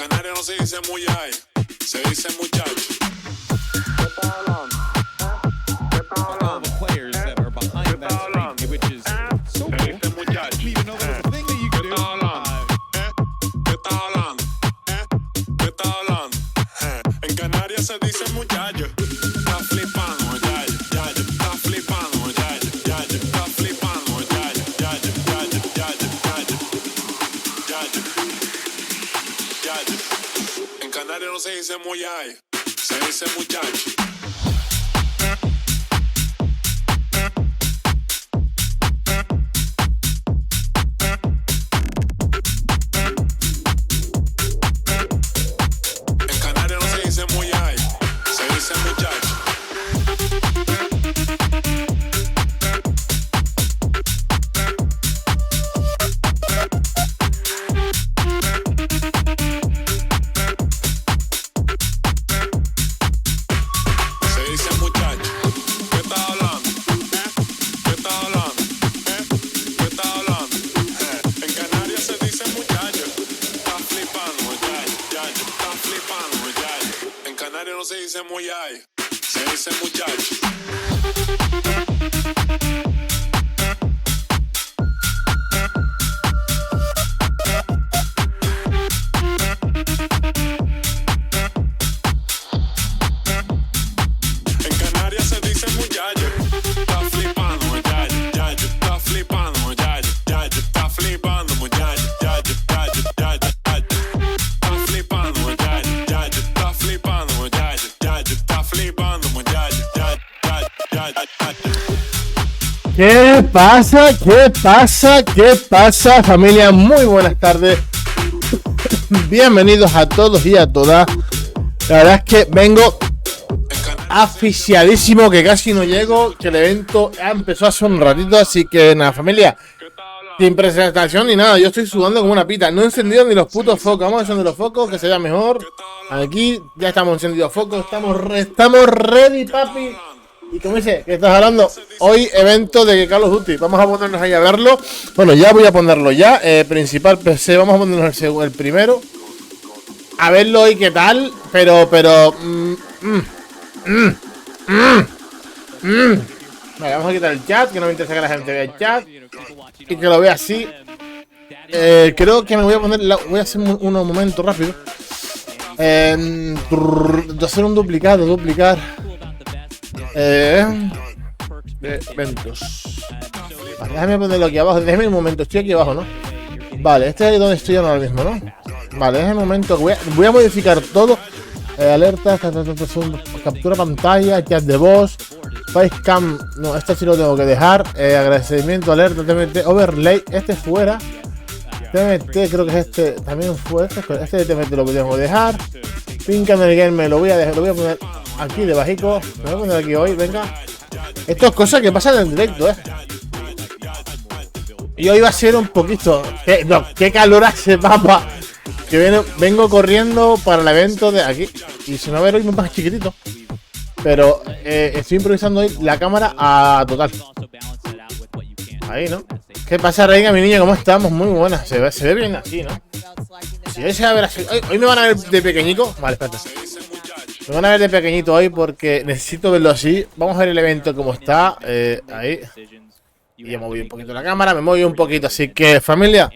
Canary no se dice muy ay, se dice muchacho. All the players that are behind that screen, which is so cool. I didn't even know there was a thing that you could do. ¿Qué estás hablando? ¿Qué estás hablando? En Canarias se dice muchacho. Está flipando, yayo, yayo. Está flipando, yayo, yayo. Está flipando, yayo, yayo, yayo, yayo, yayo, yayo, yayo. En Canarias no se dice muy ay, se dice muchacho. No se dice muy ay, se dice muchacho. En Canarias se dice muchacho. Está flipando, muchacho, yayo. Está flipando, muchacho, yayo. Está flipando, muchacho, yayo, yayo, yayo, yayo. Está flipando, muchacho, yayo. Está flipando, muchacho, yayo. Está flipando, muchacho, yayo, yayo, yayo. ¿Qué pasa? ¿Qué pasa? ¿Qué pasa, familia? Muy buenas tardes. Bienvenidos a todos y a todas. La verdad es que vengo asfixiadísimo, que casi no llego, que el evento ya empezó hace un ratito, así que nada, familia, sin presentación ni nada, yo estoy sudando como una pita. No he encendido ni los putos focos. Vamos a encender los focos, que se vea mejor. Aquí ya estamos encendidos focos, estamos ready, papi. Y como dice, que estás hablando, hoy evento de Call of Duty. Vamos a ponernos ahí a verlo. Bueno, ya voy a ponerlo ya. Principal PC, vamos a ponernos el primero. A verlo hoy qué tal. Pero. Vale, vamos a quitar el chat, que no me interesa que la gente vea el chat. Y que lo vea así. Creo que me voy a poner. Voy a hacer un momento rápido. De hacer un duplicar. Eventos. Vale, déjame ponerlo aquí abajo. Déjame un momento, estoy aquí abajo, ¿no? Vale, este es donde estoy ahora mismo, ¿no? Vale, déjame un momento. Voy a modificar todo. Alertas, captura pantalla, chat de voz, facecam. No, este sí lo tengo que dejar. Agradecimiento, alerta, TMT, overlay. Este fuera. TMT, creo que es este. También fue este TMT lo que tengo que dejar. Pin Canary Game lo voy a dejar, lo voy a poner aquí debajico. Me voy a poner aquí hoy, venga. Esto es cosas que pasan en directo, Y hoy va a ser un poquito. Qué calor hace, papá. Que vengo corriendo para el evento de aquí. Y se me va a ver hoy más chiquitito. Pero estoy improvisando hoy la cámara a total. Ahí, ¿no? ¿Qué pasa, Reina, mi niña? ¿Cómo estamos? Muy buena. Se ve bien así, ¿no? Si hoy se va a ver así. Hoy me van a ver de pequeñito. Vale, espérate. Me van a ver de pequeñito hoy porque necesito verlo así. Vamos a ver el evento como está. Ahí. Y he movido un poquito la cámara. Me moví un poquito. Así que, familia.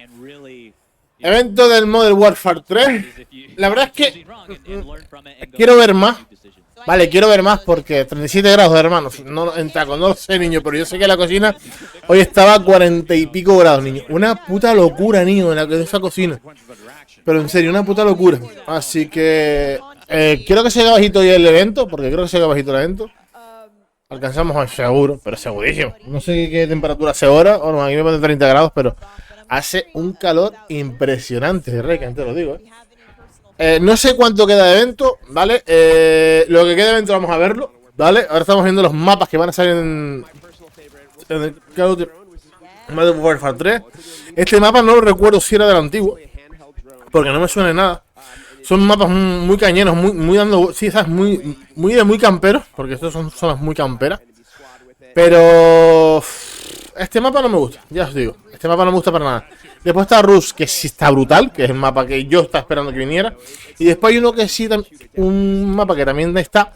Evento del Modern Warfare 3. La verdad es que quiero ver más. Vale, quiero ver más porque 37 grados, hermanos. No, en taco, no lo sé, niño. Pero yo sé que la cocina hoy estaba a 40 y pico grados, niño. Una puta locura, niño, de esa cocina. Pero en serio, una puta locura. Así que quiero que se haga bajito hoy el evento. Porque creo que se haga bajito el evento. Alcanzamos al seguro, pero segurísimo. No sé qué temperatura hace ahora. Bueno, aquí me pone 30 grados, pero hace un calor impresionante, Rey, que te lo digo, no sé cuánto queda de evento, ¿vale? Lo que queda de evento vamos a verlo, ¿vale? Ahora estamos viendo los mapas que van a salir en el Call of Duty Modern Warfare 3. Este mapa no lo recuerdo si era del antiguo, porque no me suena de nada. Son mapas muy cañeros, muy dando... Sí, ¿sabes? Muy camperos, porque estos son zonas muy camperas. Pero... Este mapa no me gusta, ya os digo. Este mapa no me gusta para nada. Después está Rus, que sí está brutal, que es el mapa que yo estaba esperando que viniera. Y después hay uno que sí, un mapa que también está,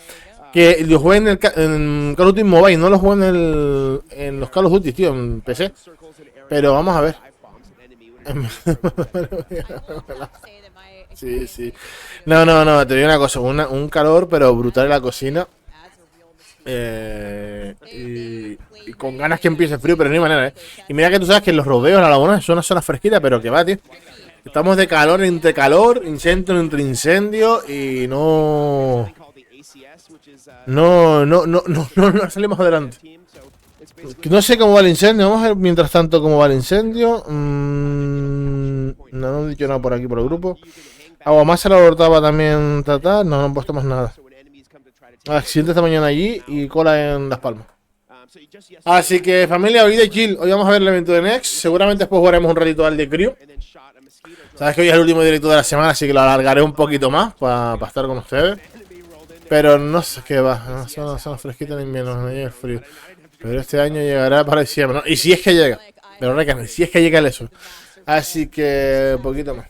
que lo jugué en Call of Duty Mobile, no lo jugué en los Call of Duty, tío, en PC. Pero vamos a ver. Sí, sí. No, te digo una cosa, un calor, pero brutal en la cocina. Y con ganas que empiece frío, pero no hay manera, Y mira que tú sabes que en los rodeos, la laguna, es una zona fresquita, pero que va, tío. Estamos de calor entre calor, incendio entre incendio, y no salimos adelante. No sé cómo va el incendio, vamos a ver mientras tanto cómo va el incendio. No han dicho nada por aquí por el grupo. Agua más se la abortaba también tratar, no han puesto más nada. Accidente esta mañana allí y cola en Las Palmas. Así que familia, hoy de chill, hoy vamos a ver el evento de Next. Seguramente después jugaremos un ratito al de Crew. Sabes que hoy es el último directo de la semana, así que lo alargaré un poquito más para estar con ustedes. Pero no sé qué va, son fresquitas en invierno, no llega el frío. Pero este año llegará para diciembre, ¿no? Y si es que llega, pero recan, si es que llega el eso. Así que un poquito más.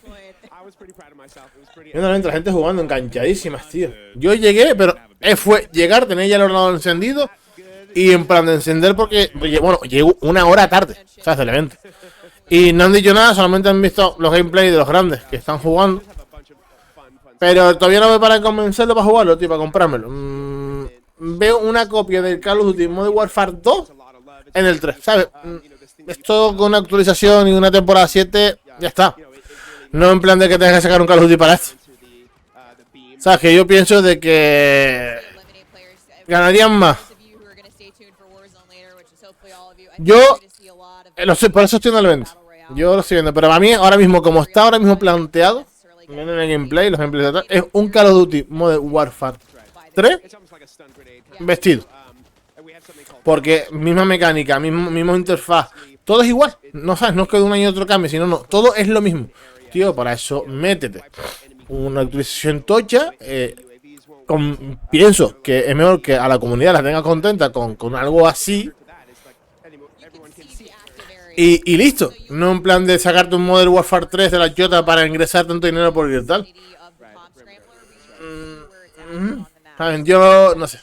Viendo la gente jugando enganchadísimas, tío. Yo llegué, pero fue llegar, tener ya el ordenador encendido y en plan de encender porque, bueno, llego una hora tarde, ¿sabes? Del evento. Y no han dicho nada, solamente han visto los gameplays de los grandes que están jugando. Pero todavía no me para convencerlo para jugarlo, tío, para comprármelo. Veo una copia del Call of Duty Modern Warfare 2 en el 3, ¿sabes? Esto con una actualización y una temporada 7, ya está. No en plan de que tengas que sacar un Call of Duty para esto. ¿Sabes? Que yo pienso de que ganarían más. Yo lo sé, por eso estoy en el evento. Yo lo estoy viendo, pero a mí ahora mismo, como está ahora mismo planteado, viendo en el gameplay, los gameplays de atrás, es un Call of Duty Modern Warfare 3 vestido. Porque misma mecánica, mismo interfaz, todo es igual. No sabes, no es que de un año y otro cambie, sino no, todo es lo mismo. Tío, para eso métete una actualización tocha. Pienso que es mejor que a la comunidad la tenga contenta con algo así. Y listo. No en plan de sacarte un Modern Warfare 3 de la chota para ingresar tanto dinero por virtual. ¿Saben? Yo no sé.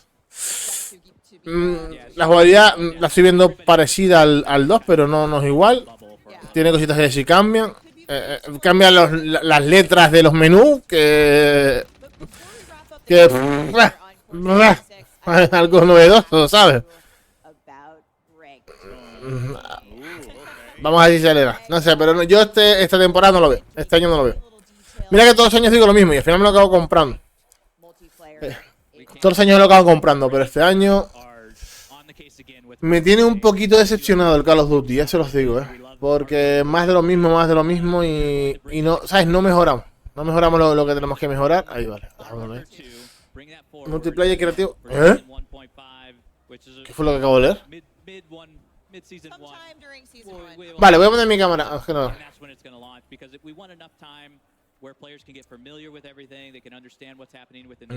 La jugabilidad la estoy viendo parecida al 2, pero no es igual. Tiene cositas que sí cambian. Cambian las letras de los menús. Que algo novedoso, ¿sabes? Vamos a ver si se le da. No sé, pero yo esta temporada no lo veo. Este año no lo veo. Mira que todos los años digo lo mismo y al final me lo acabo comprando. Todos los años me lo acabo comprando, pero este año me tiene un poquito decepcionado el Call of Duty, ya se los digo, porque más de lo mismo y no, ¿sabes? No mejoramos. No mejoramos lo que tenemos que mejorar. Ahí vale. Multiplayer creativo. ¿Qué fue lo que acabo de leer? Vale, voy a poner mi cámara.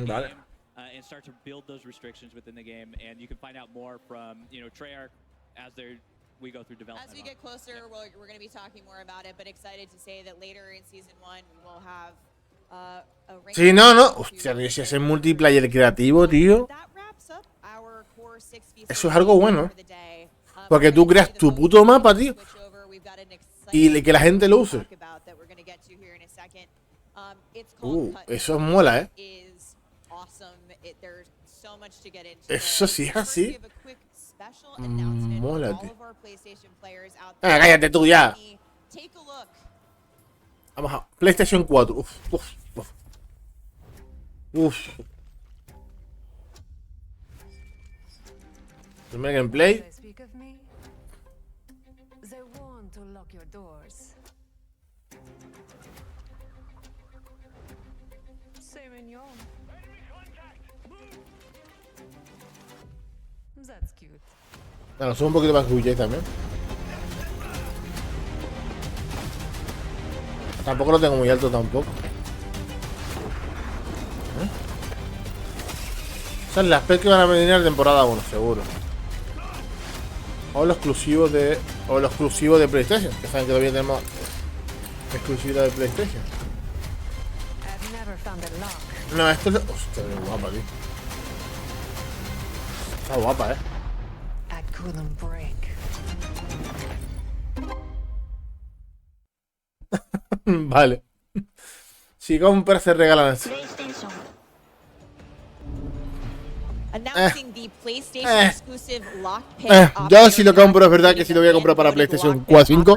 Vale. And start to build those restrictions within the game, and you can find out more from Treyarch as we go through development. As we get closer, we're going to be talking more about it, but excited to say that later in season 1 we will have a sí, no. Hostia, si es el multiplayer creativo, tío. Eso es algo bueno. Porque tú creas tu puto mapa, tío. Y que la gente lo use. Eso mola, Eso sí es así. Mola, tío. Venga, cállate tú ya. Vamos a PlayStation 4. Primer gameplay. Bueno, sube un poquito más jeej también. Tampoco lo tengo muy alto tampoco. Son las pets que van a venir en temporada 1, seguro. O lo exclusivo de PlayStation, que saben que todavía tenemos exclusividad de PlayStation. No, esto es... Hostia, qué guapa, tío. Está guapa, Vale. Si compras se regalan esto. Announcing the PlayStation exclusive lockpick Yo sí lo compro, es verdad que sí lo voy a comprar para PlayStation 4 5.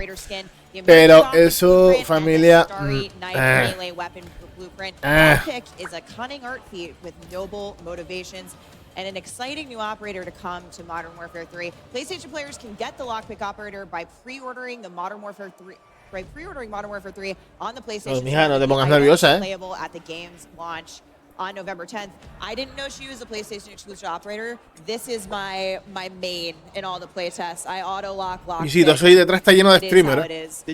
Pero eso, familia. Lockpick is a cunning art feat with noble motivations and an exciting new operator to come to Modern Warfare 3. PlayStation players can get the lockpick operator by pre-ordering the Modern Warfare 3. By pre-ordering Modern Warfare 3 on the PlayStation. Mija, no te pongas nerviosa, Playable at the game's launch on November 10th. I didn't know she was a PlayStation exclusive operator. This is my main in all the playtests. I auto lock. Y sí, todo soy detrás está lleno de streamers.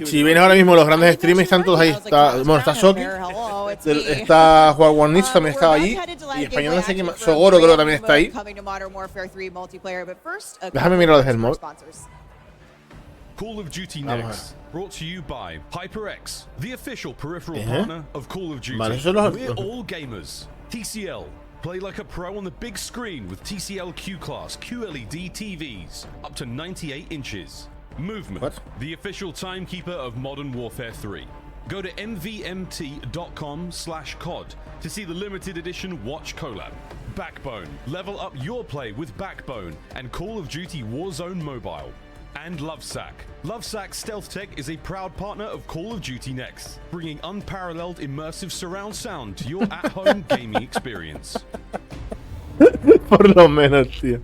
Si vienes ahora mismo, los grandes streamers están todos ahí. Está, bueno, está Soki, está Juan Warnich, también estaba allí. Y español no sé quién más. Sogoro creo que también está ahí. Déjame mirar desde el móvil. Call of Duty Next, brought to you by HyperX, the official peripheral partner of Call of Duty. We're all gamers. TCL, play like a pro on the big screen with TCL Q-Class QLED TVs, up to 98 inches. Movement, the official timekeeper of Modern Warfare 3. Go to mvmt.com/COD to see the limited edition watch collab. Backbone, level up your play with Backbone and Call of Duty Warzone Mobile. And Lovesack. Lovesack Stealth Tech is a proud partner of Call of Duty Next, bringing unparalleled immersive surround sound to your at-home gaming experience. Por lo menos, tío.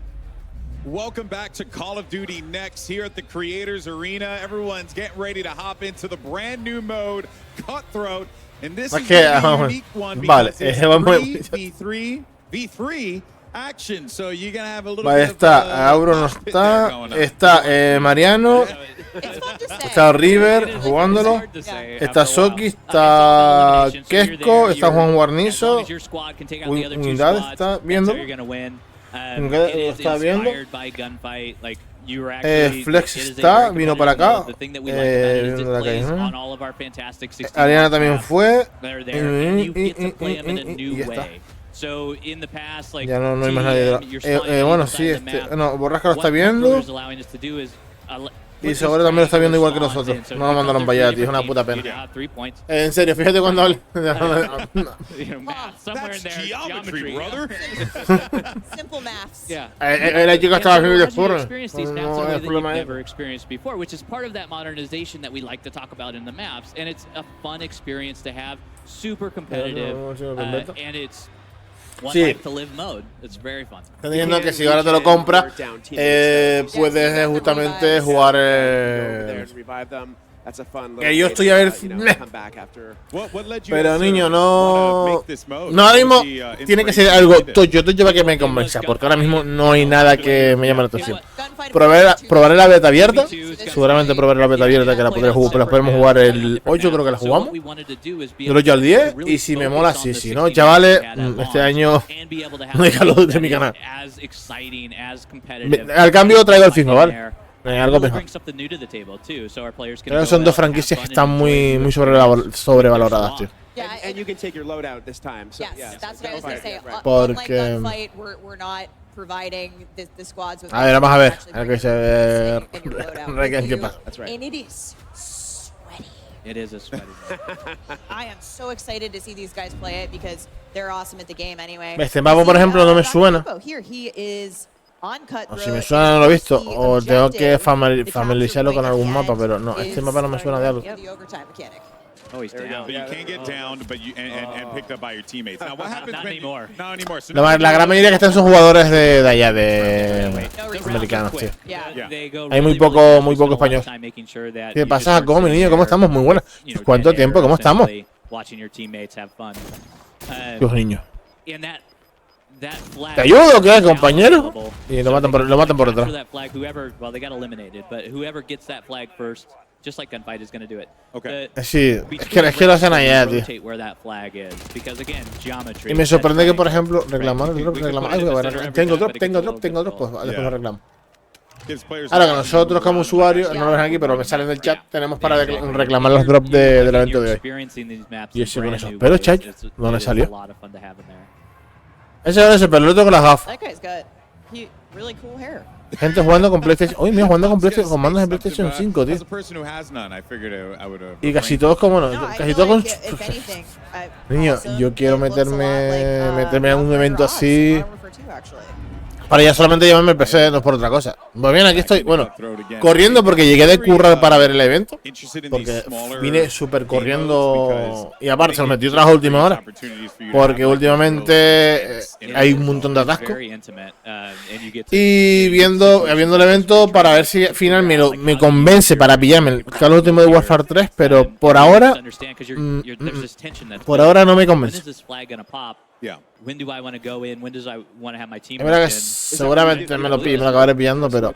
Welcome back to Call of Duty Next here at the Creators Arena. Everyone's getting ready to hop into the brand new mode, Cutthroat. And this is a unique one because it's 3v3 action, so you're gonna have a little Vale, está, Auro no está, está Mariano, está River jugándolo, está Soki, está Kesko, está Juan Guarnizo, Unidad está viendo, está viendo, Flex está, vino para acá, Ariana también fue, y ya está. Ya no hay más nadie. Bueno, sí, no, Borrasca lo está viendo. Y seguro también lo está viendo igual que nosotros. No lo mandaron para allá, tío, es una puta pena. En serio, fíjate cuando hable. La chica estaba haciendo el furro. No es problema de sí, están diciendo que si ahora te lo compras, puedes justamente jugar. Que yo estoy a ver. Pero niño, no. No, ahora mismo tiene que ser algo tocho para que me convenza. Porque ahora mismo no hay nada que me llame la atención. Probaré la beta abierta. Seguramente probaré la beta abierta, que la podemos jugar el 8, creo que la jugamos. Del 8 al 10. Y si me mola, sí. Si no, chavales, este año no hay calor de mi canal. Al cambio traigo el FIFA, ¿vale? Algo mejor. Creo que son dos franquicias que están muy sobrevaloradas, tío. Porque... A ver, vamos a ver. A ver qué pasa. It is a sweaty game. I am so excited to see these guys play it because they're awesome at the game anyway. Este mapa, por ejemplo, no me suena. Here he is. O si me suena no lo he visto, o tengo que familiarizarlo con algún mapa, pero no, este mapa no me suena de algo. Oh, he's down. But you can't get downed, but you and picked up by your teammates. Now, what happens when anymore. Not anymore. La gran mayoría que están son jugadores de allá, de americanos, tío. Hay muy poco español. ¿Qué pasa, Comi, niño? ¿Cómo estamos? Muy buenas. ¿Cuánto tiempo? ¿Cómo estamos? Los niños. ¿Te ayudo o qué, compañero? Y lo matan por detrás. Sí, es que lo hacen allá, tío. Y me sorprende que, por ejemplo, reclamar el drop, tengo drop, pues después lo reclamo. Ahora que nosotros como usuarios, no lo ven aquí, pero me salen del chat, tenemos para reclamar los drops del evento de hoy. Y yo sí con eso. Pero chat, ¿dónde salió? Ese, pero el otro con las gafas. Gente jugando con PlayStation. Uy, mira, jugando con PlayStation, con mandos de PlayStation 5, tío. Y casi todos como no. Casi todos con. Niño, yo quiero meterme en un evento así. Para ya solamente llevarme el PC, no es por otra cosa. Pues bien, aquí estoy, bueno, corriendo porque llegué de currar para ver el evento. Porque vine súper corriendo. Y aparte se lo metí tras última hora. Porque últimamente hay un montón de atascos. Y viendo el evento para ver si al final me convence para pillarme el Call of Duty Warfare 3. Pero por ahora no me convence. Es verdad que seguramente me lo acabaré pillando, pero.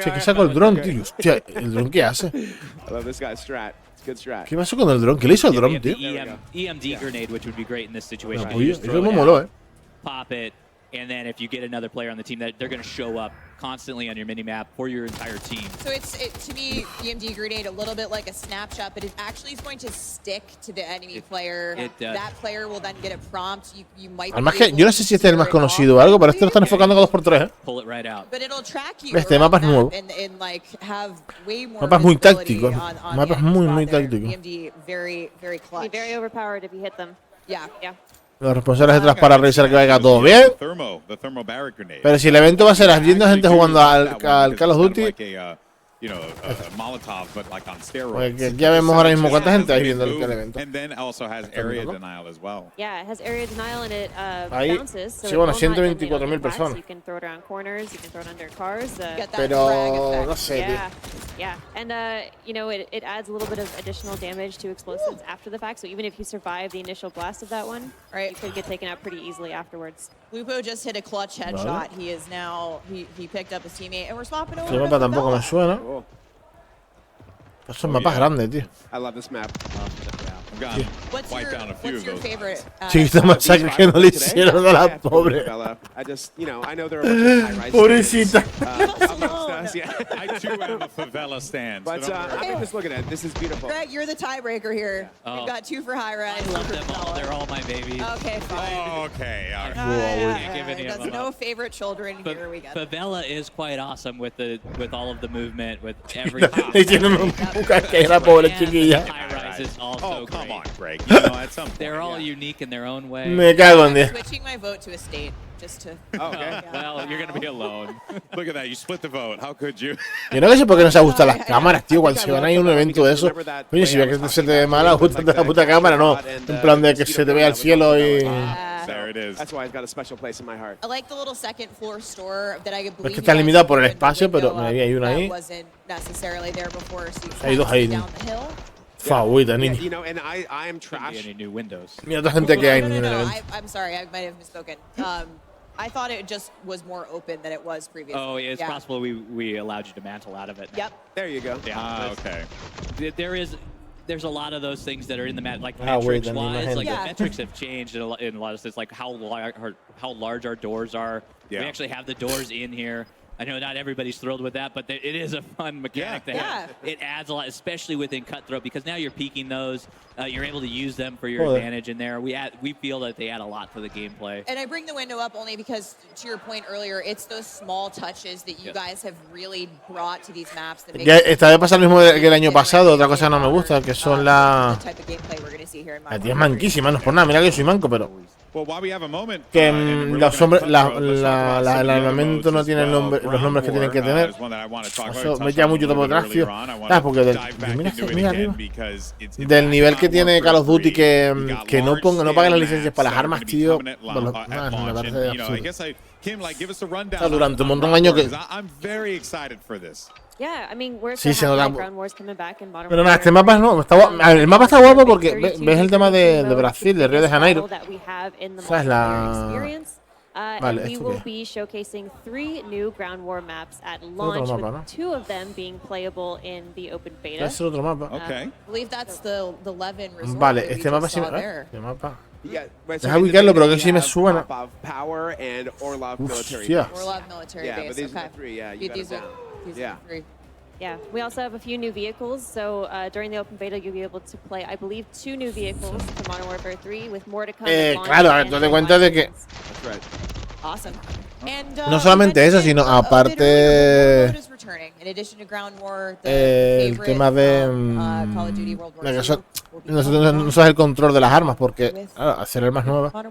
¿Qué saco el dron, tío? Hostia, ¿el dron qué hace? ¿Qué pasó con el dron? ¿Qué le hizo el dron, tío? Eso me moló, And then if you get another player on the team, that they're going to show up constantly on your minimap for your entire team. So to me, EMD grenade a little bit like a snapshot, but it actually is going to stick to the enemy player. That player will then get a prompt. You might. Además que yo no sé si este es el más conocido o algo, pero este lo están enfocando con 2x3, Pull it right out. But este mapa es nuevo. Mapa es muy táctico. Mapa es muy táctico. Very overpowered if you hit them. Yeah. Los responsables detrás para revisar que vaya todo bien. Pero si el evento va a ser viendo gente jugando al Call of Duty, pues ya vemos ahora mismo cuánta gente hay viendo el evento. Ahí, sí, bueno, 124.000 personas. Pero no sé, tío. Yeah, and it adds a little bit of additional damage to explosives after the fact. So even if you survive the initial blast of that one, you could get taken out pretty easily afterwards. Lupo just hit a clutch headshot. He is now he picked up his teammate, and we're swapping over. El mapa tampoco me suena. Son mapas grandes, tío. I love this map. What's your favorite? Chiquita masacre que no le hicieron a la pobre. Pobrecita. I too am a favela stand. But I'm just looking at it. This is beautiful. Greg, you're the tiebreaker here. We've got 2 for high rise. I love them all. They're all my babies. Okay, fine. Okay, all right. Can't give any of That's them no up. favorite children here. We got. Favela is quite awesome with all of the movement, with everything. Le hicieron un que la pobre chiquilla. High rise is also Oh, come great. on, Greg. You know, at some point, They're all unique in their own way. Me cago en Dios. Switching my vote to a state just to. Okay. Well, you're gonna be alone. Look at that. You split the vote. How could you? Yo no sé por qué no se gustan las cámaras, tío. Cuando se van a ir a un evento de eso. Oye, si ve que se te ve mal, ajustate la puta cámara, no. En plan de que se te vea el cielo y. There it is. That's why it's got a special place in my heart. I like the little second floor store that I believe. Es que está limitado por el espacio, pero mira, hay una ahí. Hay dos ahí. Favorita, niño. You know, and I am trash. Any new windows? Mira otra gente que hay en el No, evento. I'm sorry, I might have misspoken. I thought it just was more open than it was previously. Oh, it's possible we allowed you to mantle out of it. Yep. There you go. Yeah. Okay. There's a lot of those things that are in the map, like wait, metrics-wise. Like Yeah. the metrics have changed in a lot of sense, like how large our doors are. Yeah. We actually have the doors in here. I know not everybody's thrilled with that, but it is a fun mechanic to have. It adds a lot, especially within Cutthroat, because now you're peeking those. You're able to use them for your advantage in there. We feel that they add a lot to the gameplay. And I bring the window up only because, to your point earlier, it's those small touches that you guys have really brought to these maps. That Ya esta vez pasa lo mismo que el año pasado. Otra cosa que no me gusta, que son la. La tía es manquísima, no es por nada. Mira que soy manco, pero. Que los hombres, el armamento no tiene los nombres que tienen que tener. Eso me llama mucho tiempo atrás, tío. ¿Sabes? Porque mira arriba. Del nivel que tiene Call of Duty, que no paguen las licencias para las armas, tío. Bueno, me parece absurdo. Durante un montón de años que. Yeah, I mean, we're Sí, se nota. Ground Wars coming back in Modern Pero nada, este Warfare. mapa no. El mapa está guapo porque ves el tema de Brasil, de Río de Janeiro. ¿Sabes? Vale, we ¿esto will qué? be showcasing 3 new Ground War maps at launch, mapa, with ¿no? 2 of them being playable in the open beta. Ese es otro mapa. Okay. I believe that's the Levin resort. Vale, that we este mapa just sí. saw there. Este mapa. Yeah, right, Deja ubicarlo, pero que sí me have suena. Popov Power and Orlov military. Hostia. Orlov military Yeah, base. but these okay. are the 3. Yeah, you got it down. These Yeah. are the 3. Yeah, we also have a few new vehicles. So during the open beta, you'll be able to play, I believe, 2 new vehicles for Modern Warfare 3, with more to come. Claro, a ver, tú te cuenta de que That's right. Awesome. And, no solamente eso, sino aparte el tema de no sabes el control de las armas, porque hacer armas nuevas, a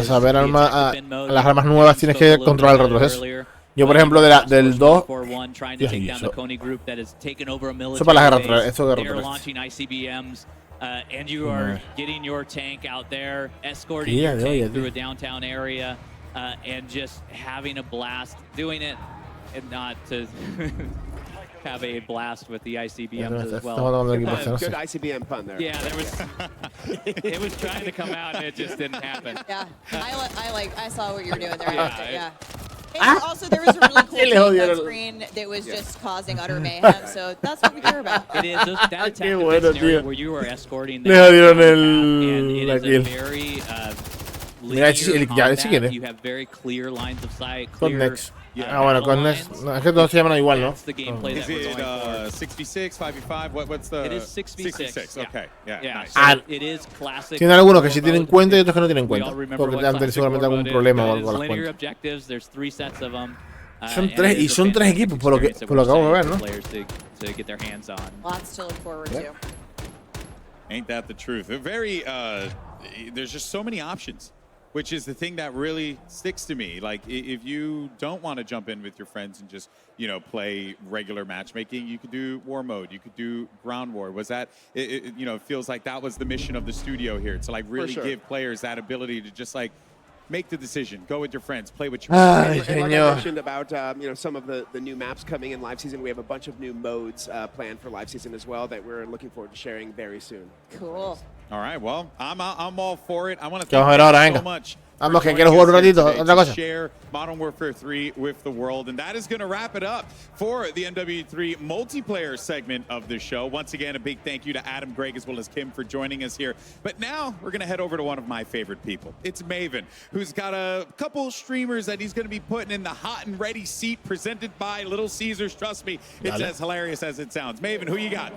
saber las armas nuevas tienes que controlar el retroceso. Yo, por ejemplo, del 2, eso para las guerras, eso de guerras. And you are getting your tank out there, escorting your tank through a downtown area, and just having a blast doing it, and not to have a blast with the ICBMs as well. Good ICBM pun there. Yeah, there was. It was trying to come out, and it just didn't happen. Yeah, I saw what you were doing there. Yeah. And also, there was a really cool tank on screen that was just causing utter mayhem, so that's what we care about. It is that attack scenario where you are escorting them, and it is a very linear combat. You have very clear lines of sight. Clear, bueno, con Next, es que todos se llaman igual, ¿no? Is it 66, 5v5? What's the? It is 66. Okay, yeah. So it is classic. Tienen algunos que sí tienen cuenta y otros que no tienen cuenta, porque han tenido seguramente algún problema o algo con las cuentas. Son 3 y son 3 equipos por lo que acabo de ver, ¿no? Lots to look forward to. Ain't that the truth? They're very there's just so many options, which is the thing that really sticks to me. Like, if you don't want to jump in with your friends and just, play regular matchmaking, you could do war mode, you could do ground war. Was that, it feels like that was the mission of the studio here, to like really give players that ability to just like make the decision, go with your friends, play with your friends. And like I mentioned about some of the new maps coming in live season, we have a bunch of new modes planned for live season as well that we're looking forward to sharing very soon. Cool. All right, well, I'm all for it. I want to thank you so much. Vamos, que quiero jugar un ratito, otra cosa. Share Modern Warfare 3 with the world, and that is going to wrap it up for the MW3 multiplayer segment of the show. Once again, a big thank you to Adam, Greg, as well as Kim for joining us here. But now we're going to head over to one of my favorite people. It's Maven, who's got a couple streamers that he's going to be putting in the hot and ready seat, presented by Little Caesars. Trust me, it's as hilarious as it sounds. Maven, who you got?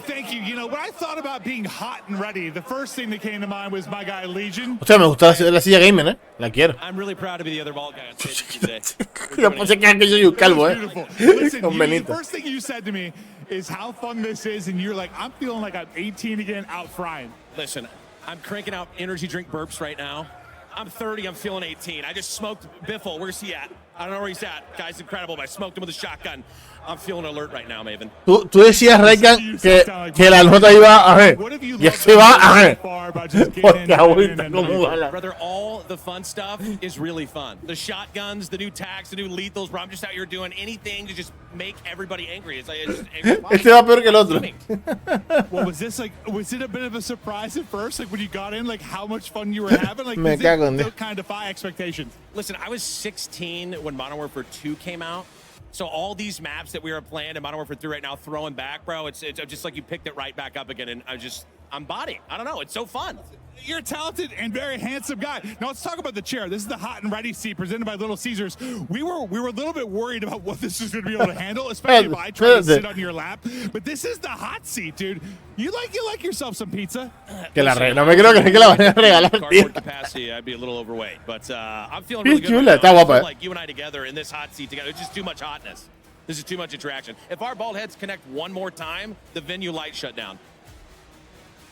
Thank you. When I thought about being hot and ready, the first thing that came to mind was my guy Legion. O sea, me gusta la silla gamer, ¿eh? La quiero. I'm really proud to be the other ball guy on stage today. Yo pensé que soy un calvo, ¿eh? Listen, the first thing you said to me is how fun this is, and you're like, I'm feeling like I'm 18 again, out frying. Listen, I'm cranking out energy drink burps right now. I'm 30, I'm feeling 18. I just smoked Biffle. Where's he at? I don't know where he's at. Guy's incredible, but I smoked him with a shotgun. I'm feeling alert right now, Maven. Tú decías, Raycan, que la nota iba a ver. Y esto iba a ver. Porque ahorita como va la... Brother, all the fun stuff is really fun. The shotguns, the new tags, the new lethals, bro. I'm just out here doing anything to just make everybody angry. It's like, este va peor que el otro. Well, was it a bit of a surprise at first? Like, when you got in, like, how much fun you were having? Like, Me cago en Dios. Kind of defy expectations. Listen, I was 16 when Modern Warfare 2 came out. So all these maps that we were playing in Modern Warfare 3 right now, throwing back, bro, it's just like you picked it right back up again, and I'm body. I don't know, it's so fun. You're a talented and very handsome guy. Now let's talk about the chair. This is the hot and ready seat presented by Little Caesars. We were a little bit worried about what this was going to be able to handle, especially if I tried to sit on your lap. But this is the hot seat, dude. You like yourself some pizza? Que la no me creo que la van a regalar. Cardboard capacity, I'd be a little overweight, but I'm feeling really good. Right now. I feel like you and I together in this hot seat together. It's just too much hotness. This is too much attraction. If our bald heads connect one more time, the venue light shut down.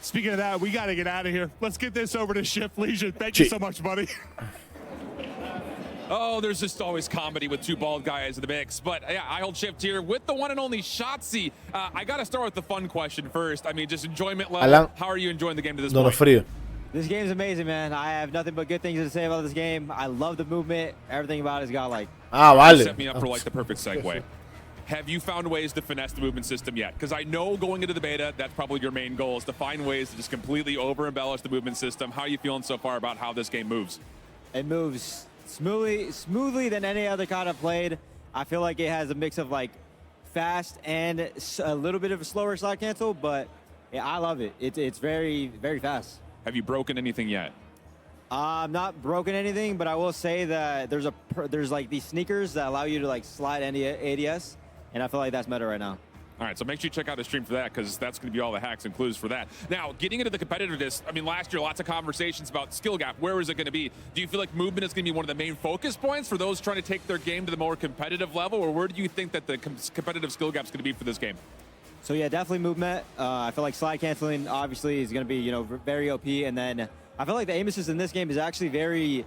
Speaking of that, we got to get out of here. Let's get this over to Shift Legion. Thank you so much, buddy. Oh, there's just always comedy with two bald guys in the mix. But yeah, I hold Shift here with the one and only Shotzi. I got to start with the fun question first. I mean, just enjoyment level. How are you enjoying the game to this point? Frío. This game's amazing, man. I have nothing but good things to say about this game. I love the movement. Everything about it's got like... vale. Set me up for like the perfect segue. Have you found ways to finesse the movement system yet? Because I know going into the beta, that's probably your main goal, is to find ways to just completely over-embellish the movement system. How are you feeling so far about how this game moves? It moves smoothly than any other COD I've played. I feel like it has a mix of like fast and a little bit of a slower slot cancel, but Yeah, I love it. It's very, very fast. Have you broken anything yet? I'm not broken anything, but I will say that there's like these sneakers that allow you to like slide any ADS, and I feel like that's meta right now. All right, so make sure you check out the stream for that, because that's going to be all the hacks and clues for that. Now, getting into the competitiveness, I mean, last year, lots of conversations about skill gap. Where is it going to be? Do you feel like movement is going to be one of the main focus points for those trying to take their game to the more competitive level, or where do you think that the competitive skill gap is going to be for this game? So yeah, definitely movement. I feel like slide canceling obviously is going to be, you know, very OP, and then I feel like the aim assist in this game is actually very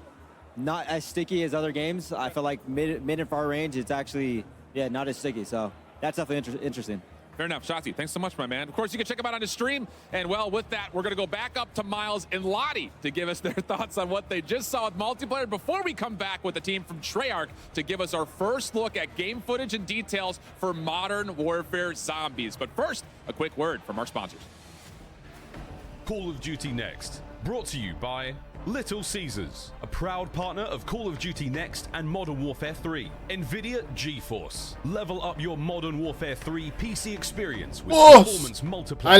not as sticky as other games. I feel like mid and far range, it's actually, yeah, not as sticky. So that's definitely interesting. Fair enough. Shotzi, thanks so much, my man. Of course, you can check him out on his stream. And, well, with that, we're going to go back up to Miles and Lottie to give us their thoughts on what they just saw with multiplayer before we come back with the team from Treyarch to give us our first look at game footage and details for Modern Warfare Zombies. But first, a quick word from our sponsors. Call of Duty Next, brought to you by Little Caesars, a proud partner of Call of Duty Next and Modern Warfare 3. NVIDIA GeForce. Level up your Modern Warfare 3 PC experience with performance multiplier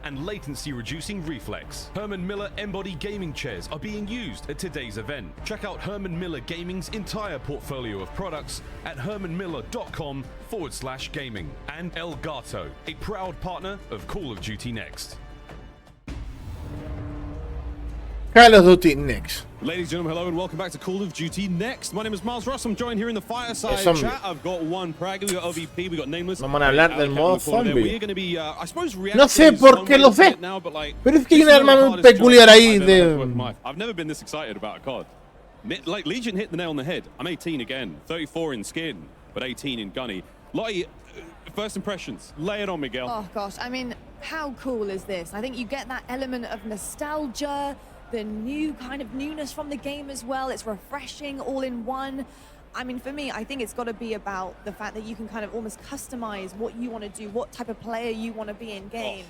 and latency-reducing reflex. Herman Miller Embody gaming chairs are being used at today's event. Check out Herman Miller Gaming's entire portfolio of products at hermanmiller.com/gaming. And Elgato, a proud partner of Call of Duty Next. Call of Duty Next. Ladies and gentlemen, hello and welcome back to Call of Duty Next. My name is Miles Ross. I'm joined here in the fireside chat. I've got one Prague, we've got OVP, we've got Nameless. Vamos a hablar del modo zombie. We're going to be, I suppose, no sé por qué lo sé, pero es que hay un arma peculiar ahí de... I've never been this excited about a COD. Like, Legion hit the nail on the head. I'm 18 again, 34 in skin, but 18 in gunny. Lottie, first impressions, lay it on me, girl. Oh gosh, I mean, how cool is this? I think you get that element of nostalgia, the new kind of newness from the game as well. It's refreshing all in one. I mean, for me, I think it's got to be about the fact that you can kind of almost customize what you want to do, what type of player you want to be in game.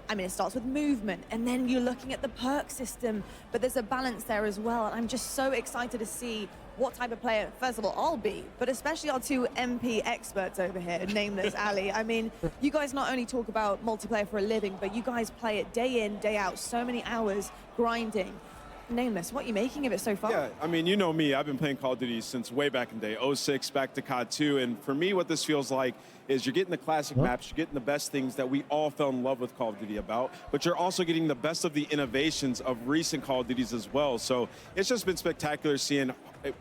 I mean, it starts with movement, and then you're looking at the perk system, but there's a balance there as well. And I'm just so excited to see what type of player, first of all, I'll be, but especially our two MP experts over here, Nameless, Ali. I mean, you guys not only talk about multiplayer for a living, but you guys play it day in, day out, so many hours grinding. Nameless, what are you making of it so far? Yeah, I mean, you know me. I've been playing Call of Duty since way back in the day, 06 back to COD 2. And for me, what this feels like is you're getting the classic maps, you're getting the best things that we all fell in love with Call of Duty about, but you're also getting the best of the innovations of recent Call of Duties as well. So it's just been spectacular seeing,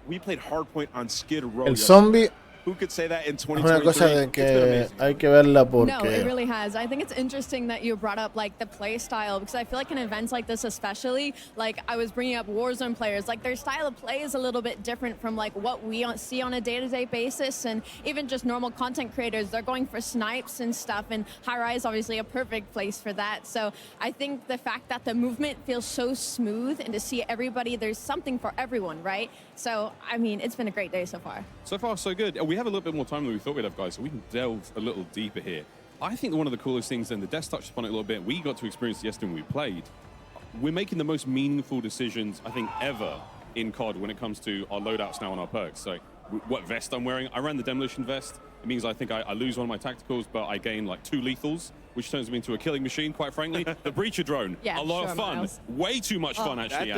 we played Hardpoint on Skid Row. El zombie. Who could say that in Es una cosa de que hay que verla porque... No, it really has. I think it's interesting that you brought up like the play style, because I feel like in events like this especially, like I was bringing up Warzone players, like their style of play is a little bit different from like what we see on a day-to-day basis, and even just normal content creators, they're going for snipes and stuff, and High Rise obviously a perfect place for that. So I think the fact that the movement feels so smooth, and to see everybody, there's something for everyone, right? So, I mean, it's been a great day so far. So far, so good. We have a little bit more time than we thought we'd have, guys, so we can delve a little deeper here. I think one of the coolest things, and the desk touched upon it a little bit, we got to experience yesterday when we played. We're making the most meaningful decisions, I think, ever in COD when it comes to our loadouts now and our perks. So what vest I'm wearing, I ran the Demolition vest. It means I think I lose one of my tacticals, but I gain like 2 lethals, which turns me into a killing machine, quite frankly. The Breacher drone, a lot of fun. Miles. Way too much fun, actually.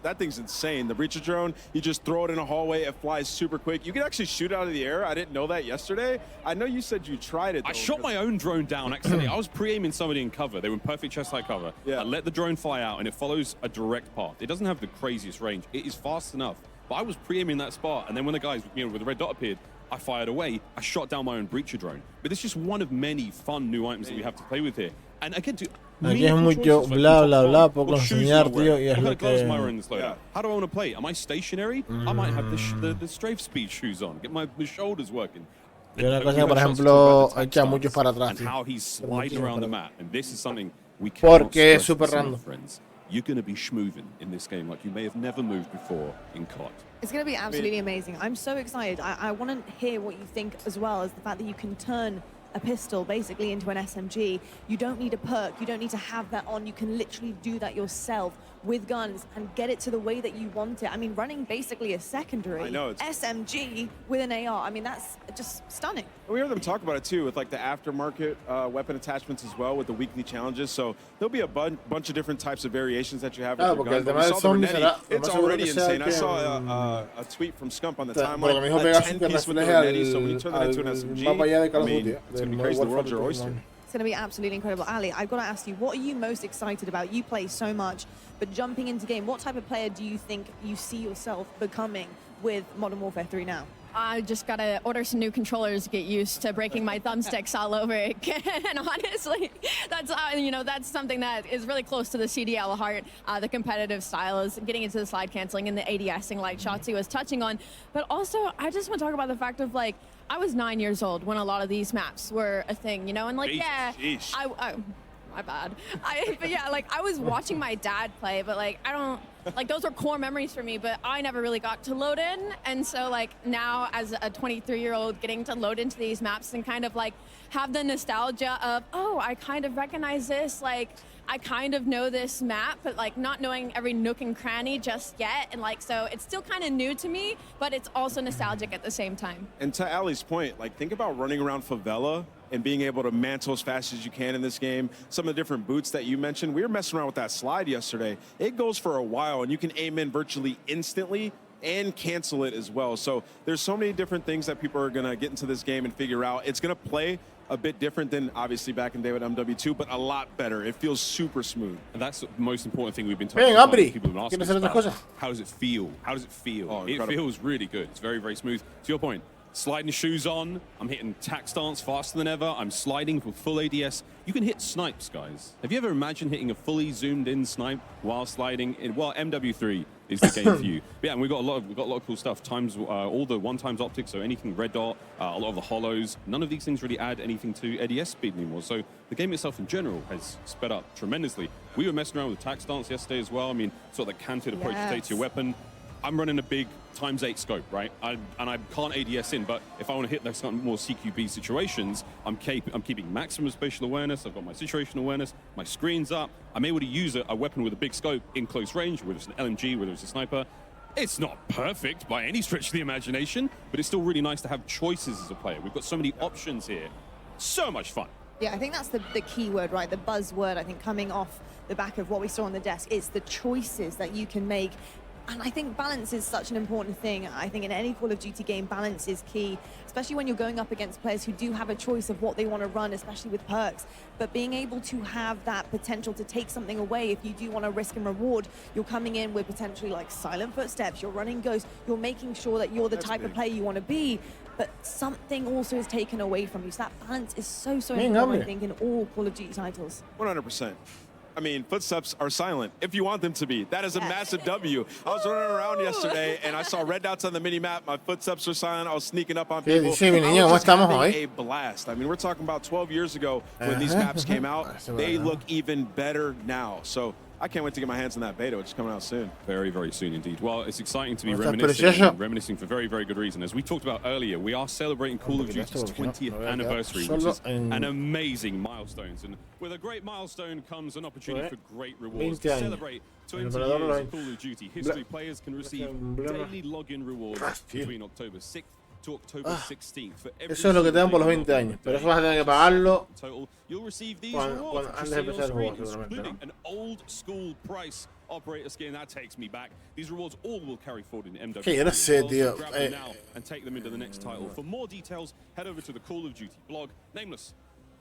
That thing's insane. The Breacher drone, you just throw it in a hallway, it flies super quick. You can actually shoot out of the air. I didn't know that yesterday. I know you said you tried it, though. I shot my own drone down accidentally. I was pre-aiming somebody in cover. They were in perfect chest-high cover. Yeah. I let the drone fly out, and it follows a direct path. It doesn't have the craziest range. It is fast enough. But I was pre-aiming that spot, and then when the guys, with the red dot appeared, I fired away. I shot down my own Breacher drone. But it's just one of many fun new items that we have to play with here. And again, aquí es mucho bla bla bla, poco enseñar, tío, y es lo que... How do I want to play? Am I stationary? I might have the strafe speed shoes on, get my shoulders working. Y una cosa, por ejemplo, echa muchos para atrás. And how he's sliding around the map. And this is something we Porque es super random. Friends. You're going to be schmoving in this game like you may have never moved before in COD. It's going to be absolutely amazing. I'm so excited. I want to hear what you think as well as the fact that you can turn a pistol basically into an SMG. You don't need a perk. You don't need to have that on. You can literally do that yourself with guns and get it to the way that you want it. I mean, running basically a secondary SMG with an AR. I mean, that's just stunning. We heard them talk about it too with like the aftermarket weapon attachments as well with the weekly challenges. So there'll be a bunch of different types of variations that you have with your gun. But we saw the Renetti. It's already insane. I saw a tweet from Scump on the timeline. A 10-piece with the Renetti. So when you turn that into an SMG, I mean, it's going to be crazy. The world's your oyster. It's going to be absolutely incredible. Ali, I've got to ask you, what are you most excited about? You play so much, but jumping into game, what type of player do you think you see yourself becoming with Modern Warfare 3 now? I just gotta order some new controllers to get used to breaking my thumbsticks all over again. Honestly, that's that's something that is really close to the CDL heart. The competitive style is getting into the slide canceling and the ADSing, like Shotzi was touching on. But also, I just want to talk about the fact of like, I was 9 years old when a lot of these maps were a thing, and like, my bad. But yeah, like I was watching my dad play, but like I don't like those are core memories for me, but I never really got to load in. And so like now as a 23-year-old getting to load into these maps and kind of like have the nostalgia of, oh, I kind of recognize this, like I kind of know this map, but like not knowing every nook and cranny just yet. And like, so it's still kind of new to me, but it's also nostalgic at the same time. And to Ali's point, like think about running around favela and being able to mantle as fast as you can in this game. Some of the different boots that you mentioned, we were messing around with that slide yesterday. It goes for a while and you can aim in virtually instantly and cancel it as well. So there's so many different things that people are gonna get into this game and figure out. It's gonna play a bit different than obviously back in day with MW2, but a lot better. It feels super smooth. And that's the most important thing we've been talking about. People have been asking about. How does it feel? How does it feel? Oh, it feels really good. It's very, very smooth. To your point, sliding shoes on, I'm hitting tack stance faster than ever, I'm sliding with full ADS. You can hit snipes, guys. Have you ever imagined hitting a fully zoomed in snipe while sliding? Well, MW3 is the game for you. But yeah, and we've got a lot of cool stuff. All the 1x optics, so anything red dot, a lot of the hollows. None of these things really add anything to ADS speed anymore. So the game itself in general has sped up tremendously. We were messing around with tack stance yesterday as well. I mean, sort of the canted approach you take to your weapon. I'm running a big ×8 scope, right? And I can't ADS in, but if I want to hit those kind of more CQB situations, I'm keeping maximum spatial awareness. I've got my situational awareness, my screen's up. I'm able to use a weapon with a big scope in close range, whether it's an LMG, whether it's a sniper. It's not perfect by any stretch of the imagination, but it's still really nice to have choices as a player. We've got so many options here. So much fun. Yeah, I think that's the key word, right? The buzzword, I think, coming off the back of what we saw on the desk. It's the choices that you can make. And I think balance is such an important thing. I think in any Call of Duty game, balance is key, especially when you're going up against players who do have a choice of what they want to run, especially with perks. But being able to have that potential to take something away, if you do want to risk and reward, you're coming in with potentially like silent footsteps, you're running ghosts, you're making sure that you're the type of player you want to be, but something also is taken away from you. So that balance is so important, I think, in all Call of Duty titles. 100%. I mean, footsteps are silent if you want them to be. That is a massive W. I was running around yesterday and I saw red dots on the mini map. My footsteps were silent. I was sneaking up on people. I was just having a blast. I mean, we're talking about 12 years ago when these maps came out. They look even better now. So I can't wait to get my hands on that beta, which is coming out soon. Very, very soon indeed. Well, it's exciting to be reminiscing for very, very good reason. As we talked about earlier, we are celebrating Call of Duty's 20th anniversary, which is an amazing milestone. And with a great milestone comes an opportunity for great rewards. To celebrate 20 years of Call of Duty history, players can receive daily login rewards between October 6th to October 16th for every eso es lo que te dan por los 20 años, pero eso vas a tener que pagarlo You'll receive these rewards antes de empezar el juego, including an old school price operator skin. That takes me back. These rewards all will carry forward in MW. Que yo no sé, tío. Grab them now and take them into the next title. For more details, head over to the Call of Duty blog. Nameless.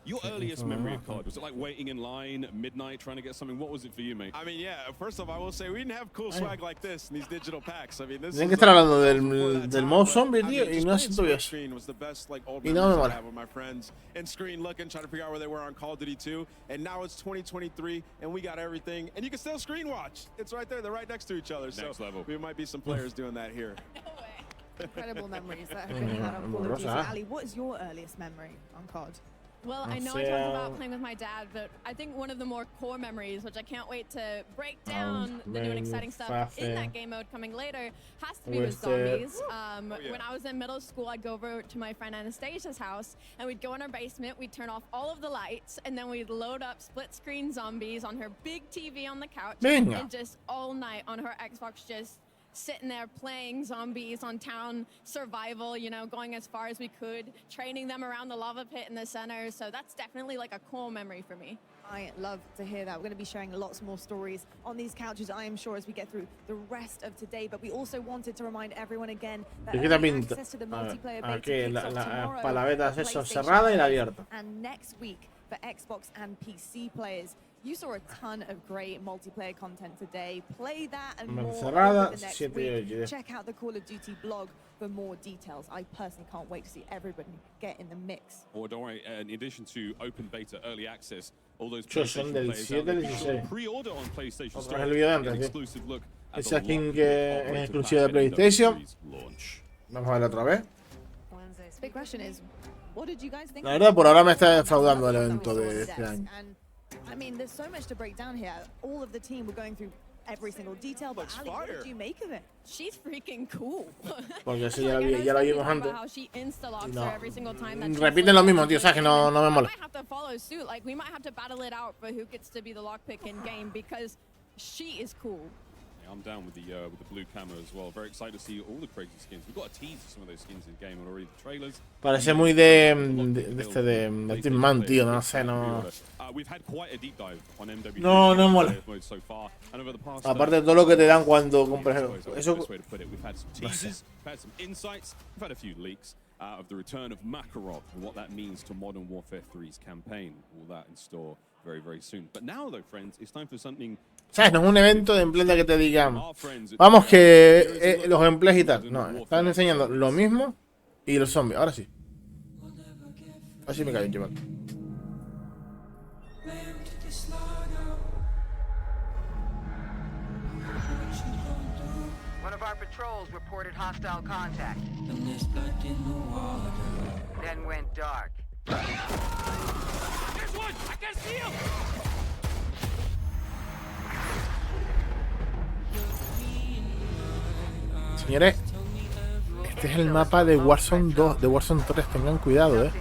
Your earliest memory of COD, was it like waiting in line at midnight trying to get something? What was it for you, mate? I mean, yeah, first off, I will say we didn't have cool swag like this in these digital packs. I mean, this tienen que estar hablando del modo zombie, tío, y no siento eso. Was the best, like, old y no me I mola. have with my friends and screen looking, trying to figure out where they were on Call of Duty 2. And now it's 2023, and we got everything. And you can still screen watch. It's right there. They're right next to each other. Next level. We might be some players doing that here. Incredible memories that have been had on Call of Duty. Ali, what is your earliest memory on COD? Well, I know I talked about playing with my dad, but I think one of the more core memories, which I can't wait to break down the new and exciting stuff in that game mode coming later, has to be with zombies. When I was in middle school, I'd go over to my friend Anastasia's house, and we'd go in our basement, we'd turn off all of the lights, and then we'd load up split-screen zombies on her big TV on the couch, and just all night on her Xbox just sitting there playing zombies on town survival, you know, going as far as we could, training them around the lava pit in the center. So that's definitely like a core memory for me. I love to hear that. We're going to be sharing lots more stories on these couches, I am sure, as we get through the rest of today. But we also wanted to remind everyone again that access to the multiplayer beta kicks off tomorrow para la beta es eso, cerrada y la abierta. And next week for Xbox and PC players. You saw a ton of great multiplayer content today. Play that and more over the next week. Check out the Call of Duty blog for more details. I personally can't wait to see everybody get in the mix. Or don't worry, in addition to open beta, early access, all those PlayStation players out there, pre-order on PlayStation Store, an exclusive look at the skin que es exclusiva de PlayStation. Vamos a ver otra vez. The big question is, what did you guys think? La verdad, por ahora me está defraudando el evento de este año. I mean, there's so much to break down here. All of the team were going through every single detail, but Ali, what did you make of it? She's freaking cool. Porque sí, ya la vimos antes. No. Repiten lo mismo, tío, sabes que no me mola. We might have to follow suit. Like, we might have to battle it out for who gets to be the lockpick in game because she is cool. I'm down with the blue camo as well. Very excited to see all the crazy skins. We've got a tease of some of those skins in game already. The trailers. Parece muy de Team Man, tío, no sé, no. We've had quite a deep dive on MW. No mola. So far. And over the past, aparte de todo lo que te dan cuando compras eso. We've had some teasers, we've had some insights, we've had a few leaks of the return of Makarov and what that means to Modern Warfare 3's campaign. All that in store very, very soon. But now, though, friends, it's time for something. ¿Sabes? No es un evento de gameplay que te digan, vamos que los gameplays y tal. No, están enseñando lo mismo y los zombies. Ahora sí. Ahora sí me callo, chaval. One of our patrols reported hostile contact. Then went dark. There's one! I can see him! Señores, este es el mapa de Warzone 2, de Warzone 3, tengan cuidado,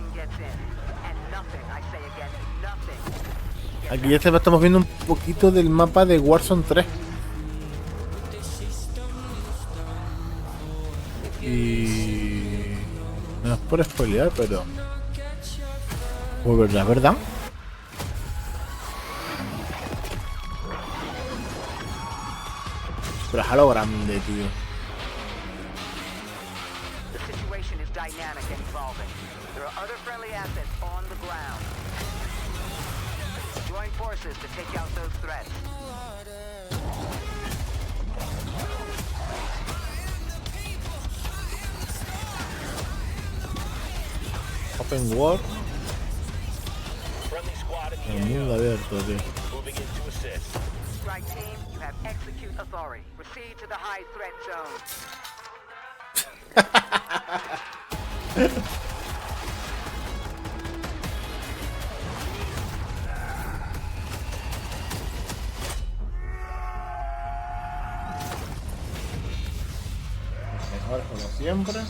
Aquí ya estamos viendo un poquito del mapa de Warzone 3. Y no es por spoilear, pero pues la verdad. Pero es a lo grande, tío. Dynamic and evolving. There are other friendly assets on the ground. Join forces to take out those threats. Open War. El mundo abierto, tío. Strike team, you have execute authority. Proceed to the high threat zone. Mejor como siempre.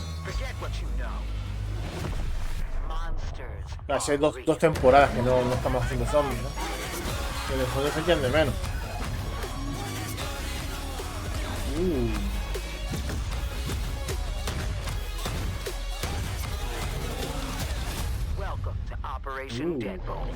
Hace dos temporadas que no estamos haciendo zombies, ¿no? Que después se echan de menos. Welcome to Operation Deadbolt.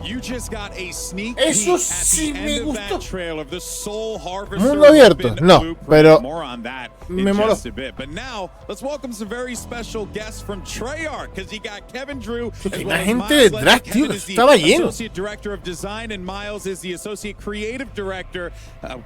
You just got a sneak Eso peek sí at the me end of gustó. that trail of the Soul Harvester. Mundo abierto, no, pero more on that me in moló. just a bit. But now let's welcome some very special guests from Treyarch, because you got Kevin Drew as well La as gente Miles detrás, Leonard. tío, Kevin is the estaba lleno. Associate Director of Design, and Miles is the Associate Creative Director.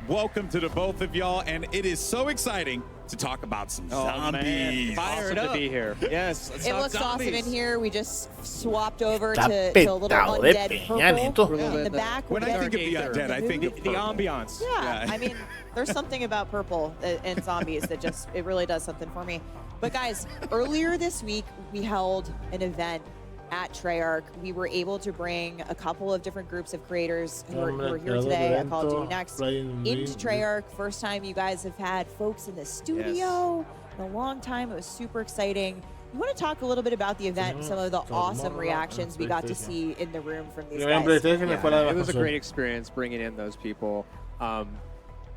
Welcome to the both of y'all, and it is so exciting to talk about some Oh, zombies. man. Fired Awesome up. to be here. Yes, let's It talk looks zombies. awesome in here. We just swapped over Está to a little petado de undead peña, purple Neto. in the back. When I think of the undead, I think of The purple. ambiance. Yeah, I mean, there's something about purple and zombies that just, it really does something for me. But guys, earlier this week, we held an event at Treyarch. We were able to bring a couple of different groups of creators who are here today at Call of Duty Next into Treyarch. First time you guys have had folks in the studio in a long time. It was super exciting. You want to talk a little bit about the event and some of the awesome reactions we got to see in the room from these guys? It was a great experience bringing in those people.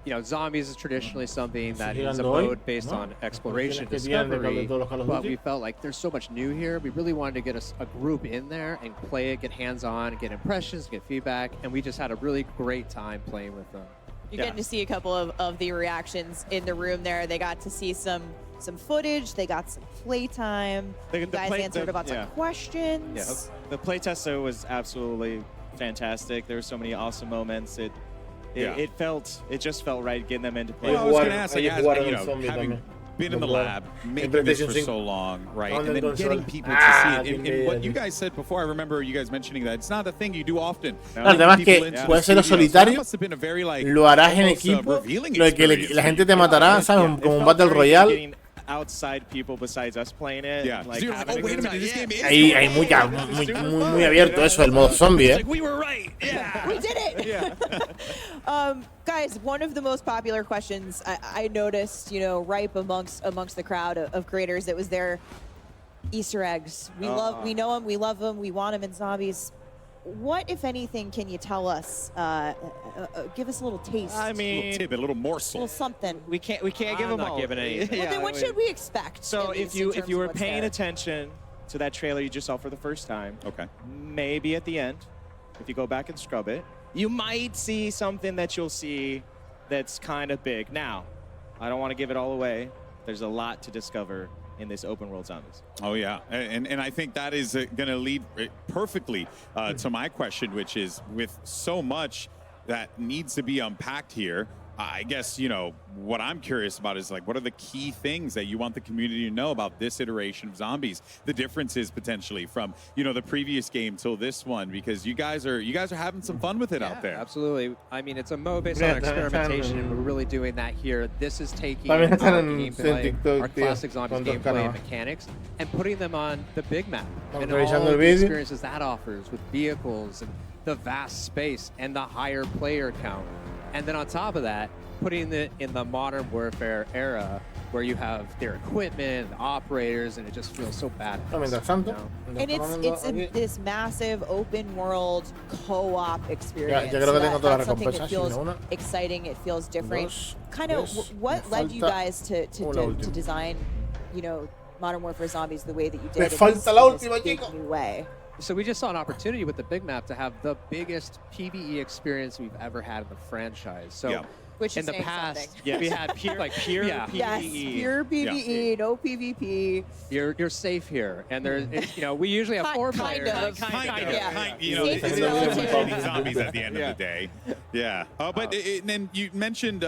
You know, zombies is traditionally something that is a mode based on exploration, discovery, but we felt like there's so much new here. We really wanted to get a group in there and play it, get hands-on, get impressions, get feedback, and we just had a really great time playing with them. You're getting to see a couple of the reactions in the room there. They got to see some footage. They got some playtime. You guys answered about some questions. Yeah, the playtest was absolutely fantastic. There were so many awesome moments. It just felt right getting them into play. Well, I was going to ask, like, as, you know, having been in the lab, making this for so long, right, and then getting people to see it. And what you guys said before, I remember you guys mentioning that it's not a thing you do often. Además que puedes hacerlo solitario, lo harás en equipo, lo que la gente te matará, ¿sabes? Como un Battle Royale. Outside people besides us playing it. Yeah. Like, so you're like, oh, wait a minute, this game is Hay muy abierto eso, el modo zombie, like, we were right. Yeah. We did it. Yeah. Guys, one of the most popular questions I noticed, you know, ripe amongst the crowd of creators that was there, Easter eggs. We know them, we love them, we want them in zombies. What, if anything, can you tell us? Give us a little taste. I mean, a little tidbit, a little morsel. A little something. We can't give them all. Giving anything. Well, then what should we expect? So if you were paying attention to that trailer you just saw for the first time, maybe at the end, if you go back and scrub it, you might see something that you'll see that's kind of big. Now, I don't want to give it all away. There's a lot to discover in this open world zombies. Oh yeah, and I think that is going to lead perfectly to my question, which is, with so much that needs to be unpacked here, I guess, you know, what I'm curious about is, like, what are the key things that you want the community to know about this iteration of zombies? The differences potentially from, you know, the previous game till this one, because you guys are having some fun with it out there. Absolutely. I mean, it's a mode based on experimentation, and we're really doing that here. This is taking our gameplay, our classic zombies gameplay and mechanics, and putting them on the big map and all of the experiences that offers with vehicles and the vast space and the higher player count. And then on top of that, putting it in the modern warfare era where you have their equipment, the operators, and it just feels so bad. And it's this massive open world co-op experience. Yo creo que tengo todas las That's something that recompensas. feels exciting. It feels different. Kind of what led you guys to design, you know, Modern Warfare Zombies the way that you did? In this big new way. So we just saw an opportunity with the big map to have the biggest PvE experience we've ever had in the franchise. So Which in is the past, we had pure PvE. Yes, pure PvE, no PvP. You're safe here, and there's, you know, we usually have four players. Kind of. You know, it's zombies at the end of the day. Yeah. But then you mentioned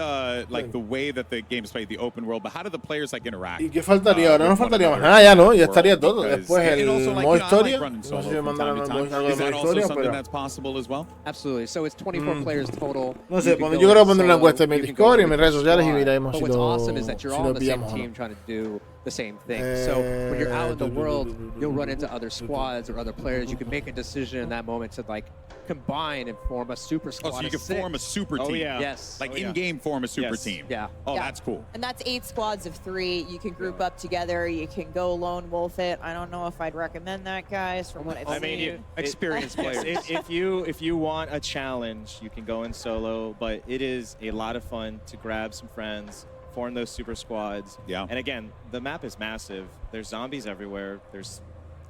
like the way that the game's played, the open world, but how do the players like interact? ¿Y qué faltaría ahora? No faltaría más nada, ya no, ya estaría todo. Después el modo historia. No sé si me mandaron algo de modo historia, pero that's possible as well. Absolutely. So it's 24 players total. No sé, yo creo que pondré una encuesta en mi Discord y en mis redes sociales y miraremos But si what's lo awesome is that you're all on the same pillamos o team no. trying to do the same thing. So when you're out in the world, you'll run into other squads or other players. You can make a decision in that moment to like combine and form a super squad. Oh, so you can form a super team. Yes. Like in-game form a super team. Yeah. Oh, that's cool. And that's 8 squads of 3. You can group up together. You can go lone wolf it. I don't know if I'd recommend that, guys, from what I've seen. mean, experienced players. If you want a challenge, you can go in solo, but it is a lot of fun to grab some friends, form those super squads. Yeah. And again, the map is massive. There's zombies everywhere. There's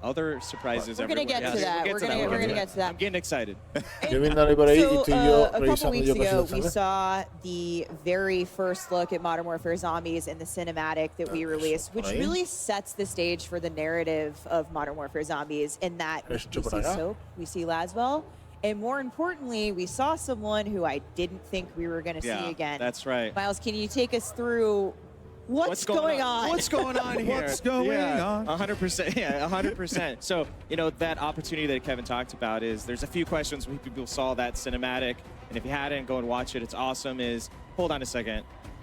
other surprises We're going to everywhere. get to that. We're going to get to that. I'm getting excited. Yo viendo ahí por ahí y estoy yo A couple revisando weeks yo ago, cositas, we ¿sabes? saw the very first look at Modern Warfare Zombies in the cinematic that we released, which ahí. really sets the stage for the narrative of Modern Warfare Zombies in that we Esto por see acá. Soap, we see Laswell, and more importantly, we saw someone who I didn't think we were going to see again. That's right. Miles, can you take us through What's going on? What's going on here? What's going on? 100%. Yeah, 100%. So, you know, that opportunity that Kevin talked about is there's a few questions when people saw that cinematic. And if you hadn't, go and watch it. It's awesome. Hold on a second.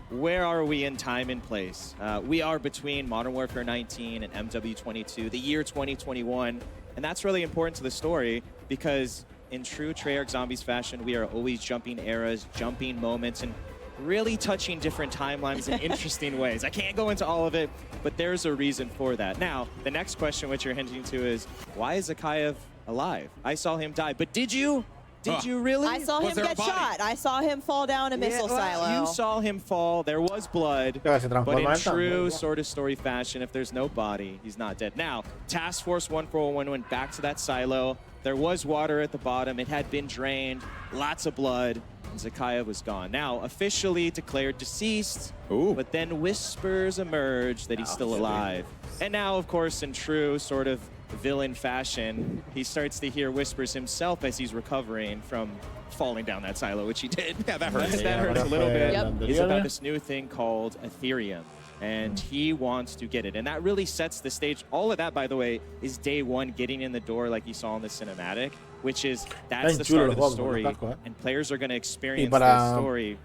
Where are we in time and place? We are between Modern Warfare 19 and MW22, the year 2021. And that's really important to the story because in true Treyarch Zombies fashion, we are always jumping eras, jumping moments, and really touching different timelines in interesting ways. I can't go into all of it, but there's a reason for that. Now, the next question which you're hinting to is, why is Zakayev alive? I saw him die, but did you? Did you really? I saw him get shot. I saw him fall down a missile silo. You saw him fall. There was blood. But in true sort of story fashion, if there's no body, he's not dead. Now, Task Force 141 went back to that silo. There was water at the bottom. It had been drained. Lots of blood. And Zakayev was gone. Now, officially declared deceased. But then whispers emerged that he's still alive. And now, of course, in true sort of villain fashion, he starts to hear whispers himself as he's recovering from falling down that silo, which he did. Yeah, that hurts. That hurts a little bit. He's about this new thing called Ethereum, and he wants to get it. And that really sets the stage. All of that, by the way, is day one getting in the door like you saw in the cinematic, which is that's the start of the story. And players are going to experience this story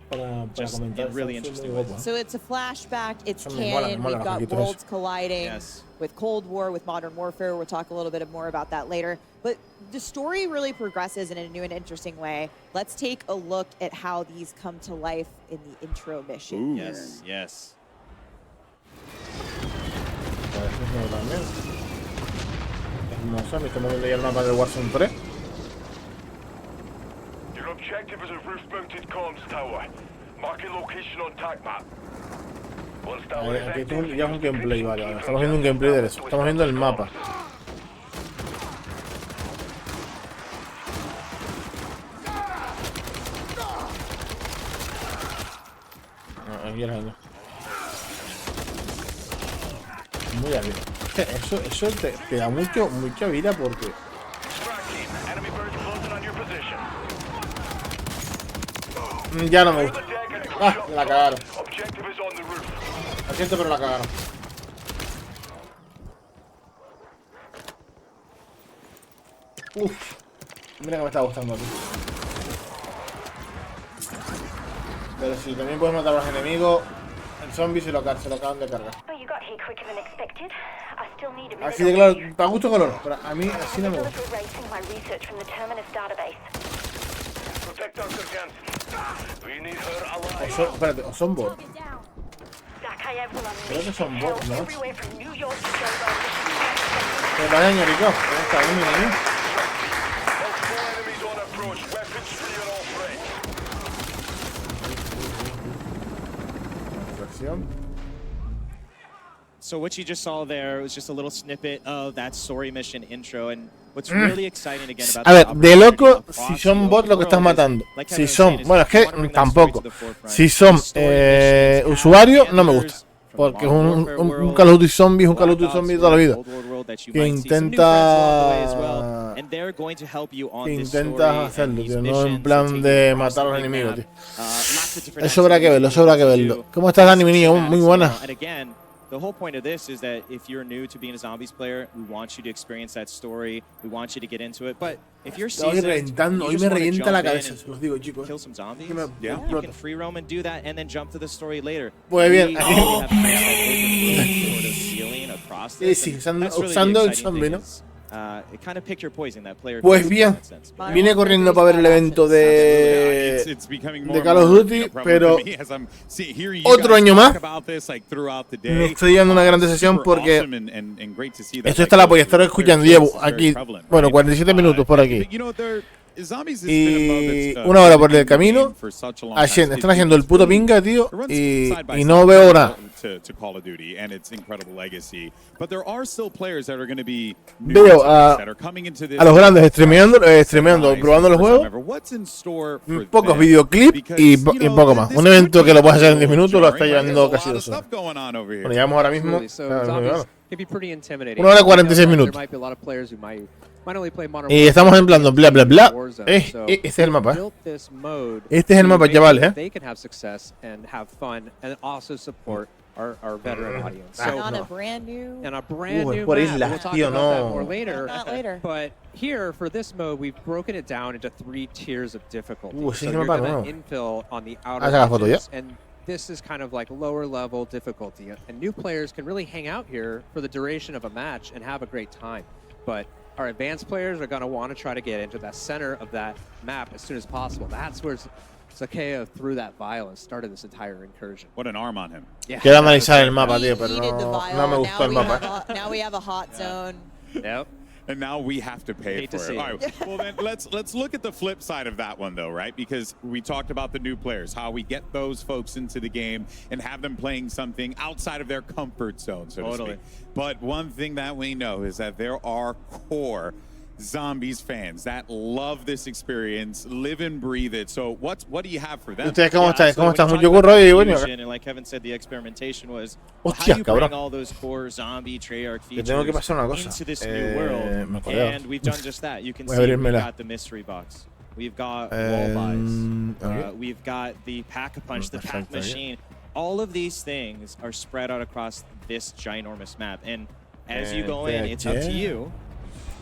just in really interesting ways. So it's a flashback, it's canon, we've got worlds colliding with Cold War, with Modern Warfare. We'll talk a little bit more about that later. But the story really progresses in a new and interesting way. Let's take a look at how these come to life in the intro mission. Yes, yes. Hermoso, me estamos viendo ya el mapa del Warzone 3. Your objective is a roof-mounted comms tower. Marking location on TAC map. Aquí ya es un gameplay, vale. Estamos viendo un gameplay de eso. Estamos viendo el mapa. Aquí el año. Muy arriba. Eso te da mucha vida porque... Ya no me gusta. Ah, la cagaron. Lo siento, pero la cagaron. Uff. Mira que me está gustando aquí. Pero si también puedes matar a los enemigos, el zombie se lo acaban de cargar. Así de claro, para gusto color, pero a mí así no me gusta. Espérate, o son bots. Creo que son bots, ¿no? Pero vaya ñorico, ¿dónde está mi niño? So what you just saw there was just a little snippet of that story mission intro, and what's really exciting again about a ver, de loco, si son bots lo que estás matando. Si son, bueno, es que tampoco. Si son usuarios, no me gusta. Porque es un Call of Duty Zombie, es un Call of Duty Zombie de toda la vida. Que intenta hacerlo, tío, no en plan de matar a los enemigos, tío. Eso habrá que verlo, ¿Cómo estás, Dani, mi niño? Muy buena. The whole point of this is that if you're new to being a Zombies player, we want you to experience that story. We want you to get into it. But if you're seasoned, hoy me revienta la cabeza, se los digo, chicos. Kill some zombies. You can free roam and do that, and then jump to the story later. Pues bien, sí, usando el zombie, ¿no? Kind of pick your poison, that player. Pues bien, vine corriendo para ver el evento de Call of Duty, pero otro año más me estoy dando una gran sesión porque esto está la polla, estar escuchando, llevo aquí, bueno, 47 minutos por aquí y una hora por el camino, están haciendo el puto pinga, tío, y no veo nada. Veo a los grandes streameando, probando los juegos, pocos videoclips y poco más. Un evento que lo puedes hacer en 10 minutos lo está llevando casi 2 horas. Bueno, llevamos ahora mismo 1 hora y 46 minutos. Y estamos en plan bla bla bla. Este es el mapa. Este es el mapa, chavales, our veteran audience. So on a brand new new map. We'll talk about that more later. Not later. But here for this mode, we've broken it down into 3 tiers of difficulty. Sí, so you're going to infill on the outer edges, and this is kind of like lower level difficulty. And new players can really hang out here for the duration of a match and have a great time. But our advanced players are going to want to try to get into the center of that map as soon as possible. That's where Sakea threw that vial and started this entire incursion. What an arm on him. Yeah. Quiero analizar el mapa, tío, pero no me gustó el mapa. Now we have a hot zone. Yep. And now we have to pay for it. All right. Well, then let's look at the flip side of that one, though, right? Because we talked about the new players, how we get those folks into the game and have them playing something outside of their comfort zone, so to speak. But one thing that we know is that there are core Zombies fans that love this experience, live and breathe it. So what do you have for them? ¿Ustedes cómo están? Mucho curro y bueno. And like Kevin said, the experimentation was how you bring all those core zombie Treyarch features into this new world. And we've done just that. You can see we've got the mystery box. We've got wall buys. We've got the pack-a-punch, the pack machine. All of these things are spread out across this ginormous map. And as you go in, it's up to you.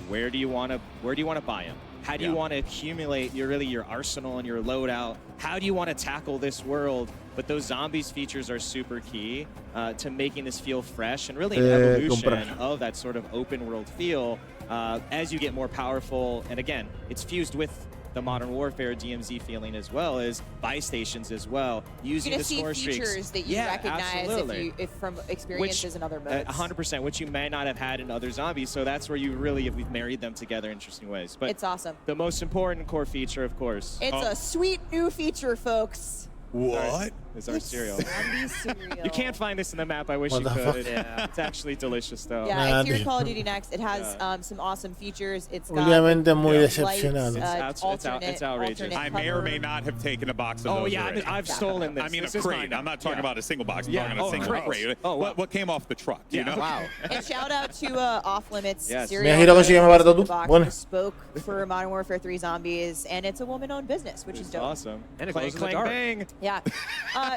Where do you want to buy them? How do you want to accumulate your arsenal and your loadout? How do you want to tackle this world? But those zombies features are super key to making this feel fresh and really an evolution of that sort of open world feel as you get more powerful. And again, it's fused with the Modern Warfare DMZ feeling as well as buy stations as well, using the score streaks. Features that you recognize if from experiences in other modes. 100%, which you may not have had in other zombies. So that's where we've married them together in interesting ways. But it's awesome. The most important core feature, of course. It's a sweet new feature, folks. What? Is our cereal. Cereal. You can't find this in the map. I wish you could. It's actually delicious, though. Yeah, it's here Call of Duty Next. It has some awesome features. It's got muy decepcionado. It's outrageous. I may or may not have taken a box of those. Oh, yeah, already. I've stolen this. I mean, a crate. I'm not talking about a single box. I'm talking about a single crate. Oh, wow. What came off the truck? You know? Wow. And shout out to Off Limits cereal. The box spoke for Modern Warfare 3 Zombies, and it's a woman-owned business, which is dope. Awesome. And it clang, goes in the dark. bang. Yeah.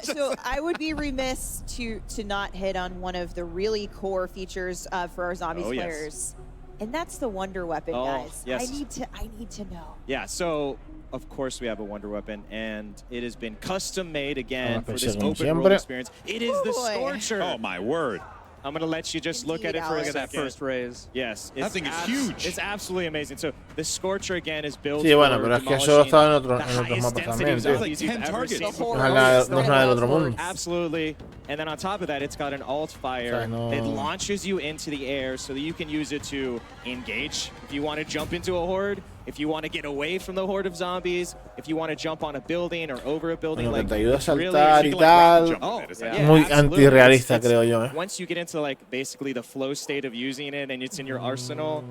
So I would be remiss to not hit on one of the really core features for our Zombies players. And that's the Wonder Weapon, guys. Yes. I need to know. Yeah, so of course we have a Wonder Weapon, and it has been custom made again for this open world experience. It is the Scorcher. Oh my word. I'm going to let you just look at it for a second. Look at that first raise. Yes. That thing is huge. It's absolutely amazing. So the Scorcher, again, is built Sí, bueno, pero es que eso estaba en the otros mapas también, highest tío. density of zombies you've ever seen before. No es nada del otro mundo. Absolutely. And then on top of that, it's got an alt fire that launches you into the air so that you can use it to engage. If you want to jump into a horde, if you want to get away from the horde of zombies, if you want to jump on a building or over a building, like te ayuda a saltar y tal. Muy antirrealista, creo yo. Once you get into like basically the flow state of using it and it's in your arsenal,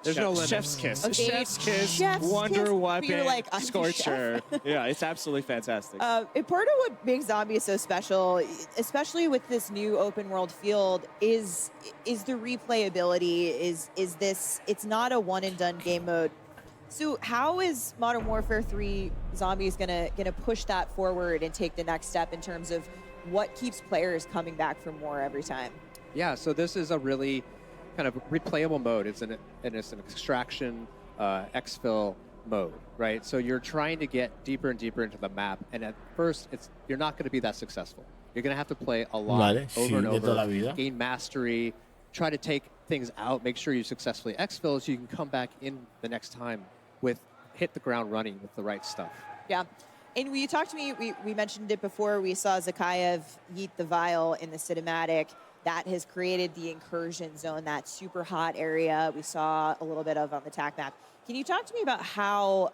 there's no limit. Chef's kiss. Okay. Chef's kiss. Wonder Weapon. Scorcher. Yeah, it's absolutely fantastic. Part of what makes Zombies so special, especially with this new open world field, is the replayability. Is this? It's not a one and done game mode. So how is Modern Warfare 3 Zombies gonna push that forward and take the next step in terms of what keeps players coming back for more every time? Yeah, so this is a really kind of replayable mode. It's an extraction exfil mode, right? So you're trying to get deeper and deeper into the map, and at first you're not going to be that successful. You're going to have to play a lot over and over, gain mastery, try to take things out, make sure you successfully exfil so you can come back in the next time hit the ground running with the right stuff. Yeah. And when you talked to me, we mentioned it before, we saw Zakayev yeet the vial in the cinematic. That has created the incursion zone, that super hot area we saw a little bit of on the TAC map. Can you talk to me about how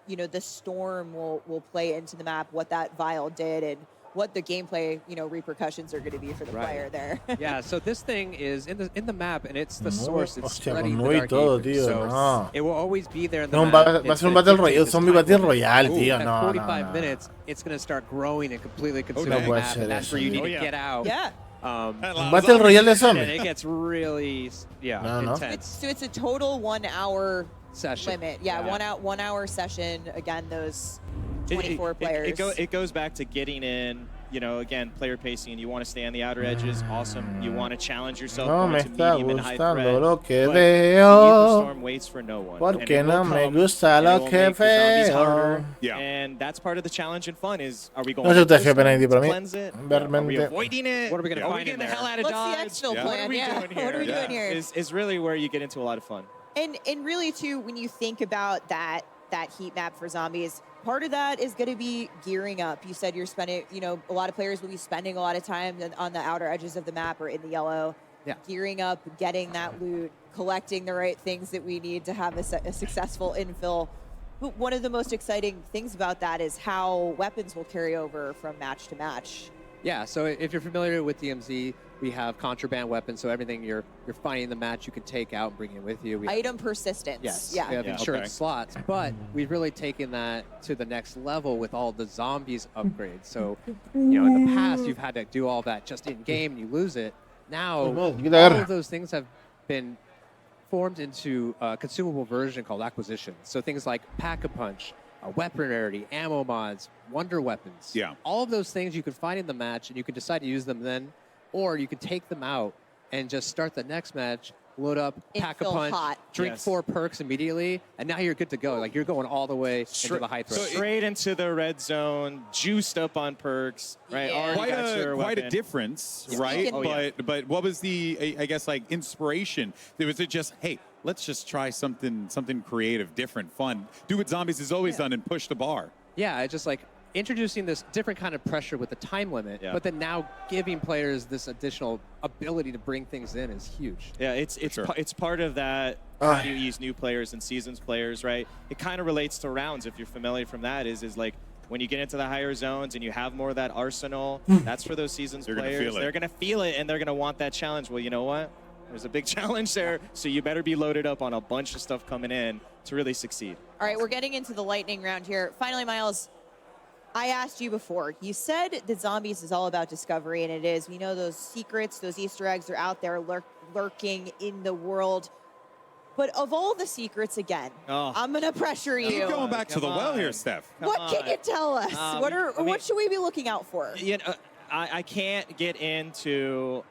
the storm will play into the map, what that vial did, and what the gameplay repercussions are going to be for the player there? Yeah, so this thing is in the map, and it's the source. It's Hostia, spreading con the dark todo, acres, tío, so no. it will always be there in the No, map. va a ser un Battle Royale, zombie Battle Royale, tío. At No, 45 minutes, it's going to start growing and completely consuming the map, and that's where you need to get out. Yeah. Battle Royale de zombies. And it gets really, intense. So it's a total 1 hour session limit. Yeah, 1 hour session. Again, those 24 players. It goes back to getting in, you know, again, player pacing, and you want to stay on the outer edges, awesome. You want to challenge yourself No me going to está medium and high gustando threat, lo que but veo. Storm waits for no one. Porque no me gusta lo que veo. And that's part of the challenge and fun is, are we going No sé to usted, Penalty, para mí, cleanse it? Are we realmente. avoiding it? What are we going to find in the there? hell out of What's dodge? the exfil plan? What are we doing here? What are we doing here? Is really where you get into a lot of fun. And really, too, when you think about that heat map for zombies, part of that is going to be gearing up. You said you're spending, you know, a lot of players will be spending a lot of time on the outer edges of the map or in the yellow, gearing up, getting that loot, collecting the right things that we need to have a successful infill. But one of the most exciting things about that is how weapons will carry over from match to match. Yeah, so if you're familiar with DMZ, we have contraband weapons, so everything you're finding in the match you can take out and bring it with you. Item persistence. Yes, Yeah. we have insurance slots, but we've really taken that to the next level with all the zombies upgrades. So, you know, in the past you've had to do all that just in game and you lose it. Now, all of those things have been formed into a consumable version called acquisitions. So things like Pack-a-Punch, weapon rarity, ammo mods, wonder weapons. Yeah. All of those things you can find in the match, and you can decide to use them then, or you can take them out and just start the next match, load up, Pack-a-Punch, drink 4 perks immediately, and now you're good to go. Like, you're going all the way into the high threat. Straight into the red zone, juiced up on perks, right? Quite a difference, right? But what was the, I guess, like, inspiration? Was it just, hey, let's just try something creative, different, fun. Do what Zombies has always done and push the bar. Yeah, it's just like introducing this different kind of pressure with the time limit, but then now giving players this additional ability to bring things in is huge. Yeah, it's part of that. How do you use new players and seasons players, right? It kind of relates to rounds. If you're familiar from that, is like when you get into the higher zones and you have more of that arsenal, that's for those seasons players. They're gonna feel it and they're gonna want that challenge. Well, you know what? There's a big challenge there, so you better be loaded up on a bunch of stuff coming in to really succeed. All right, we're getting into the lightning round here. Finally, Miles, I asked you before. You said that Zombies is all about discovery, and it is. We know those secrets, those Easter eggs are out there lurking in the world. But of all the secrets, again, I'm going to pressure you. Keep going back to the well here, Steph. What can you tell us? What should we be looking out for? You know, I can't get into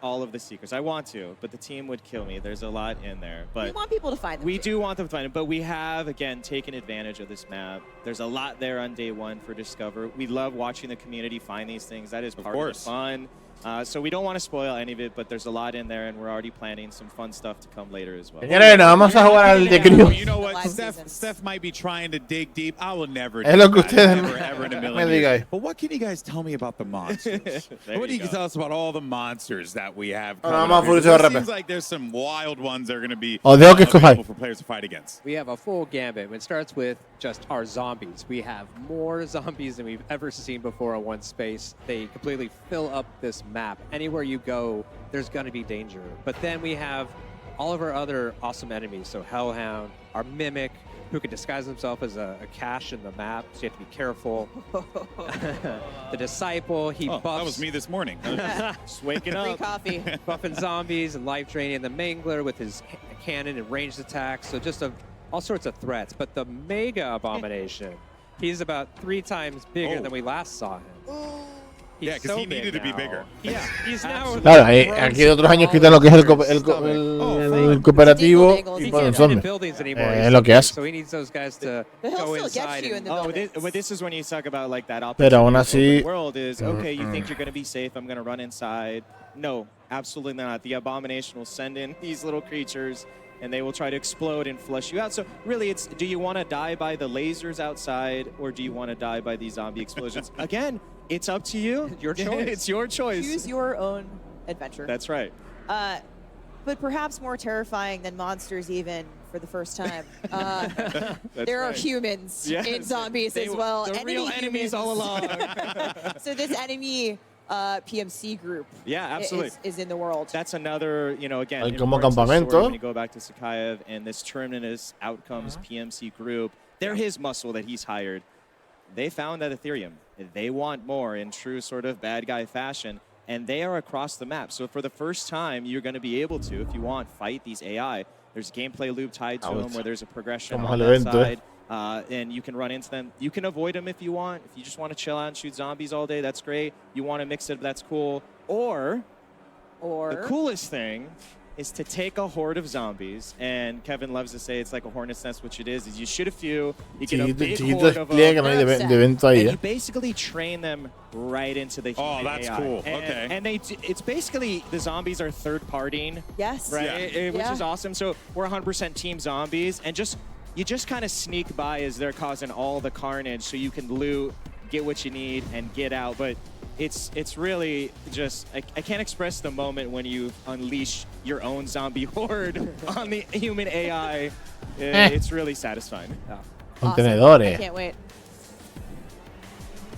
all of the secrets. I want to, but the team would kill me. There's a lot in there. But we want people to find them. We do want them to find them, but we have, again, taken advantage of this map. There's a lot there on day one for Discover. We love watching the community find these things. That is part of the fun. So we don't want to spoil any of it, but there's a lot in there, and we're already planning some fun stuff to come later as well. Señores, nos vamos a jugar al de Crew. You know what? Steph might be trying to dig deep. I will never do Es lo que that. ustedes Never, ever in a me million digan. years. But what can you guys tell me about the monsters? What do you tell us about all the monsters that we have? It seems like there's some wild ones that are going to be available for players to fight against. We have a full gambit. It starts with just our zombies. We have more zombies than we've ever seen before in one space. They completely fill up this map. Anywhere you go, there's going to be danger. But then we have all of our other awesome enemies. So Hellhound, our Mimic, who can disguise himself as a cache in the map, so you have to be careful. The Disciple, he buffs. That was me this morning. Just waking up. Free coffee. Buffing zombies and life draining the Mangler with his cannon and ranged attacks. So just all sorts of threats. But the Mega Abomination, he's about 3 times bigger than we last saw him. Yeah, because he needed to be bigger. Yeah, he's now. Claro, aquí de otros años quitan lo que es el cooperativo y ponen zombies. Es lo que hace. So he needs those guys to go inside. But this is when you talk about like that Pero aún así, world is okay. You think you're going to be safe? I'm going to run inside. No, absolutely not. The Abomination will send in these little creatures, and they will try to explode and flush you out. So really, it's do you want to die by the lasers outside, or do you want to die by these zombie explosions? Again, it's up to you. Your choice. It's your choice. Choose your own adventure. That's right. But perhaps more terrifying than monsters even for the first time. There are humans in Zombies as well. The real enemies all along. So this enemy PMC group absolutely. Is in the world. That's another, again, como campamento. when you go back to Sakayev and this Terminus Outcomes PMC group, they're his muscle that he's hired. They found that Ethereum. They want more in true sort of bad guy fashion, and they are across the map. So for the first time, you're going to be able to, if you want, fight these AI. There's gameplay loop tied to them where there's a progression on that side. and you can run into them. You can avoid them if you want. If you just want to chill out and shoot zombies all day, that's great. You want to mix it, that's cool. Or the coolest thing is to take a horde of zombies, and Kevin loves to say it's like a hornet's nest, which it is you shoot a few, you get a big horde of them, and you basically train them right into the human that's AI. cool. And it's basically the zombies are third-partying. Yes. Right? Which is awesome. So we're 100% team zombies, and you just kind of sneak by as they're causing all the carnage, so you can loot, get what you need, and get out. But it's really just, I can't express the moment when you unleash your own zombie horde on the human AI. It's really satisfying. Awesome. I can't wait.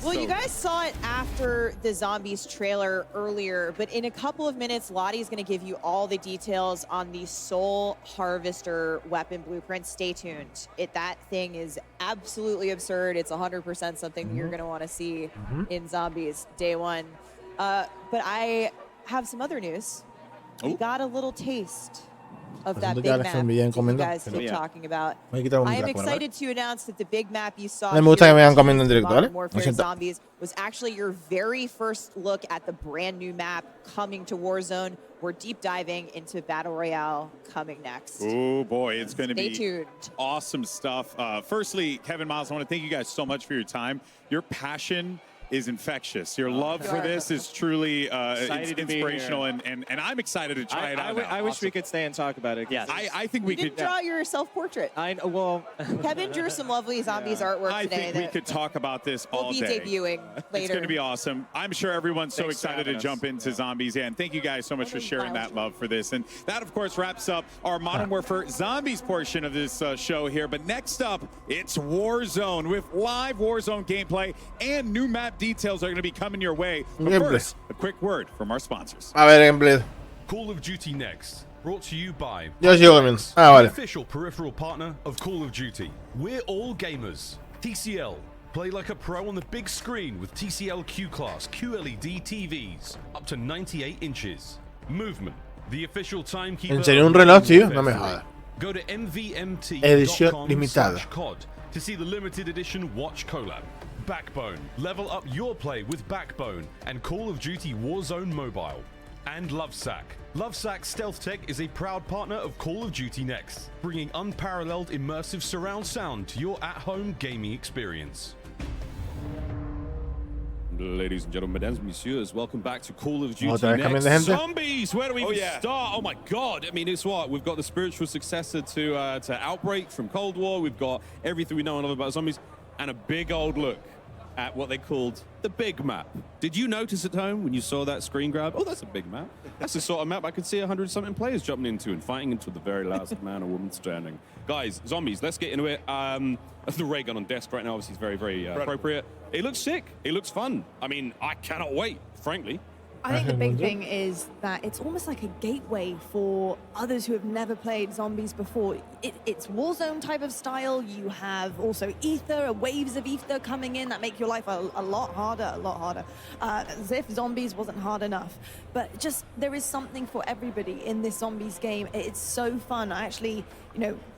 Well, you guys saw it after the Zombies trailer earlier, but in a couple of minutes, Lottie's going to give you all the details on the Soul Harvester weapon blueprint. Stay tuned. That thing is absolutely absurd. It's 100% something you're going to want to see in Zombies Day 1. But I have some other news. We got a little taste of that big map that you guys keep talking about. I am excited to announce that the big map you saw here in Modern Warfare Zombies was actually your very first look at the brand new map coming to Warzone. We're deep diving into Battle Royale coming next. Oh boy, it's going to be tuned. Awesome stuff. Firstly, Kevin, Miles, I want to thank you guys so much for your time. Your passion is infectious. Your love for this is truly inspirational, and I'm excited to try it out. I wish we could stay and talk about it. Yes. I think we could draw your self-portrait. Well, Kevin drew some lovely Zombies artwork today. I think we could talk about this all day. We'll be debuting later. It's going to be awesome. I'm sure everyone's so excited to jump into Zombies. And thank you guys so much for sharing that love for this. And that, of course, wraps up our Modern Warfare Zombies portion of this show here. But next up, it's Warzone with live Warzone gameplay and new map details are going to be coming your way. But first, a quick word from our sponsors. A ver, gameplay. Call of Duty Next, brought to you by the official peripheral partner of Call of Duty. We're all gamers. TCL. Play like a pro on the big screen with TCL Q-Class QLED TVs, up to 98 inches. Movement. The official timekeeper. ¿En serio un reloj, tío? No me jodas. Go to Edición limitada. mvmt.com/COD to see the limited edition watch collab. Backbone. Level up your play with Backbone and Call of Duty Warzone Mobile. And Lovesack. Lovesack Stealth Tech is a proud partner of Call of Duty Next, bringing unparalleled immersive surround sound to your at-home gaming experience. Ladies and gentlemen, mesdames, messieurs, welcome back to Call of Duty Next. Zombies, where do we start? Oh my God! I mean, it's what we've got the spiritual successor to Outbreak from Cold War. We've got everything we know and love about zombies, and a big old look at what they called the big map. Did you notice at home when you saw that screen grab? Oh, that's a big map. That's the sort of map I could see 100-something players jumping into and fighting until the very last man or woman standing. Guys, zombies, let's get into it. The ray gun on desk right now obviously is very, very appropriate. It looks sick. It looks fun. I mean, I cannot wait, frankly. I think the big thing is that it's almost like a gateway for others who have never played zombies before. It's Warzone type of style. You have also Ether, waves of Ether coming in that make your life a lot harder, as if zombies wasn't hard enough. But just, there is something for everybody in this zombies game. It's so fun. I actually,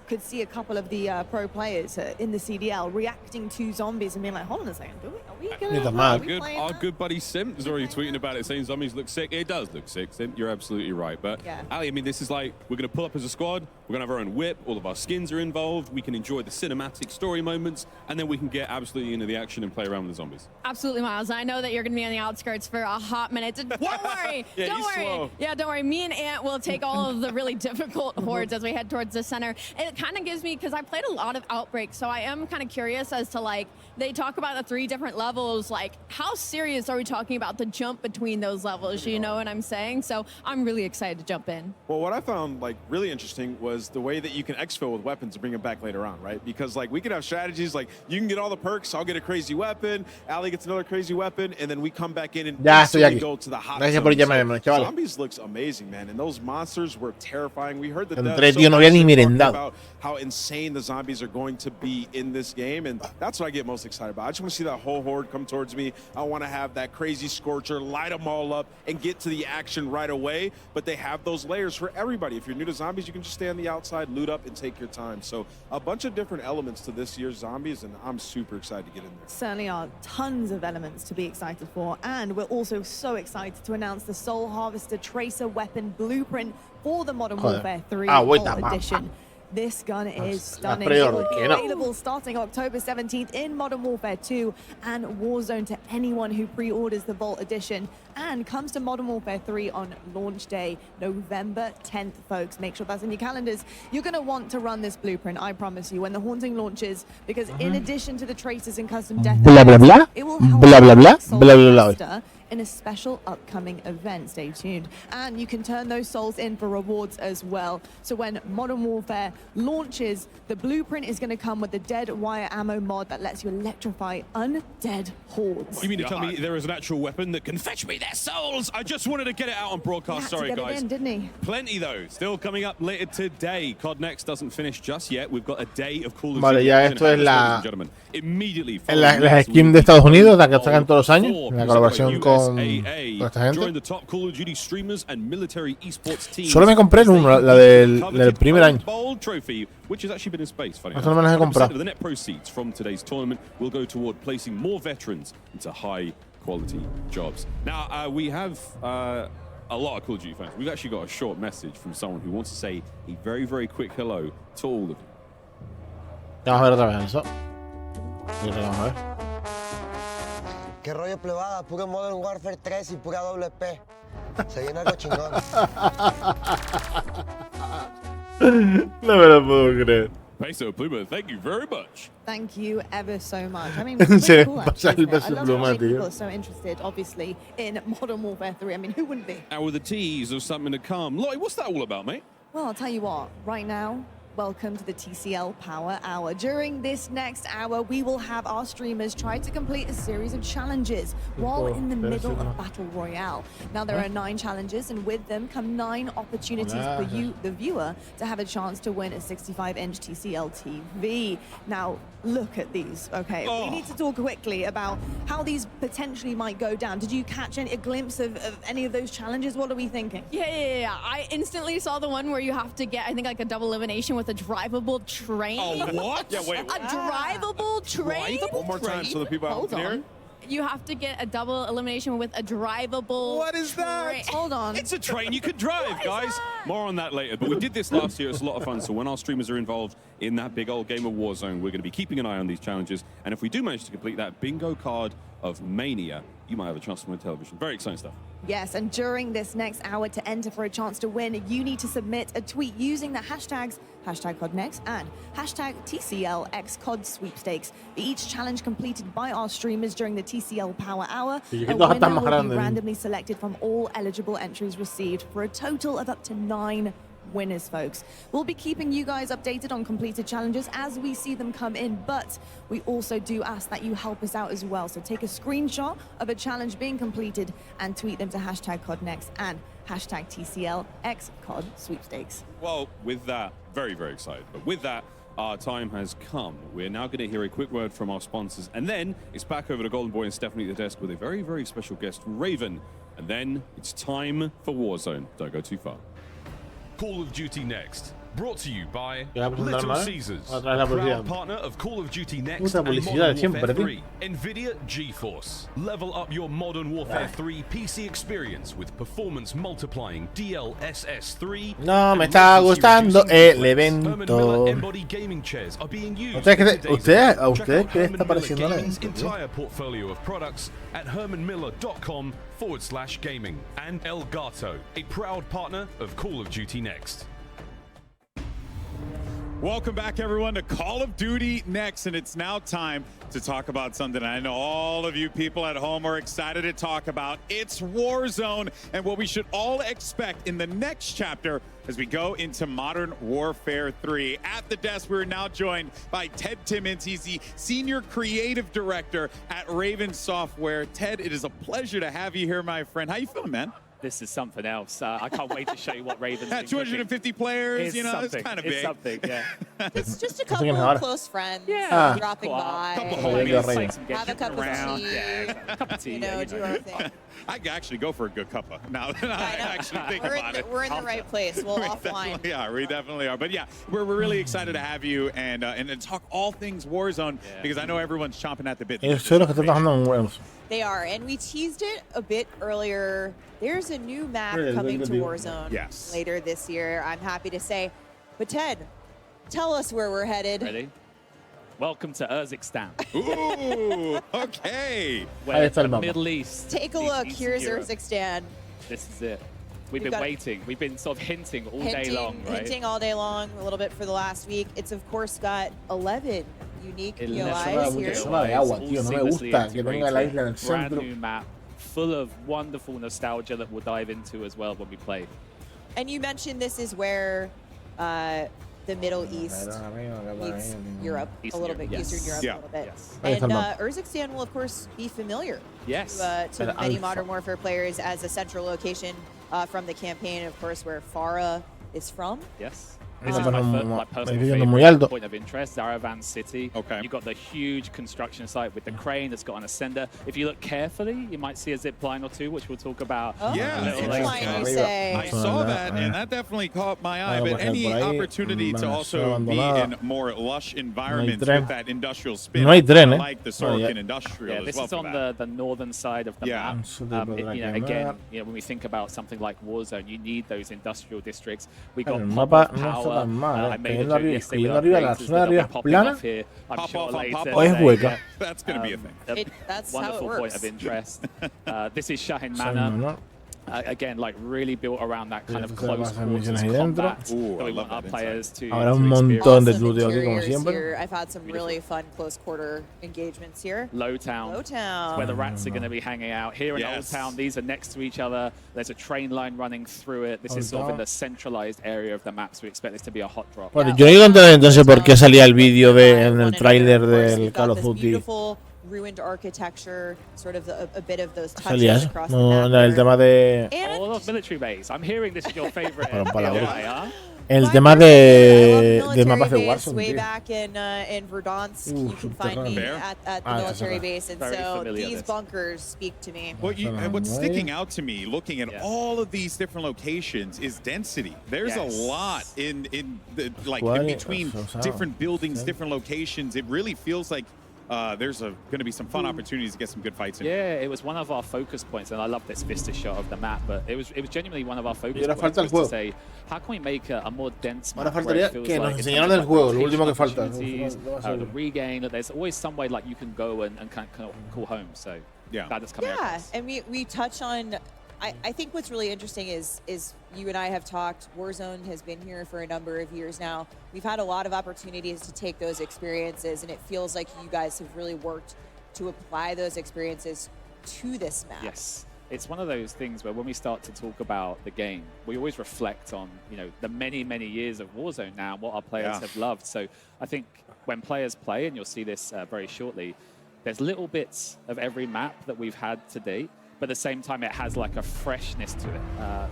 could see a couple of the pro players in the CDL reacting to zombies and being like, hold on a second, are we gonna our good buddy Simp is already tweeting about it, saying zombies look sick. It does look sick, Simp. You're absolutely right. But Ali, I mean, this is like, we're going to pull up as a squad. We're going to have our own whip. All of our skins are involved. We can enjoy the cinematic story moments, and then we can get absolutely into the action and play around with the zombies. Absolutely, Miles. I know that you're going to be on the outskirts for a hot minute. Don't worry. Don't worry. Slow. Yeah, don't worry. Me and Ant will take all of the really difficult hordes as we head towards the center. And it kind of gives me, because I played a lot of Outbreak, so I am kind of curious as to, like, they talk about the 3 different levels. Like, how serious are we talking about the jump between those levels? You know what I'm saying? So I'm really excited to jump in. Well, what I found like really interesting was the way that you can exfil with weapons and bring them back later on, right? Because like we can have strategies like you can get all the perks, I'll get a crazy weapon, Ali gets another crazy weapon, and then we come back in and go to the hot zone. So Zombies looks amazing, man, and those monsters were terrifying. We heard the devs so about how insane the zombies are going to be in this game, and that's what I get most most excited about. I just want to see that whole horde come towards me. I want to have that crazy Scorcher, light them all up, and get to the action right away. But they have those layers for everybody. If you're new to zombies, you can just stay on the outside, loot up, and take your time. So a bunch of different elements to this year's zombies, and I'm super excited to get in there. Certainly are tons of elements to be excited for, and we're also so excited to announce the Soul Harvester Tracer Weapon Blueprint for the Modern Warfare 3 Edition. This gun is stunning. It will be available starting October 17th in Modern Warfare 2 and Warzone to anyone who pre-orders the Vault Edition, and comes to Modern Warfare 3 on launch day, November 10th, folks. Make sure that's in your calendars. You're going to want to run this blueprint, I promise you, when the Haunting launches, because in addition to the tracers and custom death effects, it will help in a special upcoming event. Stay tuned. And you can turn those souls in for rewards as well. So when Modern Warfare launches, the blueprint is going to come with the dead wire ammo mod that lets you electrify undead hordes. You mean to tell me there is an actual weapon that can fetch me their souls? I just wanted to get it out on broadcast. Sorry, guys. It in, didn't he? Plenty, though. Still coming up later today. COD Next doesn't finish just yet. We've got a day of Call of Duty. Ya esto es la skin de Estados Unidos, la que sacan todos los años, la colaboración con esta gente. Solo me compré uno, la del primer año. Eso no me las he comprado. The net proceeds from today's tournament will go toward placing more veterans into high-quality jobs. Now, we have a lot of Call of Duty fans. We've actually got a short message from someone who wants to say a very, very quick hello to all of you. Vamos a ver otra vez eso. Vamos a ver. Qué rollo plebada, puro Modern Warfare 3 y pura WP. Se viene algo chingón. No me lo puedo creer. Peso Pluma, thank you very much. Thank you ever so much. I mean, Se cool, pasa el Peso I love Pluma, how tío. people are so interested, obviously, in Modern Warfare 3. I mean, who wouldn't be? And with a tease of something to come. Lloyd, what's that all about, mate? Well, I'll tell you what, right now, welcome to the TCL Power Hour. During this next hour, we will have our streamers try to complete a series of challenges while in the middle of Battle Royale. Now, there are 9 challenges, and with them come 9 opportunities for you, the viewer, to have a chance to win a 65-inch TCL TV. Now, look at these, okay? We need to talk quickly about how these potentially might go down. Did you catch a glimpse of any of those challenges? What are we thinking? Yeah. I instantly saw the one where you have to get, I think, like a double elimination with a drivable train. Oh, what? Yeah, wait. A drivable train? One more time so the people out there. You have to get a double elimination with a drivable. What is that? Hold on. It's a train you could drive, guys. More on that later. But we did this last year. It's a lot of fun. So when our streamers are involved in that big old game of Warzone, we're going to be keeping an eye on these challenges. And if we do manage to complete that bingo card of Mania, you might have a chance to win television. Very exciting stuff. Yes, and during this next hour, to enter for a chance to win, you need to submit a tweet using the hashtags #CODNEXT and #TCLXCOD sweepstakes. For each challenge completed by our streamers during the TCL Power Hour, a winner will be randomly selected from all eligible entries received for a total of up to 9 winners, folks. We'll be keeping you guys updated on completed challenges as we see them come in, but we also do ask that you help us out as well. So take a screenshot of a challenge being completed and tweet them to #CODNEXT and #TCLXCOD sweepstakes. Well, with that, very, very excited. But with that, our time has come. We're now going to hear a quick word from our sponsors, and then it's back over to Golden Boy and Stephanie at the desk with a very, very special guest, Raven. And then it's time for Warzone. Don't go too far. Call of Duty Next. Brought to you by Little Caesars, proud partner of Call of Duty Next and Modern Warfare 3. NVIDIA GeForce. Level up your Modern Warfare 3 PC experience with performance multiplying DLSS 3. No, me está gustando el evento. ¿Ustedes qué está pareciendo el evento? Entire portfolio of products at hermanmiller.com/gaming. And Elgato, a proud partner of Call of Duty Next. Welcome back, everyone, to Call of Duty Next, and it's now time to talk about something I know all of you people at home are excited to talk about. It's Warzone, and what we should all expect in the next chapter as we go into Modern Warfare 3. At the desk, we're now joined by Ted Timmons. He's the Senior Creative Director at Raven Software. Ted, it is a pleasure to have you here, my friend. How you feeling, man? this is something else. I can't wait to show you what Raven's At 250 players, you know, it's kind of big. It's something, yeah. It's just a couple of close friends dropping by. Have a cup of tea. Yeah, cup of tea. You know, do our thing. I could actually go for a good cuppa now that I actually think about it. We're in the right place. We'll offline. We definitely are. But yeah, we're really excited to have you and talk all things Warzone because I know everyone's chomping at the bit. They are, and we teased it a bit earlier. There's a new map coming to Warzone later this year, I'm happy to say. But Ted, tell us where we're headed. Ready? Welcome to Urzikstan. Ooh, okay. Where the Middle East. Take a look. Here's Urzikstan. This is it. We've been waiting. We've been sort of hinting all day long, right? Hinting all day long, a little bit for the last week. It's, of course, got 11 unique POIs here. Brand new map, full of wonderful nostalgia that we'll dive into as well when we play. And you mentioned this is where the Middle East meets Europe a little bit, Eastern Europe a little bit. And Urzikstan will, of course, be familiar to many Modern Warfare players as a central location from the campaign, of course, where Farah is from. Yes. This is my personal favorite point of interest, Zaravan City. Okay. You've got the huge construction site with the crane that's got an ascender. If you look carefully, you might see a zip line or two, which we'll talk about. Oh, zip line, you say. I saw that, and that definitely caught my eye. But any opportunity to also be in more lush environments with that industrial spin, I like the Sorokin industrial as this well. is on the northern side of the map. Again, when we think about something like Warzone, you need those industrial districts. We got power. I made a joke yesterday with our places popping off here. I'm sure later. That's going to be a thing. That's wonderful how it works. point of interest. This is Shahin Manor. Again, like really built around that kind of close quarters combat that we want our players to experience. I've had some really fun close quarter engagements here. Lowtown. Where the rats are going to be hanging out. Here in Old Town, these are next to each other. There's a train line running through it. This is sort of in the centralized area of the map, so we expect this to be a hot drop. Bueno, yo no entendí entonces por qué salía el vídeo en el tráiler del Call of Duty. Ruined architecture, sort of a bit of those touches Salías, across the map. el tema de all those military base. I'm hearing this is your favorite. El tema de mapas de Warzone. Way back in Verdansk, you can find me at the military base, and so these bunkers speak to me. What's sticking out to me, looking at all of these different locations, is density. There's a lot in between different buildings, different locations. It really feels like there's going to be some fun opportunities to get some good fights in. Yeah, it was one of our focus points, and I love this vista shot of the map, but it was genuinely one of our focus points was to say, how can we make a more dense map where it feels like it's the regain, there's always some way like you can go and kind of call home, so glad that's coming out. And we touch on, I think what's really interesting is you and I have talked, Warzone has been here for a number of years now. We've had a lot of opportunities to take those experiences, and it feels like you guys have really worked to apply those experiences to this map. Yes. It's one of those things where when we start to talk about the game, we always reflect on, the many, many years of Warzone now and what our players have loved. So I think when players play, and you'll see this very shortly, there's little bits of every map that we've had to date, but at the same time, it has like a freshness to it.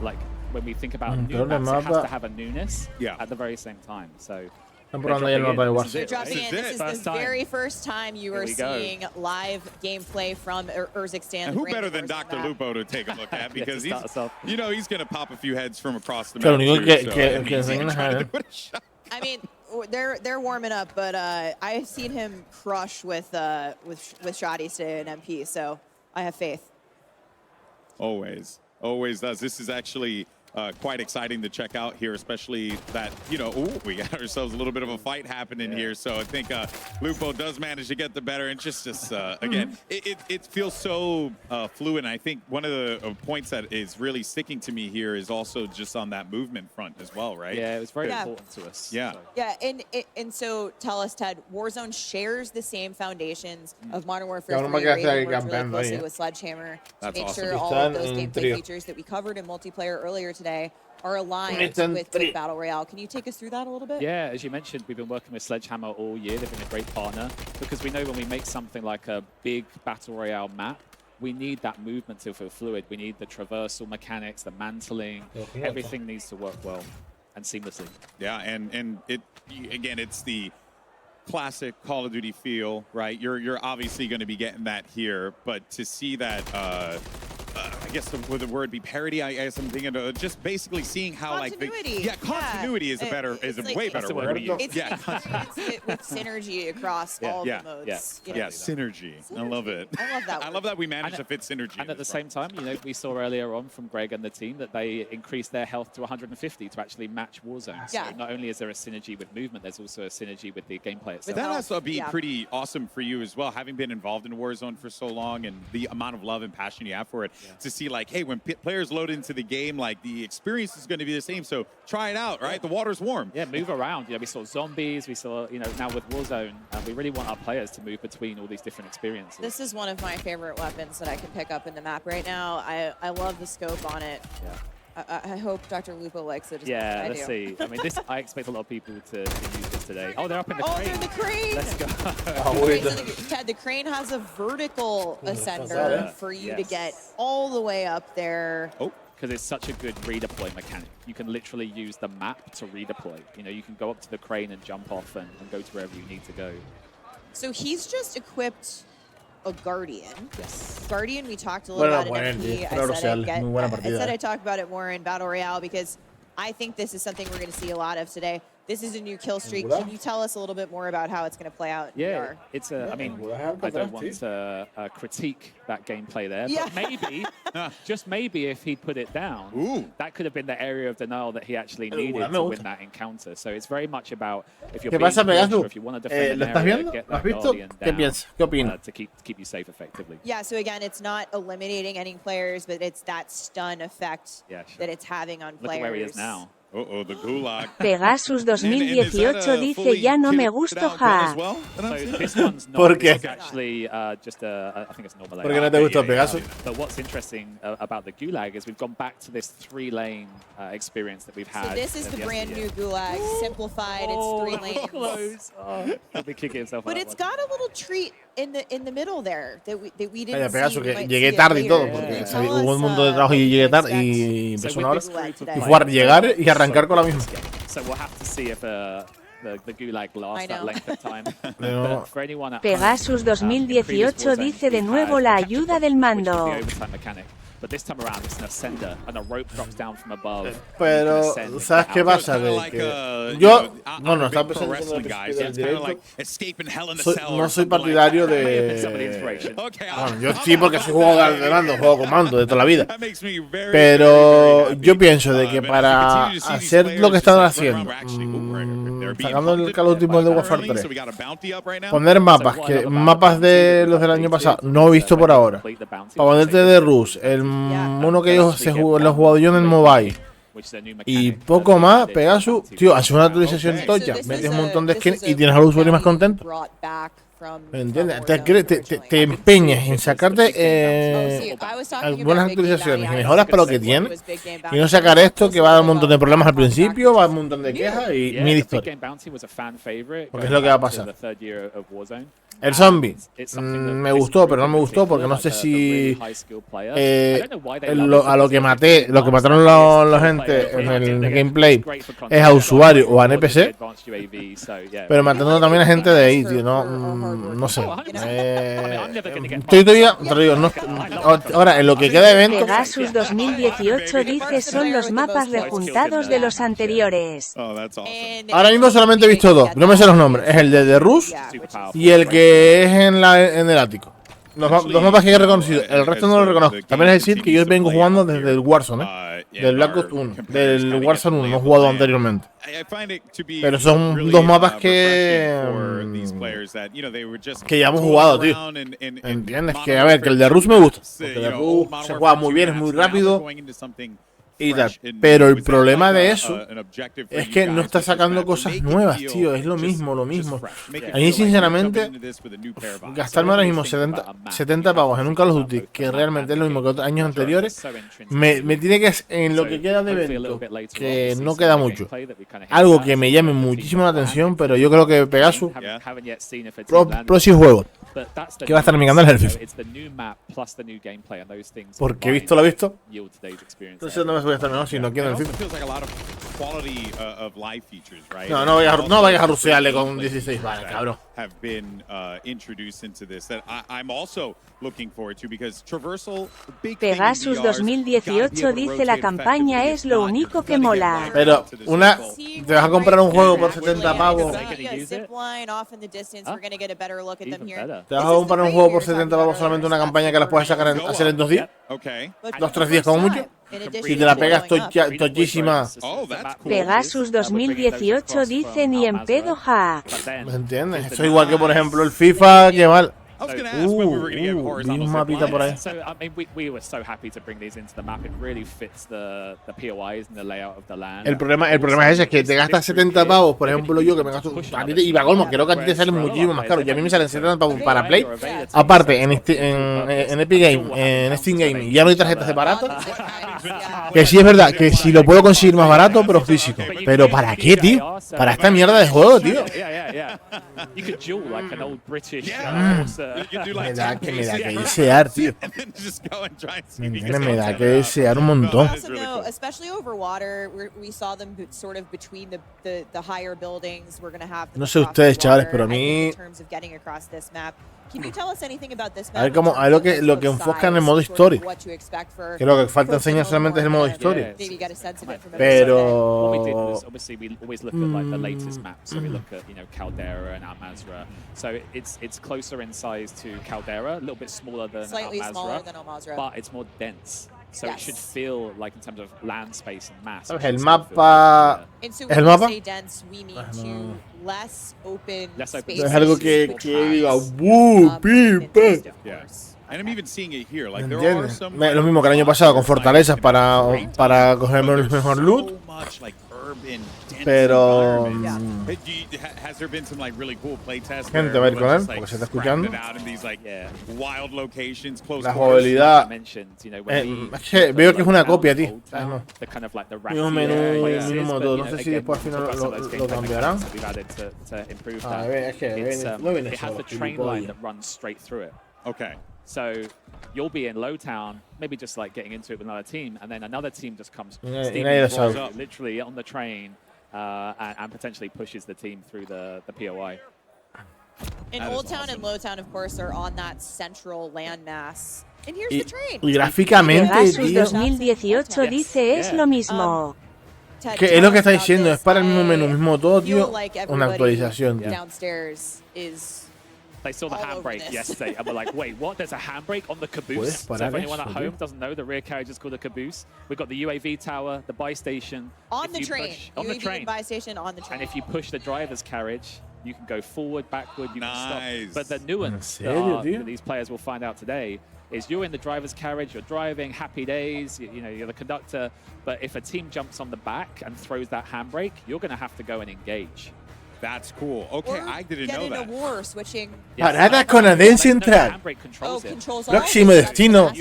Like when we think about new maps, it has to have a newness at the very same time. So This is the very first time you are seeing live gameplay from Urzikstan. And who better than Dr. Lupo to take a look at, because he's going to pop a few heads from across the map. I mean, they're warming up, but I've seen him crush with shotties today in MP, so I have faith. Always does. This is actually quite exciting to check out here, especially that, we got ourselves a little bit of a fight happening here. So I think Lupo does manage to get the better. And just again, it feels so fluid. And I think one of the points that is really sticking to me here is also just on that movement front as well, right? Yeah, it was very important to us. Yeah. Yeah, and so tell us, Ted, Warzone shares the same foundations of Modern Warfare 3. Raven works really closely with Sledgehammer to make sure all of those gameplay features that we covered in multiplayer earlier today are aligned with Battle Royale. Can you take us through that a little bit? Yeah, as you mentioned, we've been working with Sledgehammer all year. They've been a great partner because we know when we make something like a big Battle Royale map, we need that movement to feel fluid. We need the traversal mechanics, the mantling. Everything needs to work well and seamlessly. Yeah, and again, it's the classic Call of Duty feel, right? You're obviously going to be getting that here, but to see that, I guess would the word be parody? I guess I'm thinking of just basically seeing how continuity. Continuity is a better, way better word. It's with synergy across all the modes. Yeah, synergy. I love it. I love that. I love that we managed to fit synergy. And at the same time, we saw earlier on from Greg and the team that they increased their health to 150 to actually match Warzone. So not only is there a synergy with movement, there's also a synergy with the gameplay itself. But that has to be pretty awesome for you as well, having been involved in Warzone for so long and the amount of love and passion you have for it. To see like, hey, when players load into the game, like the experience is going to be the same. So try it out, right? The water's warm. Yeah, move around. We saw zombies. We saw, now with Warzone, we really want our players to move between all these different experiences. This is one of my favorite weapons that I can pick up in the map right now. I love the scope on it. Yeah. I hope Dr. Lupo likes it as yeah, much as I let's do. see. I mean, I expect a lot of people to use this today. Oh, they're up in the crane. Oh, they're in the crane. Let's go. Ted, the crane has a vertical ascender for you to get all the way up there. Oh, because it's such a good redeploy mechanic. You can literally use the map to redeploy. You can go up to the crane and jump off and go to wherever you need to go. So he's just equipped a Guardian. Yes. Guardian, we talked a little about in FP. I said I'd talk about it more in Battle Royale because I think this is something we're going to see a lot of today. This is a new kill streak. Can you tell us a little bit more about how it's going to play out in VR? It's I don't want to critique that gameplay there, but maybe, just maybe if he put it down, that could have been the area of denial that he actually needed to win that encounter. So it's very much about if you're being cautious, or if you want to defend an area, get that Guardian down to keep you safe effectively. Yeah, so again, it's not eliminating any players, but it's that stun effect that it's having on players. Look where he is now. The gulag. Pegasus 2018 dice ya no me gusto ja. So this one's not. It's actually just I think it's normal. ¿Por qué no te gustó Pegasus? But what's interesting about the Gulag is we've gone back to this 3-lane experience that we've had. So this is the brand new Gulag, simplified. It's 3 lanes. Close. He'll be kicking himself but out. it's got a little treat in the middle there that we didn't see. Pegasus, que llegué tarde y todo, porque hubo un montón de trabajo y llegué tarde y empezó una hora. Y fue a llegar y arrancar con la misma. So we'll have to see if the Gulag lasts that length of time. For anyone at Pegasus 2018 dice de nuevo la ayuda del mando. But this time around, it's an ascender, and a rope drops down from above. Pero, ¿sabes qué pasa? De que yo, bueno, estaba pensando en el directo. No soy partidario de... Bueno, yo sí, porque soy jugador de mando, juego con mando de toda la vida. Pero yo pienso de que para hacer lo que están haciendo, sacando el Call of Duty de Warfare 3, poner mapas de los del año pasado, no he visto por ahora, para ponerte de Rus, el uno que ellos lo he jugado yo en el mobile y poco más, Pegasus, tío, hace una actualización tocha, metes un montón de skins y tienes a los usuarios más contentos. ¿Me entiendes? Te empeñas en sacarte algunas actualizaciones y mejoras para lo que tiene y no sacar esto que va a dar un montón de problemas al principio, va a dar un montón de quejas y mil historias. Porque es lo que va a pasar. El zombie me gustó, pero no me gustó porque no sé si a lo que mataron la gente en el gameplay es a usuario o a NPC, pero matando también a gente de ahí, tío, no sé. Estoy todavía, te lo digo, ahora en lo que queda de evento. Pegasus 2018 dice son los mapas rejuntados de los anteriores. Ahora mismo solamente he visto dos, no me sé los nombres, es el de The Rus y el que es en el ático. Los mapas que he reconocido, el resto no los reconozco. También es decir que yo vengo jugando desde el Warzone, del Black Ops 1, del Warzone 1, no he jugado anteriormente. Pero son dos mapas que ya hemos jugado, tío. ¿Entiendes? Que a ver, que el de Rus me gusta. Porque el de Rus se juega muy bien, es muy rápido. y tal. Pero el problema de eso es que no está sacando cosas nuevas, tío. Es lo mismo, lo mismo. A mí, sinceramente, gastarme ahora mismo 70 pavos en un Call of Duty, que realmente es lo mismo que años anteriores, me tiene que, en lo que queda de evento, que no queda mucho, algo que me llame muchísimo la atención, pero yo creo que Pegasus, próximo juego que va a estar en mi canal es el FIFA. Porque he visto lo visto. Entonces no me voy a estar mejor si no quiero el FIFA. No vayas a rusearle con 16 balas, cabrón. Pegasus 2018 dice la campaña es lo único que mola. Pero te vas a comprar un juego por 70 pavos. ¿Te vas a comprar un juego por 70 pavos solamente una campaña que las puedes hacer en 2 días? 2-3 días como mucho. Si te la pegas tochísima. Pegasus 2018 dice ni en pedo, ja. ¿Me entiendes? Esto es igual que, por ejemplo, el FIFA, que mal. Vi un mapita por ahí. El problema es ese, que te gastas 70 pavos, por ejemplo yo que me gasto, y va colmo, creo que a ti te salen muchísimo más caros, y a mí me salen 70 pavos para Play, aparte en Epic Game, en Steam Game, ya no hay tarjetas de barato, que sí es verdad, que si lo puedo conseguir más barato, pero físico, pero ¿para qué, tío? Para esta mierda de juego, tío. Me da que desear, tío. Me da que desear un montón. No sé ustedes, chavales, pero a mí... A ver cómo, lo que enfoca en el modo historia. Que lo que falta enseñar solamente es el modo historia. Pero... So it's closer in size to Caldera, a little bit smaller than Al-Mazrah, but it's more dense. So it should feel like in terms of land space and mass. ¿El mapa? ¿Es el mapa? Es algo que diga pipe. ¿Entiendes? Lo mismo que el año pasado con fortalezas para coger el mejor loot. Pero gente, va a ir con él porque se está escuchando. La jugabilidad es que veo que es una copia, tío. Un menú todo. No sé si después al final lo cambiarán. A ver, es que no viene solo. Okay. So you'll be in Lowtown, maybe just like getting into it with another team, and then another team just comes literally on the train and potentially pushes the team through the POI. In Old Town and Lowtown, of course, are on that central landmass. And here's the train. Y gráficamente, tío. 2018 dice es lo mismo. Que es lo que está diciendo, es para el mismo menú, mismo todo, tío. Una actualización, tío. Downstairs is They saw the handbrake yesterday and were like, wait, what? There's a handbrake on the caboose? So if anyone at home doesn't know, the rear carriage is called a caboose. We've got the UAV tower, the buy station. On the train. On the train. Buy station on the train. And if you push the driver's carriage, you can go forward, backward, you can stop. But the nuance that these players will find out today is you're in the driver's carriage, you're driving, happy days, you know, you're the conductor. But if a team jumps on the back and throws that handbrake, you're going to have to go and engage. That's cool. Okay, I didn't know that. War, switching. Parada canadense central. Próximo destino.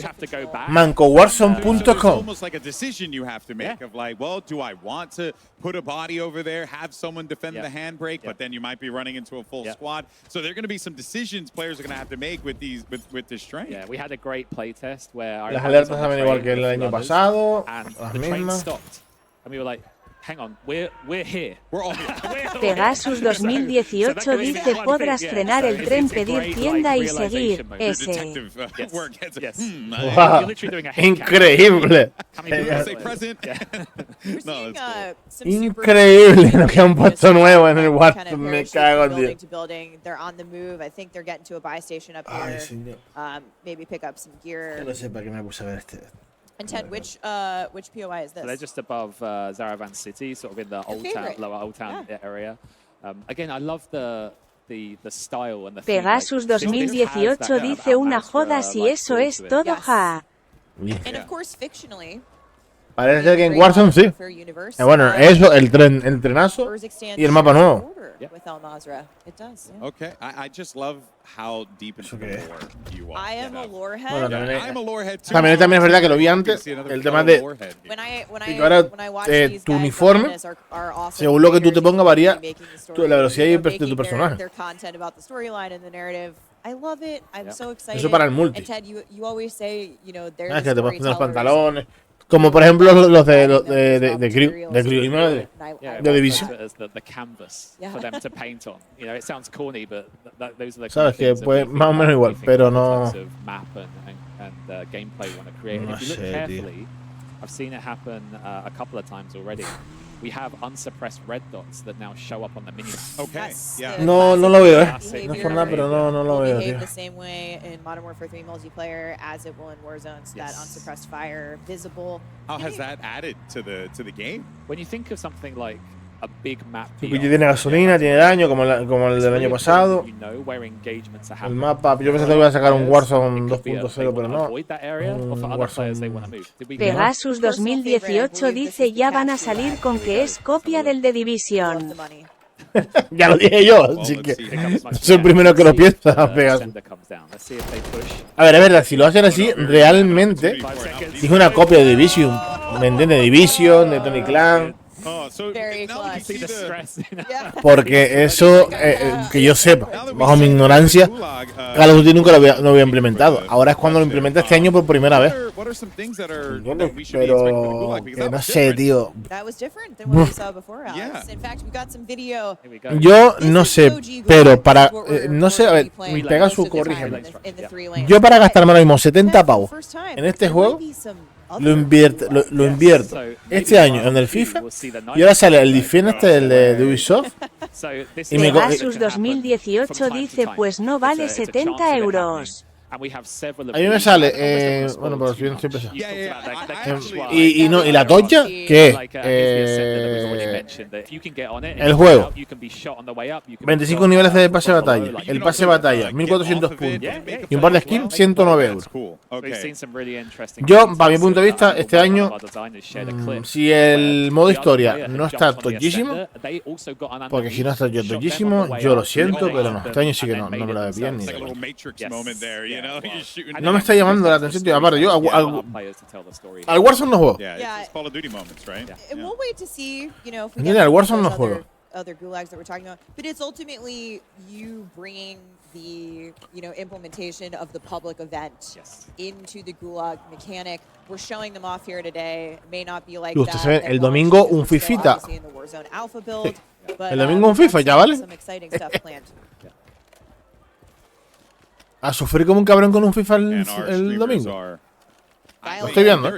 mancowarzone.com. It's almost like a decision you have to make of like, well, do I want to put a body over there, have someone defend the handbrake, but then you might be running into a full squad. So there are going to be some decisions players are going to have to make with these with this train. Yeah, we had a great play test where las alertas saben igual que el año pasado, las mismas. And we were like, hang on, we're here. We're all here. Pegasus 2018 dice podrás frenar el tren, pedir tienda y seguir. Ese. Wow. Increíble. Increíble lo que han puesto nuevo en el Warzone. Me cago en Dios. They're on the move. I think they're getting to a buy station up here. Maybe pick up some gear. No sé para qué me puse a ver este. And Ted, which POI is this? So they're just above Zaravan City, sort of in the lower Old Town area. Again, I love the style and the Pegasus 2018 dice una joda si eso es todo, ja. And of course, fictionally. Parece ser que en Warzone sí. Bueno, eso, el trenazo y el mapa nuevo. Okay, I just love how deep into the lore you are. I am a lore head. Bueno, también es verdad que lo vi antes. El tema de que ahora tu uniforme, según lo que tú te pongas, varía la velocidad de tu personaje. Eso para el multi. Es que te puedes poner los pantalones. Como por ejemplo los de Crew, de Division. Sabes que pues más o menos igual, pero no. No sé, tío. I've seen it happen a couple of times already. We have unsuppressed red dots that now show up on the mini. Okay. Yeah. No lo veo, No es por nada, pero no lo veo, tío. The same way in Modern Warfare 3 multiplayer as it will in Warzone. That unsuppressed fire visible. How has that added to the game? When you think of something like a big map, tiene gasolina, tiene daño, como el del año pasado. El mapa, yo pensé que iba a sacar un Warzone 2.0, pero no. Pegasus 2018 dice ya van a salir con que es copia del de Division. Ya lo dije yo, así que soy el primero que lo piensa, Pegasus. A ver, es verdad, si lo hacen así, realmente es una copia de Division. ¿Me entiendes? Division, de Tony Clan. Porque eso, que yo sepa, bajo mi ignorancia, Call of Duty nunca lo había implementado. Ahora es cuando lo implementa este año por primera vez. Pero que no sé, tío. Yo no sé, pero para no sé, a ver, Pegasus, corrígeme. Yo para gastarme ahora mismo 70 pavos en este juego lo invierto este año en el FIFA y ahora sale el Defend el de Ubisoft y Pegasus 2018 dice pues no vale 70 euros. A mí me sale, bueno, pero si bien estoy pesado. Y la tocha, ¿qué? El juego. 25 niveles de pase de batalla. El pase de batalla, 1400 puntos. Y un par de skins, 109 euros. Yo, para mi punto de vista, este año, si el modo historia no está tochísimo, porque si no está tochísimo, yo lo siento, pero no. Este año sí que no me lo veo bien ni de coña. No me está llamando la atención, tío. Aparte, yo al Warzone no juego. Al Warzone no juego. Other gulags that we're talking about, but it's ultimately you bringing the implementation of the public event into the gulag mechanic. We're showing them off here today. It may not be like that. El domingo un fifita. El domingo un FIFA, ya vale. A sufrir como un cabrón con un FIFA el domingo. Lo estoy viendo.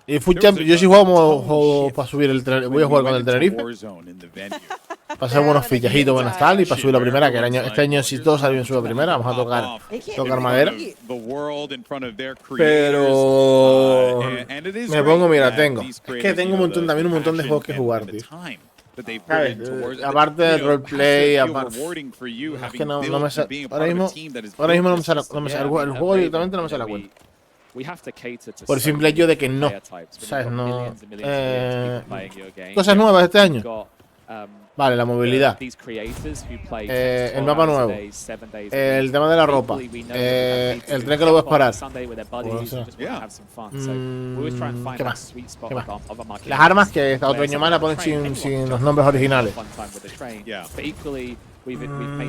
Y yo sí juego para subir el Tenerife. Voy a jugar con el Tenerife. Para hacer buenos fichajitos, buenas tal. Y para subir la primera, que este año si todo sale bien sube la primera. Vamos a tocar madera. Pero me pongo, mira, es que tengo también un montón de juegos que jugar, tío. Aparte del roleplay, es que no me sale. Ahora mismo no me sale. El juego directamente no me sale la cuenta. Por el simple hecho de que no. ¿Sabes? No. Cosas nuevas este año. Vale, la movilidad. El mapa nuevo. El tema de la ropa. El tren que lo puedes parar. ¿Qué más? Las armas que esta otro año más la ponen sin los nombres originales.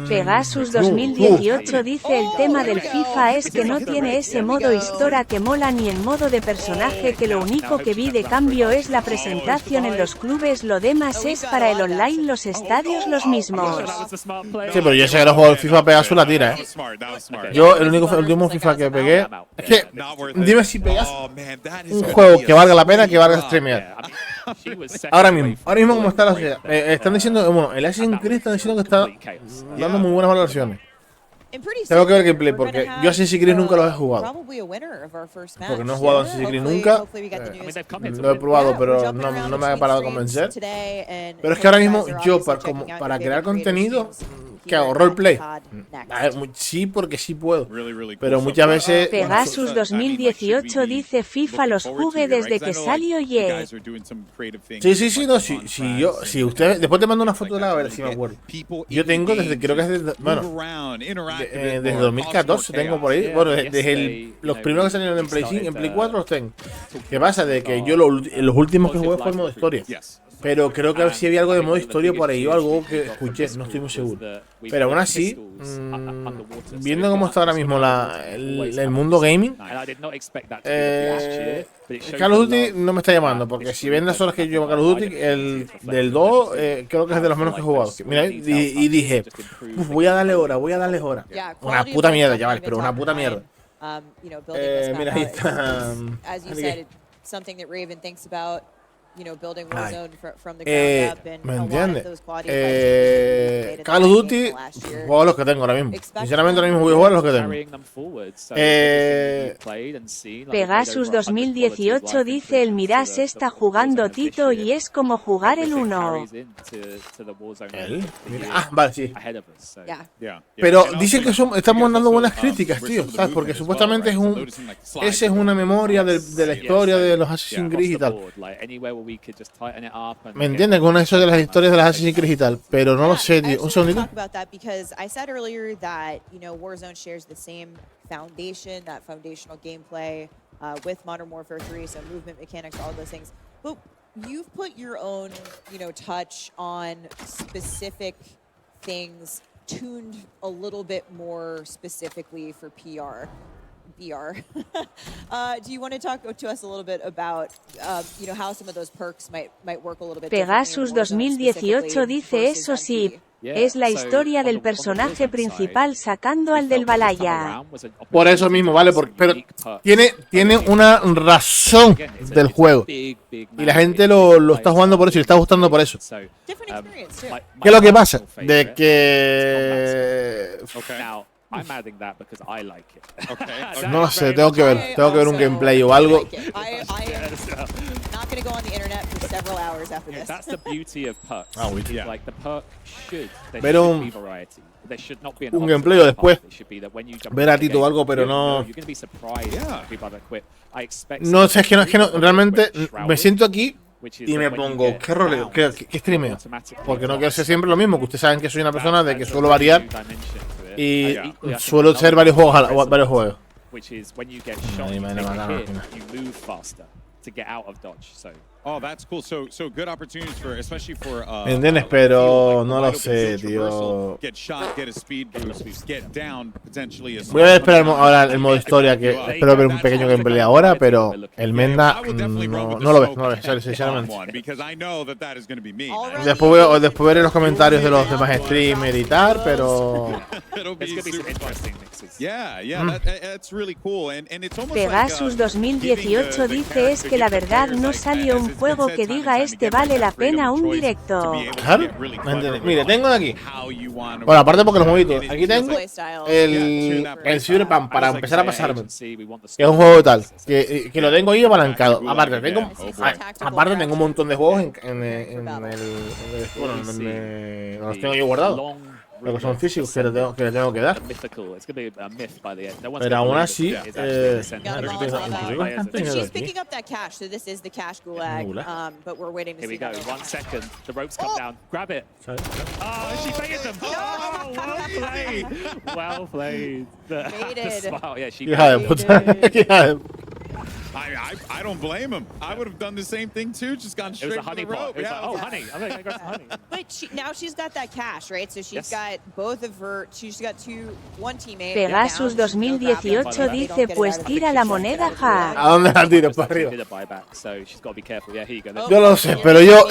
Pegasus 2018 dice el tema del FIFA es que no tiene ese modo historia que mola ni el modo de personaje, que lo único que vi de cambio es la presentación en los clubes, lo demás es para el online, los estadios los mismos. Sí, pero yo sé que los juegos del FIFA Pegasus la tira, Yo el último FIFA que pegué es que dime si pegas un juego que valga la pena, que valga streamear. Ahora mismo como está la sociedad, están diciendo, bueno, el Assassin's Creed están diciendo que está dando muy buenas valoraciones. Tengo que ver gameplay porque yo Assassin's Creed nunca los he jugado. Porque no he jugado Assassin's Creed nunca. Lo he probado, pero no me ha parado de convencer. Pero es que ahora mismo yo para crear contenido ¿qué hago? ¿Roleplay? A ver, sí, porque sí puedo. Pero muchas veces... Pegasus 2018 dice FIFA los jugué desde que salió Ye. Sí, no, si usted... Después te mando una foto de la, a ver si me acuerdo. Yo tengo desde, creo que es desde... Bueno, desde 2014 tengo por ahí. Bueno, desde los primeros que salieron en Play 5, en Play 4 los tengo. ¿Qué pasa? De que yo los últimos que jugué fue el modo historia. Pero creo que si había algo de modo historia por ahí o algo que escuché, no estoy muy seguro. Pero aún así, viendo cómo está ahora mismo el mundo gaming, Call of Duty no me está llamando, porque si ven las horas que llevo Call of Duty, el del 2 creo que es de los menos que he jugado. Mira, y dije, voy a darle hora. Una puta mierda, chavales, pero una puta mierda. Mira, ahí está. ¿Me entiendes? Call of Duty, juego los que tengo ahora mismo. Sinceramente, ahora mismo voy a jugar los que tengo. Pegasus 2018 dice: el Mirage está jugando Tito y es como jugar el 1. Vale, sí. Pero dicen que estamos dando buenas críticas, tío, ¿sabes? Porque supuestamente esa es una memoria de la historia de los Assassin's Creed y tal. ¿Me entiendes? Con eso de las historias de las Assassin's Creed y tal, pero no lo sé, tío. Un segundito. Foundation, that foundational gameplay with Modern Warfare 3, so movement mechanics, all those things. But you've put your own, touch on specific things, tuned a little bit more specifically for VR. Do you want to talk to us a little bit about, how some of those perks might work a little bit? Pegasus 2018 dice: eso sí. Es la historia del personaje principal sacando al del Balaya. Por eso mismo, ¿vale? Pero tiene una razón del juego. Y la gente lo está jugando por eso y le está gustando por eso. ¿Qué es lo que pasa? De que... No lo sé, tengo que ver un gameplay o algo. Ver un gameplay o después ver a Tito o algo, pero no. No sé, es que no, realmente me siento aquí y me pongo, ¿qué roleo? ¿Qué streameo? Porque no quiero ser siempre lo mismo, que ustedes saben que soy una persona de que suelo variar y suelo ser varios juegos. Ahí me van a ¿Me entiendes? Pero no lo sé, tío. Voy a esperar ahora el modo historia, que espero ver un pequeño gameplay ahora, pero el Menda no lo ves, sinceramente. Después veré los comentarios de los demás streamers y tal, pero... Pegasus 2018 dice: es que la verdad no salió un juego que diga este vale la pena un directo. Claro, mire, tengo de aquí. Bueno, aparte porque los movitos. Aquí tengo el Cyberpunk para empezar a pasarme. Que es un juego tal. Que lo tengo ahí apalancado. Aparte tengo un montón de juegos los tengo yo guardados. Lo que son físicos que le tengo que dar. Pero aún así, she's picking up that cash, so this is the cash gulag, but we're waiting to see. Here we go. 1 second. The ropes come down. Grab it. Oh, she baited them. Oh, well played. Well played. The smile. Yeah, she baited. I don't blame him. I would have done the same thing too, just gone straight to the rope. It was like, oh, honey. I'm going to go for honey. But now she's got that cash, right? So she's got both of her, she's got one teammate. Pegasus 2018 dice: pues tira la moneda, ja. ¿A dónde la tiro? Para arriba. Yo lo sé, pero yo...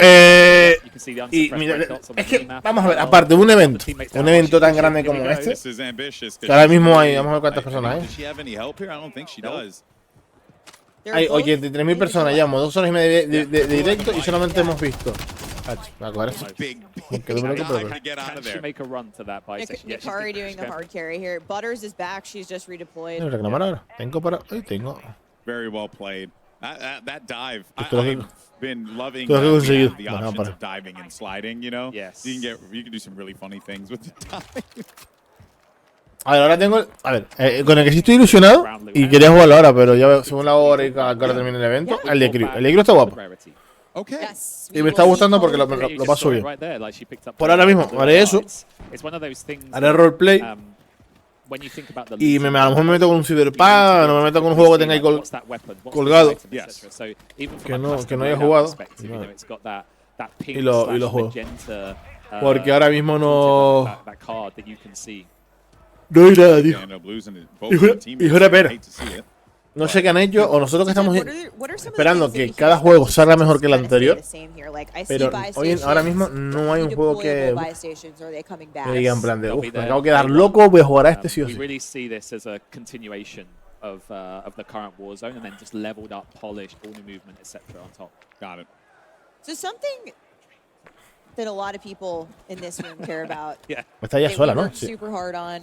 mira, es que, vamos a ver, aparte de un evento tan grande como este, que ahora mismo hay, vamos a ver cuántas personas hay. Hay 83.000 personas, llevamos 2 horas y media de directo y solamente hemos visto. Nakari doing the hard carry here. Butters is back, she's just redeployed. Reclamar ahora. Tengo. Very well played. That dive. I've been loving the options of diving and sliding, you know? Yes. You can do some really funny things with the dive. A ver, ahora tengo. A ver, con el que sí estoy ilusionado y quería jugarlo ahora, pero ya veo, según la hora y ahora termine el evento, el de Crew. El de Crew está guapo. Y me está gustando porque lo paso bien. Por ahora mismo haré eso. Haré roleplay. Y a lo mejor me meto con un Cyberpunk, no me meto con un juego que tenga ahí colgado. Que no haya jugado. Y lo juego. Porque ahora mismo no. No hay nada, tío. Y fuera pena. No sé qué han hecho, o nosotros que estamos esperando que cada juego salga mejor que el anterior. Pero ahora mismo no hay un juego que me diga en plan de, me acabo de quedar loco, voy a jugar a este sí o sí. Of the current Warzone, and then just leveled up, polished, all new movement, etc. on top. Got it. So something that a lot of people in this room care about. Yeah. Está ya sola, ¿no? Sí. Super hard on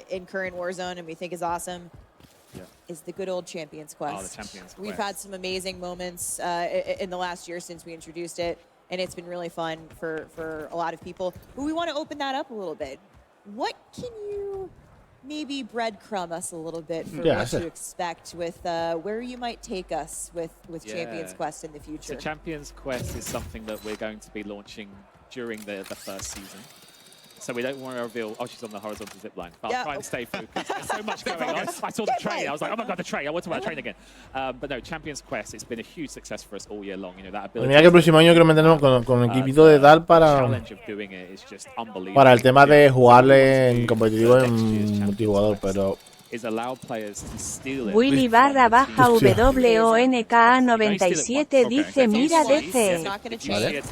in current Warzone, and we think is awesome. Yeah. Is the good old Champions Quest. Oh, the Champions Quest. We've had some amazing moments in the last year since we introduced it, and it's been really fun for a lot of people. But we want to open that up a little bit. What can you maybe breadcrumb us a little bit for what to expect with where you might take us with Champions Quest in the future? So Champions Quest is something that we're going to be launching during the first season. So we don't want to reveal. Oh, she's on the horizontal zip line. But I'll try and stay focused. There's so much going on. I saw the train. I was like, oh my god, the train. I want to talk about the train again. But no, Champions Quest. It's been a huge success for us all year long. You know that ability. Mira que el próximo año quiero meternos con un equipito de tal para el tema de jugarle en competitivo en multijugador, pero. Willy barra baja WONKA97 dice mira DC. Vale.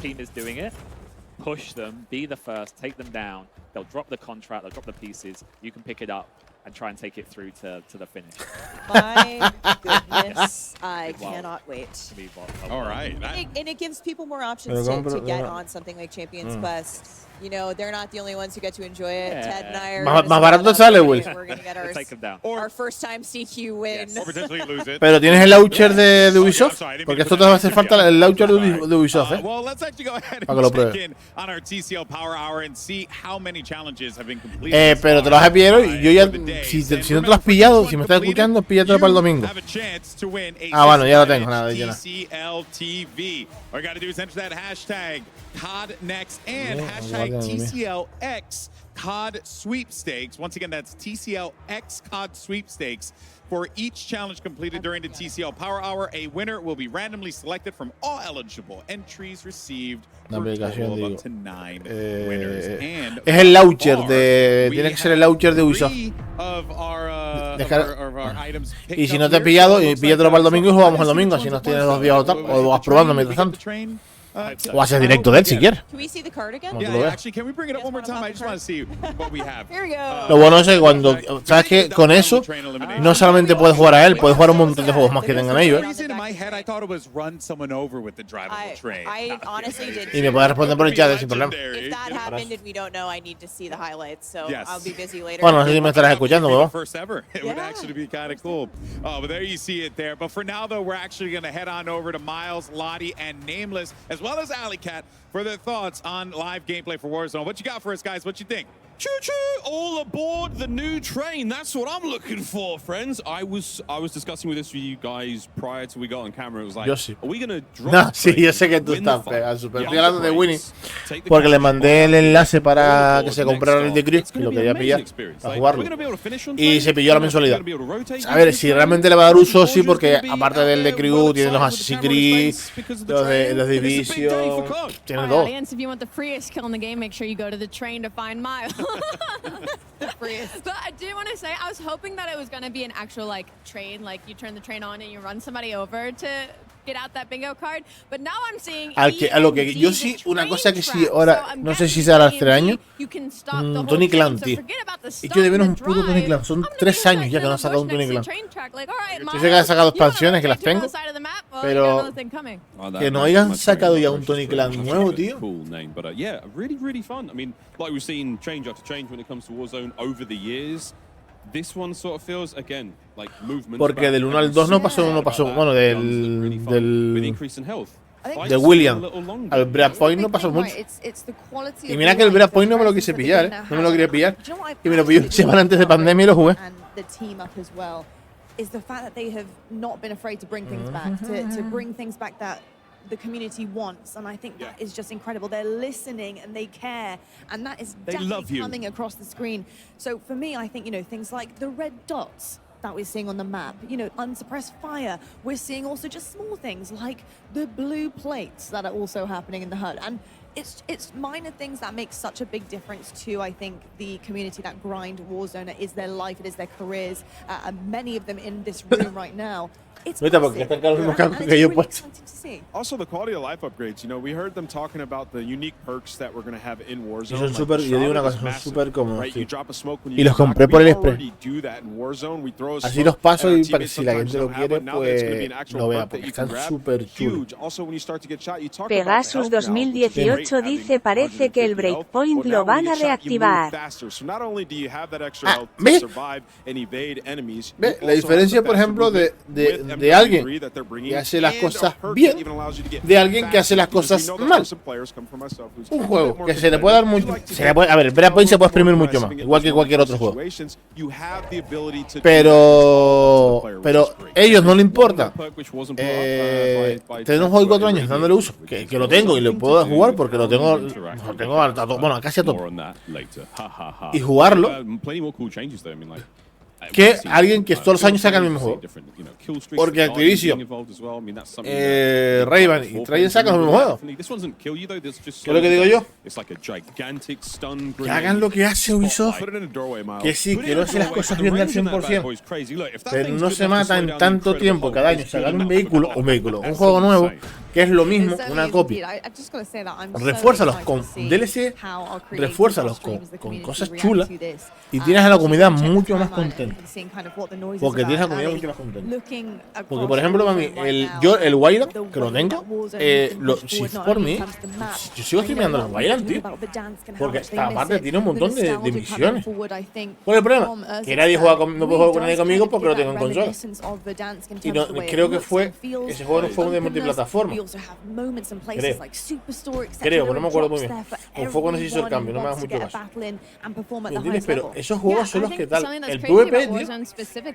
Push them, be the first, take them down. They'll drop the contract, they'll drop the pieces. You can pick it up and try and take it through to the finish. My goodness, I cannot wait. All right. And it gives people more options to get on something like Champions Quest. You know, they're not the only ones who get to enjoy it. Yeah. Ted and I are más barato sale, Will. We're going to get our first time CQ win. Or potentially lose it. Pero tienes el launcher de Ubisoft, porque esto te va a hacer falta el launcher de Ubisoft, Well, let's actually go ahead and check in on our TCL Power Hour and see how many challenges have been completed. Pero te lo has pillado y yo ya, si no te lo has pillado, si me estás escuchando, píllatelo para el domingo. Bueno, ya lo tengo, nada, ya. TCL TV. All you got to do is enter that hashtag COD Next and hashtag TCLX COD Sweepstakes. Once again, that's TCLX COD Sweepstakes. For each challenge completed during the TCL Power Hour, a winner will be randomly selected from all eligible entries received for a total of up to 9 winners. And es el launcher de... Tiene que ser el launcher de Ubisoft. Y si no te has pillado, píllatelo para el domingo y jugamos el domingo. Si no tienes 2 días o tal, o vas probando mientras tanto. O haces directo de él si quieres. Can we see the card again? Yeah, actually, can we bring it up one more time? I just want to see what we have. Here we go. Lo bueno es que cuando, sabes que con eso no solamente puedes jugar a él, puedes jugar un montón de juegos más que tengan ellos. Y me puedes responder por el chat sin problema. Bueno, no sé si me estarás escuchando, ¿no? First ever. It would actually be kind of cool. Oh, but there you see it there. But for now, though, we're actually going to head on over to Miles, Lottie, and Nameless, as well as Alley Cat, for their thoughts on live gameplay for Warzone. What you got for us, guys? What you think? Choo-choo! All aboard the new train. That's what I'm looking for, friends. I was discussing with this with you guys prior to we got on camera. It was like, are we going to drop no, sí, yo sé que tú estás súper. Estoy hablando de Winnie porque le mandé el enlace para que se comprara el de Crew, que lo quería pillar para jugarlo. Y se pilló la mensualidad. A ver, si realmente le va a dar uso, sí, porque aparte del de Crew, tiene los Assassin's Creed, los Division, tiene todo. Audience, if you want the freest kill in the game, make sure you go to the train to find Miles. But I do want to say, I was hoping that it was going to be an actual like train, like you turn the train on and you run somebody over to get out that bingo card. But now I'm seeing a lo que yo sí, una cosa que sí ahora, no sé si será este año, Tony Clan, tío. Y yo de menos un puto Tony Clan, son 3 años ya que no han sacado un Tony Clan. Yo sé que han sacado expansiones, que las tengo, pero que no hayan sacado ya un Tony Clan nuevo, tío. Cool name, but yeah, really fun. I mean, like we've seen change after change when it comes to Warzone over the years. Porque del 1 al 2 no pasó, bueno, de William al Breakpoint no pasó mucho. Y mira que el Breakpoint no me lo quise pillar, no me lo quería pillar. Y me lo pilló semana antes de pandemia y lo jugué. Is the fact that they have not been afraid to bring things back, to bring things back that the community wants, and I think that is just incredible. They're listening and they care, and that is definitely coming across the screen. So for me, I think, you know, things like the red dots that we're seeing on the map, you know, unsuppressed fire. We're seeing also just small things like the blue plates that are also happening in the HUD, and it's minor things that make such a big difference to, I think, the community that grind Warzone. It is their life, it is their careers, many of them in this room right now. Also, the quality of life upgrades. You know, we heard them talking about the unique perks that we're going to have in Warzone. Son súper, yo digo una cosa, son súper cómodos. Y los compré por el Express. Así los paso y para que si la gente lo quiere, pues lo vea, porque están súper chulos. Pegasus 2018 dice: parece que el Breakpoint lo van a reactivar. ¿Ves? La diferencia, por ejemplo, de alguien que hace las cosas bien, de alguien que hace las cosas mal. Un juego que se le puede dar mucho. A ver, el Breakpoint se puede exprimir mucho más, igual que cualquier otro juego. Pero ellos no le importa. Tengo un juego de 4 años dándole uso, que lo tengo y lo puedo jugar porque lo tengo bueno, casi a todo. Y jugarlo. Que alguien que todos los años saca el mismo juego. Porque Activision, Ray-Ban y Trajan sacan los mismos juegos. ¿Qué es lo que digo yo? Que hagan lo que hace Ubisoft. Que sí, que no hace las cosas bien al 100%. Pero no se mata en tanto tiempo cada año sacar un juego nuevo, que es lo mismo, una copia. Refuérzalos con DLC, refuérzalos con cosas chulas y tienes a la comunidad mucho más contenta. Porque tienes a la comunidad mucho más contenta. Porque, por ejemplo, para mí, el Wayland, que lo tengo, si es por mí, yo sigo streameando los Wayland, tío. Porque aparte tiene un montón de misiones. ¿Cuál es el problema? Que nadie juega no puedo jugar con nadie conmigo porque lo tengo en consola. Y no, creo que ese juego no fue de multiplataforma. Creo, pero no me acuerdo muy bien. Un poco no se hizo el cambio, no me hagas mucho caso. ¿Me entiendes? Pero esos juegos son los que tal. El PvP, tío.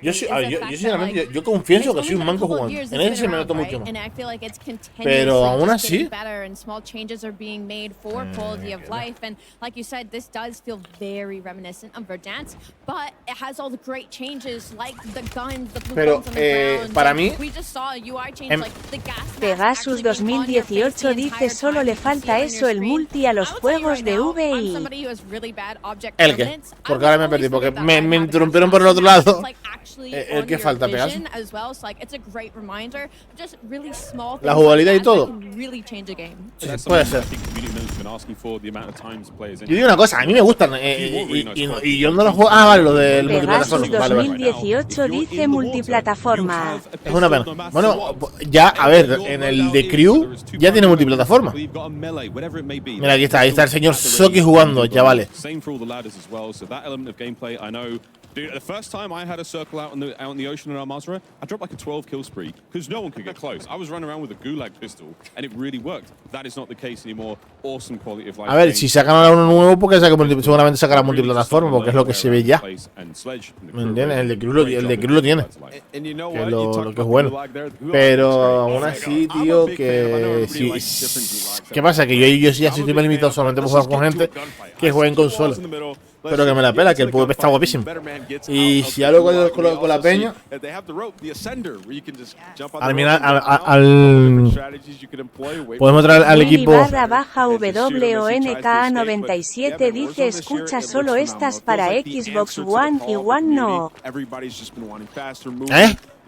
Yo sinceramente, yo confieso que soy un manco jugando. En ese se me nota mucho más. Pero aún así. Pero para mí. Pegasus 2018 dice: solo le falta eso, el multi a los juegos de VI. ¿El qué? Porque ahora me perdí, porque me interrumpieron por el otro lado. ¿El que falta, Pegasus? La jugabilidad y todo. Sí, puede ser. Yo digo una cosa, a mí me gustan y yo no los juego. Ah, vale, lo del multiplataforma. Pegasus 2018 dice multiplataforma. Es una pena. Bueno, ya, a ver, en el de Crew ya tiene multiplataforma. Mira, ahí está el señor Soki jugando, ya vale. Dude, the first time I had a circle out in the ocean in Al-Mazrah, I dropped like a 12 kill spree because no one could get close. I was running around with a gulag pistol and it really worked. That is not the case anymore. Awesome quality of life. A ver, si sacan ahora uno nuevo, porque seguramente sacará multiplataforma, porque es lo que se ve ya. ¿Me entiendes? El de Crew lo tiene. Que es lo que es bueno. Pero aún así, tío, que ¿qué pasa? Que yo ya estoy limitado solamente por jugar con gente que juega en consola. Pero que me la pela, que el PvP está guapísimo. Y si hablo con la peña, podemos traer al equipo. _WONKA97 dice: escucha solo estas para Xbox One y One no.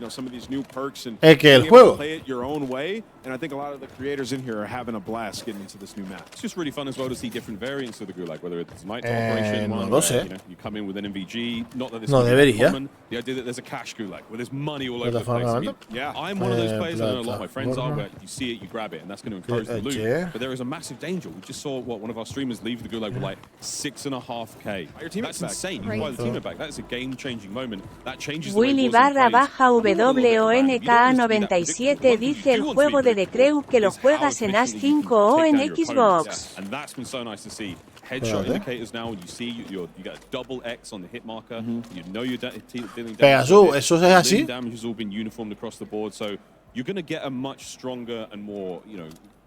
some of these new perks and es que el juego. play it your own way. And I think a lot of the creators in here are having a blast getting into this new map. It's just really fun as well to see different variants of the Gulag, whether it's night operation one, no sé. You come in with an MVG, not that this No debería. common, the idea that there's a cash Gulag where there's money all over the place. I mean, I'm one of those players, I know a lot of my friends are, where you see it, you grab it, and that's going to encourage the loot. But there is a massive danger. We just saw one of our streamers leave the Gulag with like 6.5K. That's insane. You buy the teammate back. That's a game-changing moment. That changes the Willy _WONK97 dice el juego de The Crew que lo juegas en AS5 o en Xbox. And that's been so nice to see. Headshot indicators now, when you see you get a double X on the hit marker, you know you're dealing damage. Eso es así. Damage has all been uniformed across the board, so you're going to get a much stronger and more,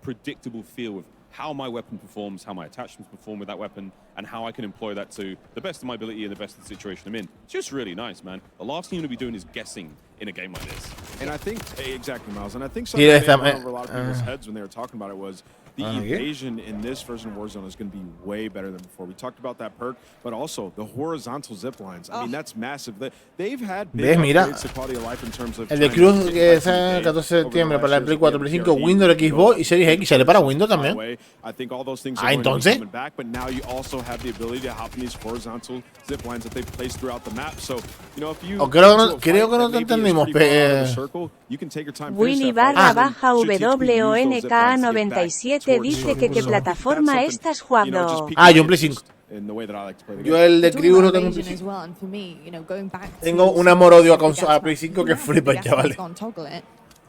predictable feel of how my weapon performs, how my attachments perform with that weapon, and how I can employ that to the best of my ability and the best of the situation I'm in. It's just really nice, man. The last thing you want to be doing is guessing in a game like this. And I think, exactly, Miles, and I think something that went over a lot of people's heads when they were talking about it was the evasion in this version of Warzone is going to be way better than before. We talked about that perk, but also the horizontal zip lines. I mean, that's massive. They've had big upgrades to quality of life in terms of... El de Cruz que sale el 14 de septiembre para la Play 4, Play 5, Windows, Xbox y Series X. ¿Sale para Windows también? Entonces... But now you also have the ability to hop in these horizontal zip lines that they've placed throughout the map. So, if you... Creo que no te entendimos. Willy _WONK97 dice que qué plataforma estás jugando. Yo en Play 5. Yo el de Crew no tengo en Play 5. Tengo un amor-odio a Play 5 que flipa, chavales.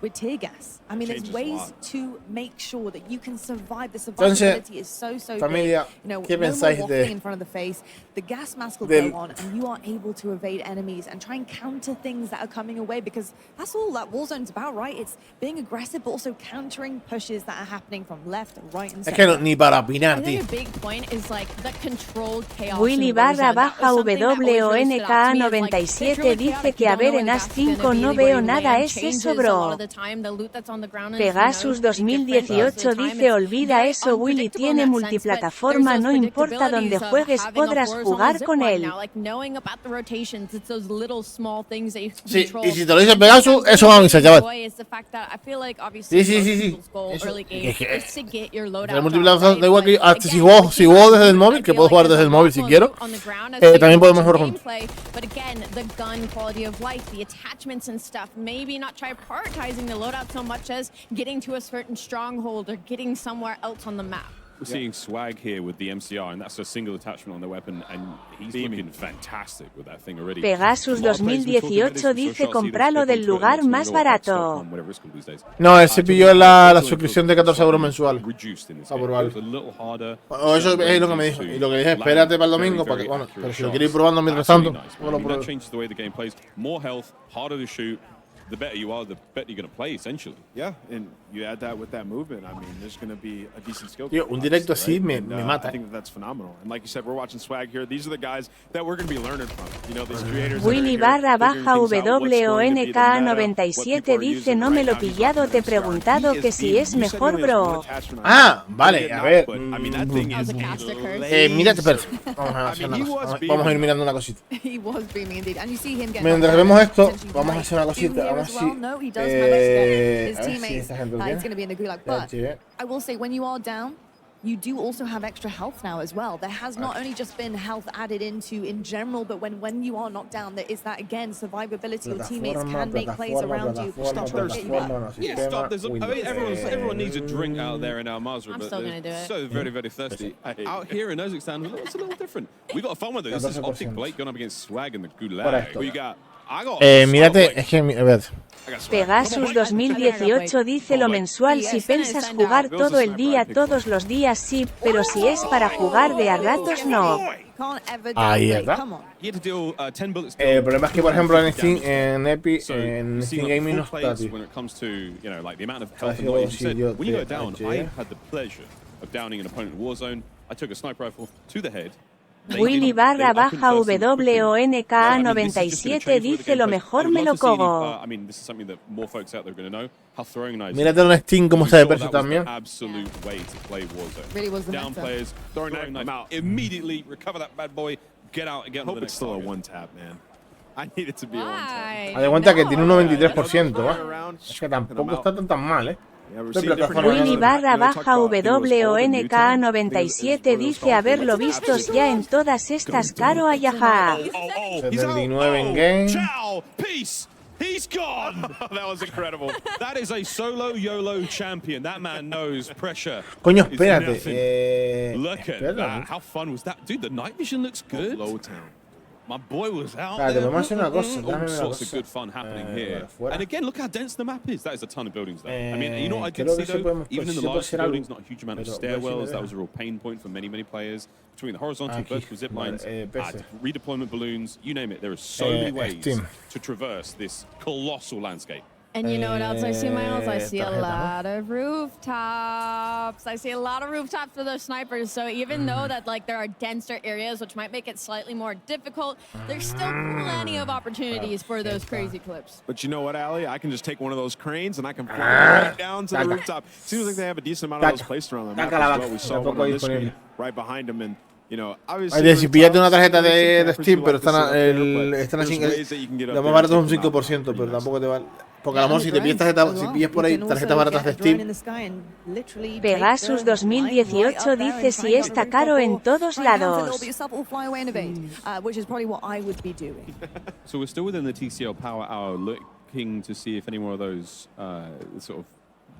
With tear gas. I mean, there's ways to make sure that you can survive. The survivability is so familia, big. ¿qué pensáis de in front of the face? The gas mask will go on, and you are able to evade enemies and try and counter things that are coming away, because that's all that Warzone's about, right? It's being aggressive, but also countering pushes that are happening from left, right, and center. Es que ni para opinar, tío. I think a big point is like the controlled chaos. Willy _WONK97 dice que a ver en AS5 no veo nada, es eso, bro. Pegasus 2018 dice olvida eso, Willy tiene multiplataforma, no importa dónde juegues podrás jugar con él. Sí, y si te lo dice Pegasus, eso va a avisar, chaval. Sí. La multiplataforma, da igual que hasta si juego desde el móvil, que puedo jugar desde el móvil si quiero, también podemos jugar juntos. The loadout so much as getting to a certain stronghold or getting somewhere else on the map. We're seeing Swag here with the MCR, and that's a single attachment on the weapon, and he's looking fantastic with that thing already. Pegasus 2018 dice compralo del lugar más barato. No, ese pilló la suscripción de 14 € mensual. A probarlo. Eso es lo que me dijo. Y lo que dije, espérate para el domingo, para que, pero si lo quiero ir probando mientras tanto, no lo pruebo. The better you are, the better you're going to play, essentially. Yeah, and you add that with that movement, I mean, there's going to be a decent skill. Tío, un directo así me mata. I think that's phenomenal. And like you said, we're watching Swag here. These are the guys that we're going to be learning from. These creators. Willy _WONK97 dice no me lo pillado, te he preguntado que si es mejor, bro. Vale, a ver. Mírate, vamos a ir mirando una cosita. Mientras vemos esto, vamos a hacer una cosita. No, he does manage to get his teammates. It's going to be in the gulag. But I will say, when you are down, you do also have extra health now as well. There has not only just been health added into in general, but when you are knocked down, there is that again survivability. Your teammates can make plays around you. Stop. Everyone needs a drink out there in Al Mazrah, but still gonna do it. So very, very thirsty. Out here in Kazakhstan, it's a little different. We got fun with it. This is Optic Blake going up against Swag in the gulag. What you got? Mírate, es que Pegasus 2018 dice lo mensual si piensas jugar todo el día, todos los días sí, pero si es para jugar de a ratos no. Ahí está. El problema es que, por ejemplo, en Steam, en Epic, en Steam Gaming no está, tío. When you go down, I had the pleasure of downing an opponent in Warzone. I took a sniper rifle to the head. Willy _WONK97 dice lo mejor me lo cogo. Mírate en Steam cómo está de precio también. Down players, throwing them out immediately, recover that bad boy, get out and get on the next still a one tap, man. I need it to be Why? Haz de cuenta que tiene un 93%, ¿va? Es que tampoco está tan mal, ¿eh? Willy WONK97 dice haberlo visto ya en todas estas caro ayaja. 79 en game. Ciao, peace. He's gone. That was incredible. That is a solo YOLO champion. That man knows pressure. Coño, espérate. Look at that. How fun was that? Dude, the night vision looks good. Low town. My boy was out there. there. All sorts of good fun happening here. And again, look how dense the map is. That is a ton of buildings there. I mean, you know what I did see though? Even in the largest buildings, not a huge amount of stairwells. That was a real pain point for many, many players. Between the horizontal, vertical zip lines, redeployment balloons, you name it. There are so many ways to traverse this colossal landscape. And you know what else I see, Miles? I see a lot of rooftops. I see a lot of rooftops for those snipers. So even though that like there are denser areas, which might make it slightly more difficult, there's still plenty of opportunities for those crazy clips. But you know what, Ali? I can just take one of those cranes and I can fly right down to the rooftop. Seems like they have a decent amount of those placed around the map as well. We saw one on this screen right behind them, and you know, obviously. Si pillaste una tarjeta de Steam, pero están así. Lo más barato es un 5%, pero tampoco te vale. Porque a lo mejor si te pillas por ahí tarjetas baratas de Steam. Pegasus 2018 dice si está caro en todos lados. So we're still within the TCL Power Hour, looking to see if any more of those sort of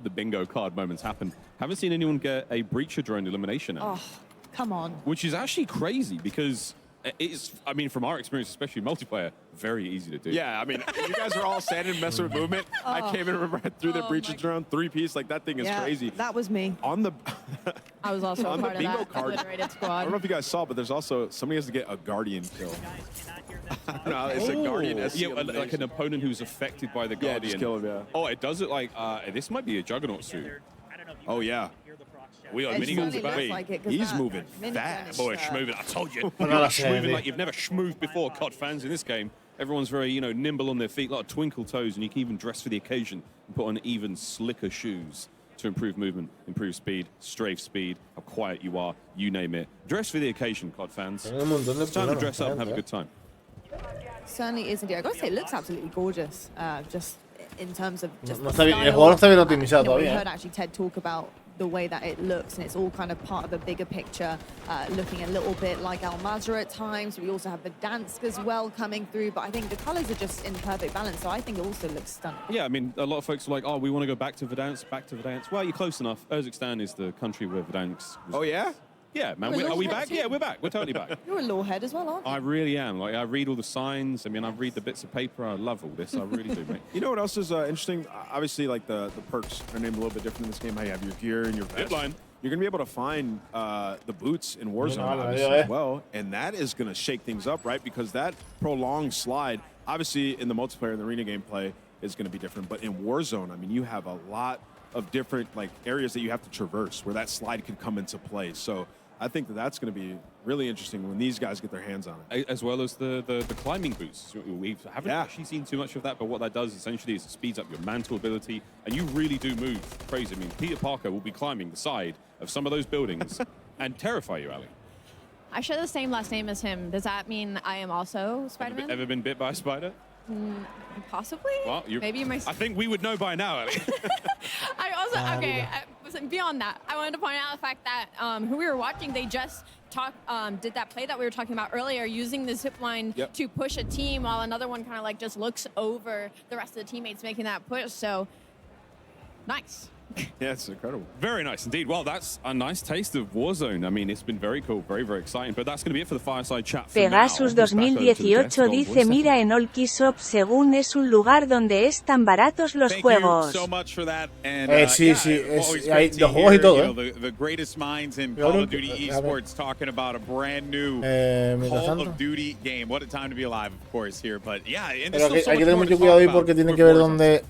the bingo card moments happen. Haven't seen anyone get a breacher drone elimination. Oh, come on. Which is actually crazy because it's, I mean, from our experience, especially multiplayer, very easy to do. Yeah, I mean, you guys are all standing and messing with movement. I came in and remember I threw the breaches drone 3-piece. Like, that thing is crazy. That was me. On the I was also on a part the bingo of that card. squad. I don't know if you guys saw, but there's also somebody has to get a Guardian kill. No, it's a Guardian. Yeah, like an opponent who's affected by the Guardian. Yeah, just kill him, yeah. Oh, it does it like this might be a Juggernaut suit. Oh yeah. We are miniguns back. Like He's moving fast. Boy, schmoving. I told you. You're schmoving like you've never schmooved before, COD fans, in this game. Everyone's very, you know, nimble on their feet, a lot of twinkle toes, and you can even dress for the occasion and put on even slicker shoes to improve movement, improve speed, strafe speed, how quiet you are, you name it. Dress for the occasion, COD fans. It's time to dress up and have a good time. Certainly is indeed. I gotta say, it looks absolutely gorgeous. Just in terms of just el juego no está bien optimizado we todavía. heard actually Ted talk about the way that it looks, and it's all kind of part of the bigger picture, looking a little bit like Al Mazrah at times. We also have the Dansk as well coming through, but I think the colors are just in perfect balance, so I think it also looks stunning. Yeah, I mean, a lot of folks are like, oh, we want to go back to Verdansk. Well, you're close enough. Urzikstan is the country where Verdansk was. Oh, yeah? Yeah, man. Are we back? Yeah, we're back. We're totally back. You're a lawhead as well, aren't you? I really am. Like, I read all the signs. I mean, I read the bits of paper. I love all this. I really do, mate. You know what else is interesting? Obviously, like the perks are named a little bit different in this game. How you have your gear and your vest. Line. You're going to be able to find the boots in Warzone obviously, as well. And that is going to shake things up, right? Because that prolonged slide, obviously in the multiplayer and the arena gameplay, is going to be different. But in Warzone, I mean, you have a lot of different like areas that you have to traverse where that slide could come into play. So I think that that's going to be really interesting when these guys get their hands on it. As well as the climbing boosts. We haven't actually seen too much of that, but what that does essentially is it speeds up your mantle ability, and you really do move crazy. I mean, Peter Parker will be climbing the side of some of those buildings and terrify you, Ali. I share the same last name as him. Does that mean I am also Spider-Man? Ever been bit by a spider? Possibly. Well, maybe my. I think we would know by now, Ali. I also beyond that, I wanted to point out the fact that who we were watching, they just did that play that we were talking about earlier, using the zip line to push a team, while another one kind of like just looks over the rest of the teammates making that push. So nice. Yeah, it's incredible. Very nice indeed. Well, that's a nice taste of Warzone. I mean, it's been very cool, very, very exciting. But that's going to be it for the Fireside Chat. Pegasus 2018 dice, mira en Olkisop, según es un lugar donde están baratos los juegos. Thank you so much for that. And, sí, hay los juegos y todo. The greatest minds in Call of Duty esports talking about a brand new Call of Duty game. What a time to be alive, of course, here. But yeah, and there's still so hay que tener much mucho cuidado ahí porque tiene que ver dónde.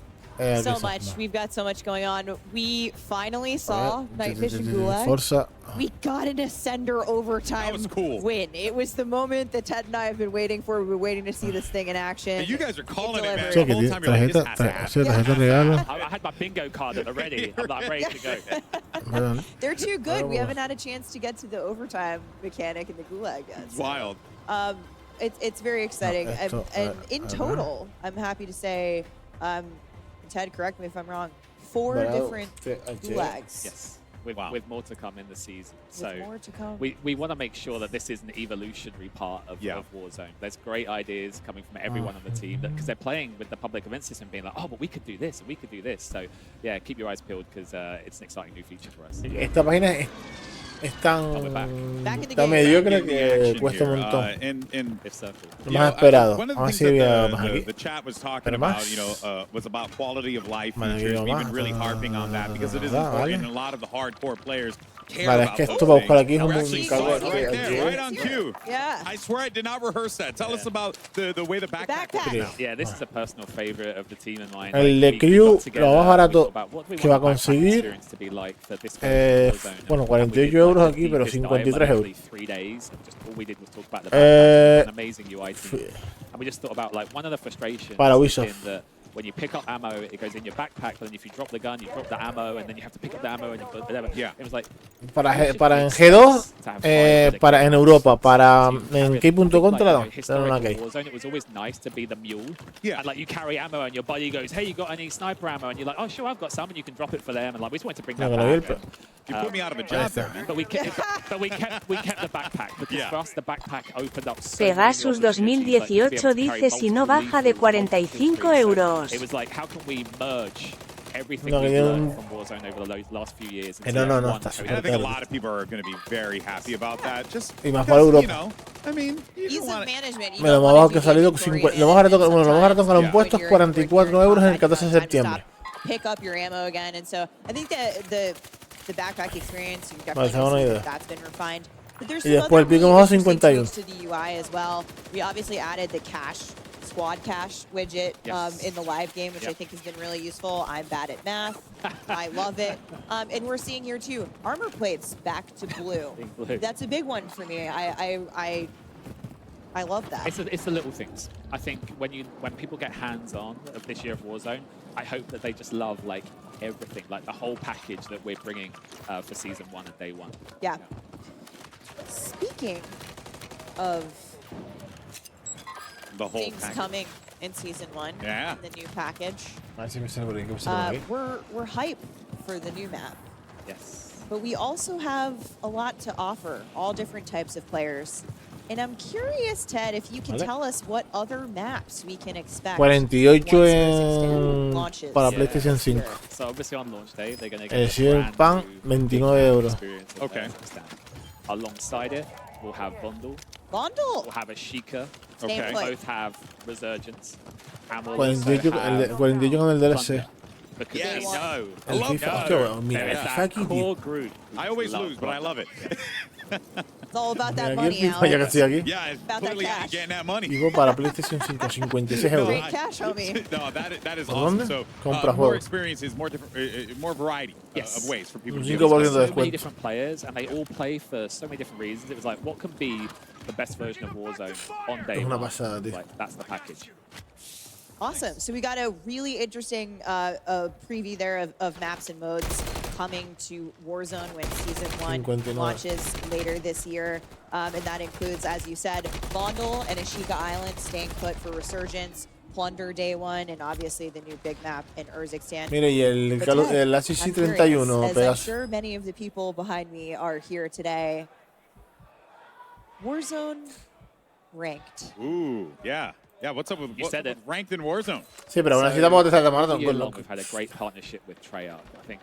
So much. We've got so much going on. We finally saw Nightfish and Gulag. Forza. We got an Ascender overtime win. It was the moment that Ted and I have been waiting for. We were waiting to see this thing in action. You guys are calling it, man. Sí, The whole time you're like, this has to happen. tarjeta regalo. I had my bingo card already. I'm like ready to go. They're too good. We haven't had a chance to get to the overtime mechanic in the Gulag yet. It's wild. it's very exciting. And in total, I'm happy to say, Ted, correct me if I'm wrong, 4 different gulags. Yes. With more to come in the season. So more to come. We want to make sure that this is an evolutionary part of Warzone. There's great ideas coming from everyone on the team because they're playing with the public event system, being like, oh, but we could do this and we could do this. So yeah, keep your eyes peeled because it's an exciting new feature for us. Esta página es tan mediocre que cuesta un montón. Lo más esperado. Vamos a ver si había más aquí. The chat was talking about, was about quality of life features. We've been really harping on that because it is important, and a lot of the hardcore players Vale, es que esto para buscar aquí es un right on cue. Yeah. I swear I did not rehearse that. Tell us about the way the backpack works. Yeah, this is a personal favorite of the team and mine. El de Crew, lo más barato que va a conseguir, bueno, 48 euros aquí, pero 53 euros. Para Ubisoft. When you pick up ammo, it goes in your backpack, but then if you drop the gun, you drop the ammo, and then you have to pick up the ammo and you put whatever. Yeah. It was like para en G2, para en Europa, para en key.com te la dan. It was always nice to be the mule. Yeah. And like you carry ammo and your buddy goes, "Hey, you got any sniper ammo?" And you're like, "Oh, sure, I've got some," and you can drop it for them. And like we just wanted to bring that back. You put me out of a job there, man. But we kept the backpack because for us the backpack opened up so Pegasus 2018 dice si no baja de 45 euros. It was like, how can we merge everything we've learned from Warzone over the last few years? And I think a lot of people are going to be very happy about that. Just because, you know, I mean, ease of management. Lo más bajo que ha salido, lo más barato que lo han puesto es 44 euros en el 14 de septiembre. Pick up your ammo again, and so I think that the backpack experience, you definitely that's been refined. But there's some other really interesting to the UI as well. We obviously added the squad cache widget in the live game, which I think has been really useful. I'm bad at math. I love it. And we're seeing here too, armor plates back to blue. That's a big one for me. I love that. It's the little things. I think when people get hands-on of this year of Warzone, I hope that they just love like everything, like the whole package that we're bringing for Season 1 and Day 1. Yeah. Speaking of the whole things coming in Season 1, the new package, we're hype for the new map. Yes. But we also have a lot to offer, all different types of players. And I'm curious, Ted, if you can tell us what other maps we can expect. 48 para PlayStation 5. So obviously on launch day, they're going to get el pan 29 euros. Okay. Alongside it, we'll have Bundle. We'll have a Sheikah. Okay. Both have Resurgence. 48 con el DLC. Because they know. El FIFA, mira, el FIFA aquí, tío. I always lose, but I love it. It's all about that money, Alex. Yeah, it's totally getting that money. Digo para PlayStation 5, 56 euros. Great cash, homie. No, that is awesome. So more experiences, more different, more variety of ways for people to do it. So many different players, and they all play for so many different reasons. It was like, what can be the best version of Warzone on day one? Like, that's the package. Awesome. So we got a really interesting preview there of maps and modes coming to Warzone when Season 1 launches later this year. And that includes, as you said, Vondel and Ashika Island staying put for Resurgence, Plunder Day 1, and obviously the new big map in Urzikstan. Mire, y el ACC 31, I'm sure many of the people behind me are here today. Warzone ranked. Ooh, yeah. Yeah, what's up with ranked in Warzone? Sí, pero aún así tampoco te salta más. We've had a great partnership with Treyarch. I think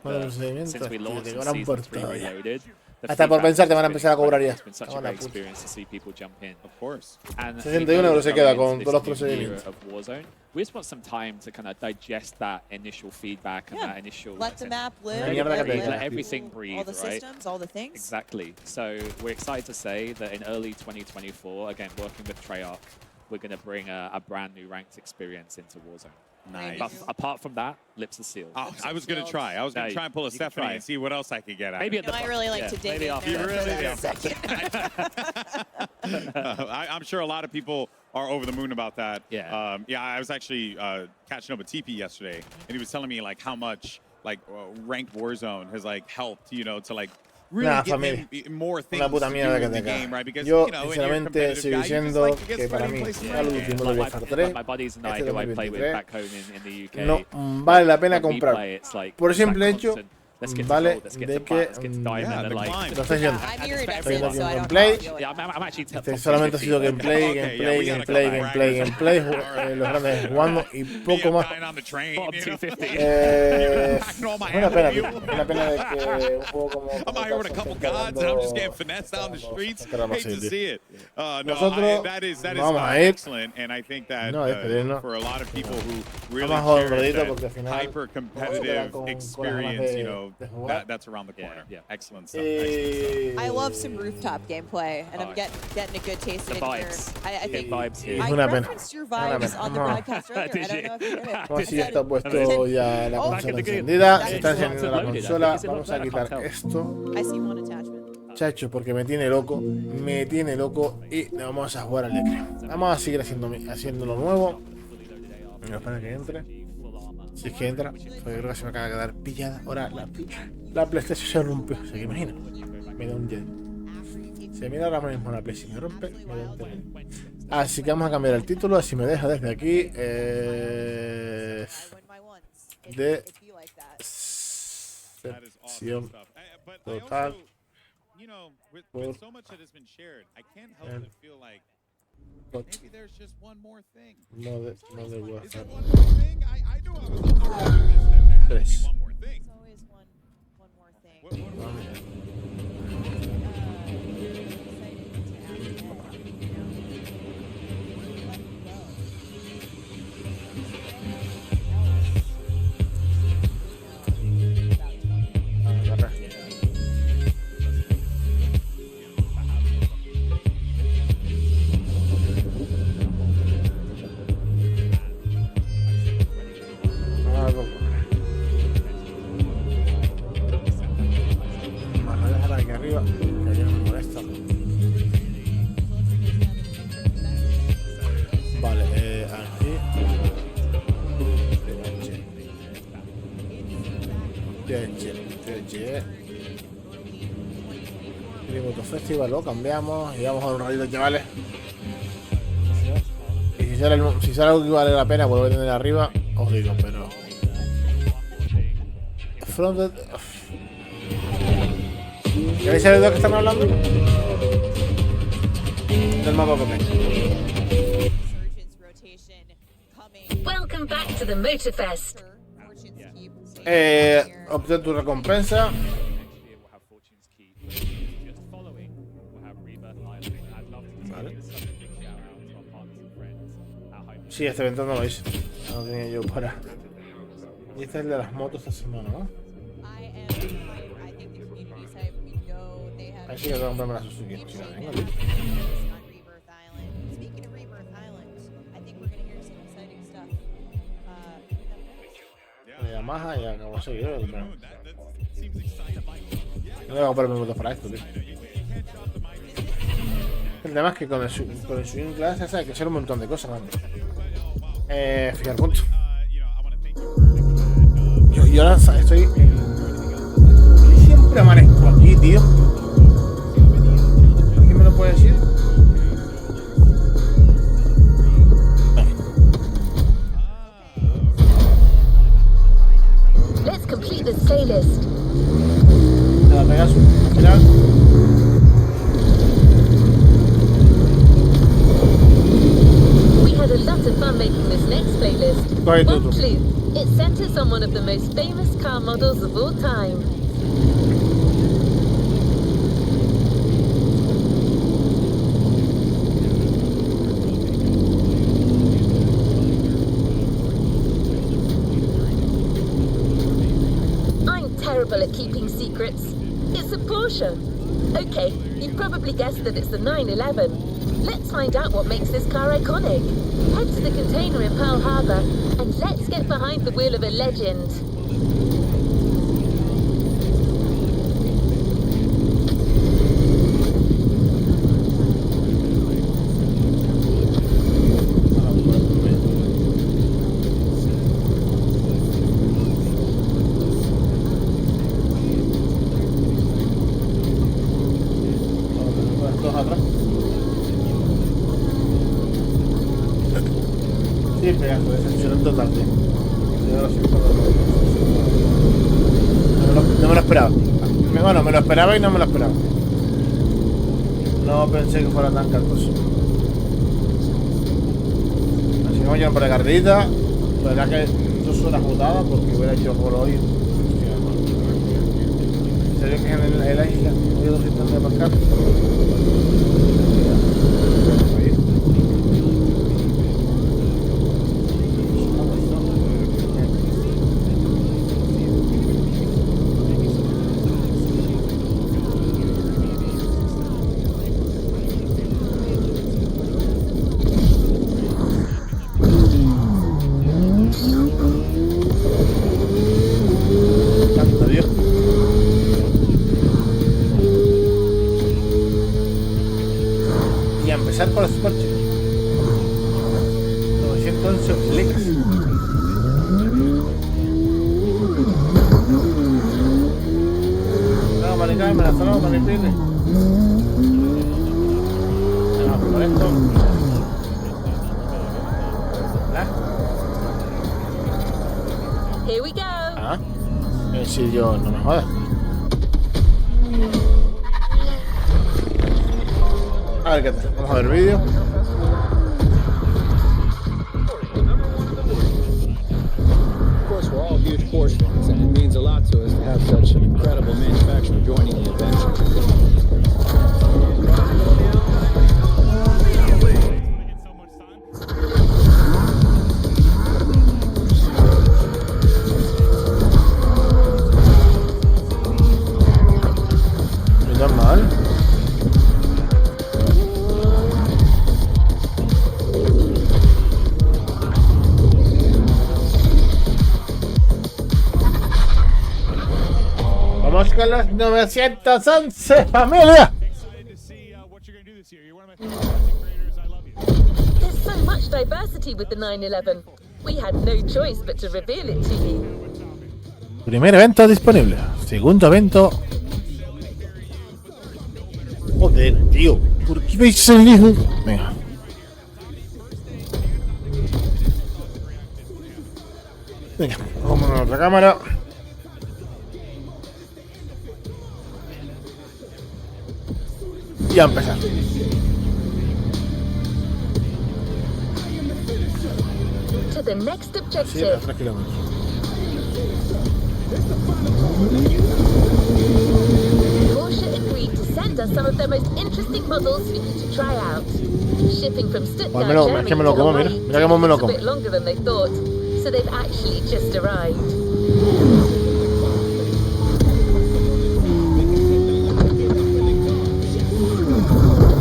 since we launched Season 3 Reloaded, hasta por pensar te van a empezar a cobrar ya. It's been such a great experience to see people jump in. Of course. And 61 euros se queda con todos los procedimientos. We just want some time to kind of digest that initial feedback and that initial. Let the map live. Let everything breathe, all the systems, all the things. Exactly. So we're excited to say that in early 2024, again working with Treyarch, we're going to bring a brand new ranked experience into Warzone. Nice. But apart from that, lips are sealed. Oh, I was going to try. I was going to try and pull a Stephanie and see what else I could get out. Maybe I really like to dig in there for that second. I'm sure a lot of people are over the moon about that. Yeah. Yeah, I was actually catching up with TP yesterday, and he was telling me like how much like ranked Warzone has like helped, you know, to like really give him more things to do in the game, right? Because, yo, you know, sinceramente, sigo diciendo que para mí, el último lo voy a estar 3, este 2023, no vale la pena comprar. Por el simple hecho, vale, de que lo estáis viendo. Estáis viendo gameplay. Solamente ha sido gameplay. Los grandes jugando y poco más. Una pena, tío. Una pena de que un juego como nosotros vamos a ir. No, despedirnos. Vamos a jugar un ratito porque al final that's around the corner. Excellent stuff. I love some rooftop gameplay, and I'm getting a good taste of it here. I think I referenced your vibes on the broadcast earlier. I don't know if you heard it. Así está puesto ya la consola encendida. Se está encendiendo la consola. Vamos a quitar esto. Chacho, porque me tiene loco y vamos a jugar al Lecre. Vamos a seguir haciendo lo nuevo. Espera que entre. Si es que entra, porque creo que se me acaba de quedar pillada. Ahora la PlayStation se rompe. O sea, que imagina. Me da un jet. Se mira ahora mismo la Play. Si me rompe, me da un jet. Así que vamos a cambiar el título. Así me deja desde aquí. De sección total. Maybe there's just one more thing. No de WhatsApp. 3. Festival lo cambiamos y vamos a un ratito, chavales. Y si sale algo que vale la pena, vuelvo a tener arriba, os digo, pero Fronted. ¿Queréis saber de lo que están hablando? Del mapa con Welcome back to the Motorfest. Obtén tu recompensa. Sí, este evento no lo hice. No tenía yo para. Y este es el de las motos esta semana, ¿no? Ahí sí que tengo que comprarme la Suzuki. Si la tengo, ¿no? La Yamaha y acabo de seguir. No voy a comprarme motos para esto, tío. El tema es que con el swing class hay que hacer un montón de cosas, man. Fijar punto. Yo ahora estoy. Siempre amanezco aquí, tío. ¿Alguien me lo puede decir? Let's complete the playlist. Nada, pegas al final. A lot of fun making this next playlist. One clue, it centers on one of the most famous car models of all time. I'm terrible at keeping secrets. It's a Porsche. Okay, you probably guessed that it's a 911. Let's find out what makes this car iconic. Head to the container in Pearl Harbor and let's get behind the wheel of a legend. esperaba. Bueno, me lo esperaba y no me lo esperaba. No pensé que fuera tan carcoso. Así que vamos a llevar por la carrerita. La verdad que 2 horas agotadas porque hubiera hecho por hoy. ¿En serio que en la isla había 200 de pasar? Por los super chicos 911 lecas. No, maricá, me la salgo con el pile. Vamos por esto. Here we go. Ah, si yo no me jodas. A ver qué tal. Vamos a ver el vídeo. Of course, we're all huge Porsche fans, and it means a lot to us to have such an incredible manufacturer joining the adventure. No mal. Vamos con los 911, familia. There's so much diversity with the 911. We had no choice but to reveal it to you. Primer evento disponible. Segundo evento. Joder, tío. ¿Por qué veis el hijo? Venga. Venga, vamos a otra cámara. Y a empezar. To the next objective. 3 kilómetros. Porsche agreed to send us some of their most interesting models for you to try out. Shipping from Stuttgart, Germany to Hawaii mira cómo me lo took como. a bit longer than they thought, so they've actually just arrived.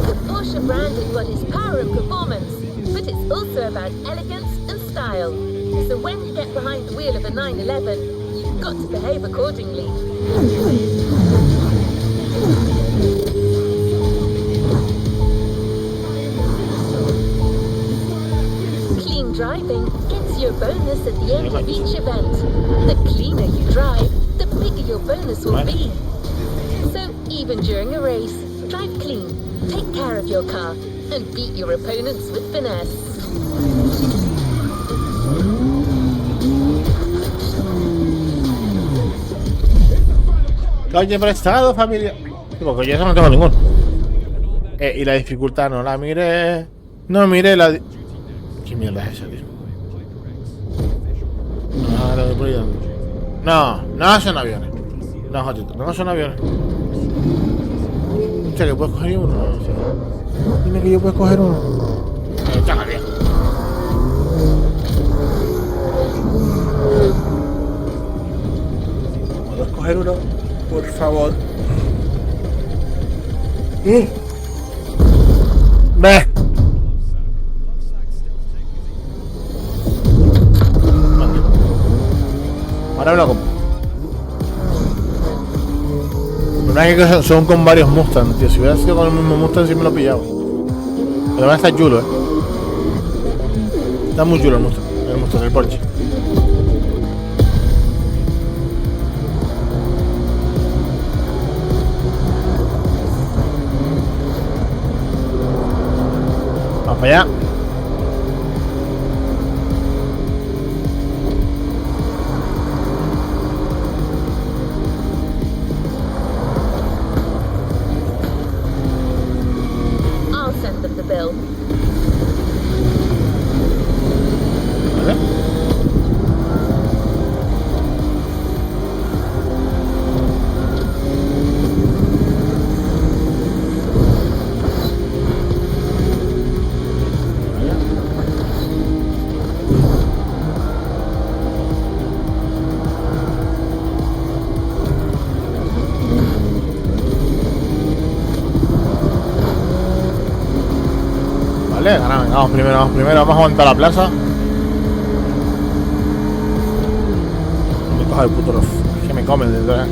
The Porsche brand embodies power and performance, but it's also about elegance and style. So when you get behind the wheel of a 911, you've got to behave accordingly. Clean driving gets you a bonus at the end of each event. The cleaner you drive, the bigger your bonus will be. So even during a race, drive clean, take care of your car, and beat your opponents with finesse. Coche prestado, familia. Porque yo eso no tengo ninguno. Y la dificultad no la miré. No miré la. ¿Qué mierda es esa, tío? No son aviones. No, jodito, no son aviones. Hostia, que puedes coger uno. Dime que yo puedo coger uno. Chaca, tío. ¿Puedo coger uno? Por favor. Ve. Ahora me lo compro. No es que son con varios Mustang, tío. Si hubiera sido con el mismo Mustang, sí me lo pillaba. Pero va a estar chulo, Está muy chulo el Mustang, el Porsche. Vamos para allá. Vale, ganamos. Vamos primero, vamos a aguantar la plaza. Me coja el puto rof. Es que me comen detrás.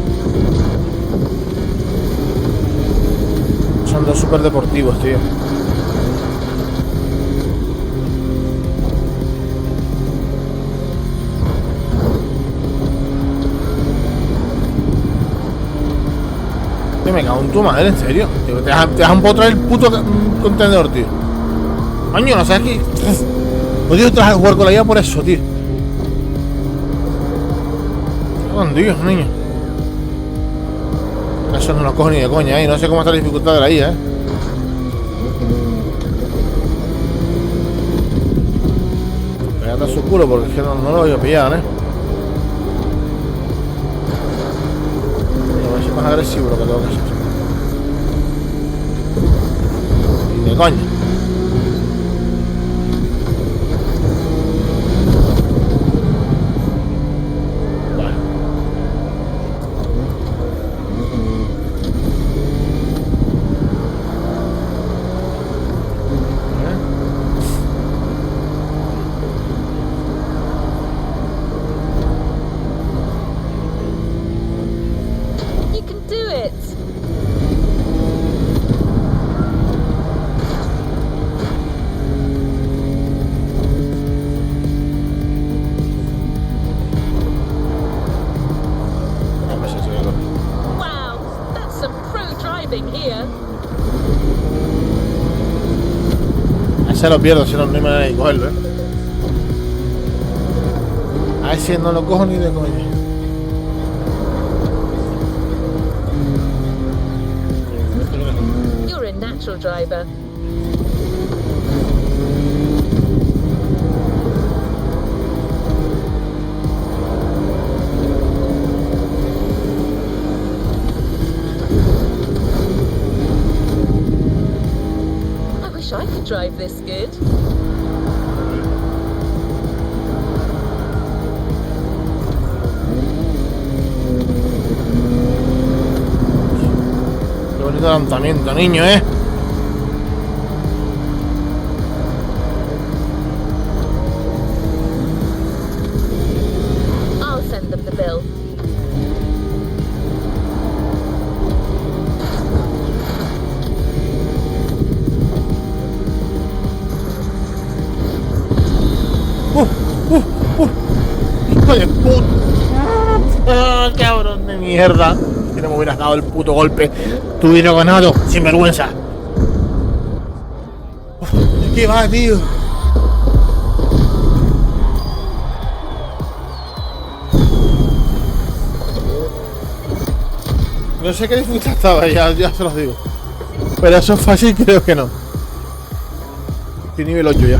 Son dos súper deportivos, tío. Me cago en tu madre, en serio. Tío, te dejan por traer el puto contenedor, tío. Coño, no sabes qué. No quiero traer a jugar con la IA por eso, tío. Con Dios, niño. Eso no lo cojo ni de coña, ¿eh? No sé cómo está la dificultad de la IA, ¿eh? Pégate a su culo porque es que no lo voy a pillar, ¿eh? Voy a ser más agresivo lo que tengo que hacer. Ni de coña. Se lo pierdo, si no hay manera de cogerlo, A ese no lo cojo ni de coña. You're a natural driver. I could drive this good. Qué bonito lanzamiento, niño, I'll send them the bill. Hijo de puta. Cabrón de mierda. Si no me hubieras dado el puto golpe, te hubiera ganado, sin vergüenza. ¿Qué va, tío? No sé qué dificultad estaba, ya se los digo. Pero eso es fácil, creo que no. Estoy nivel 8 ya.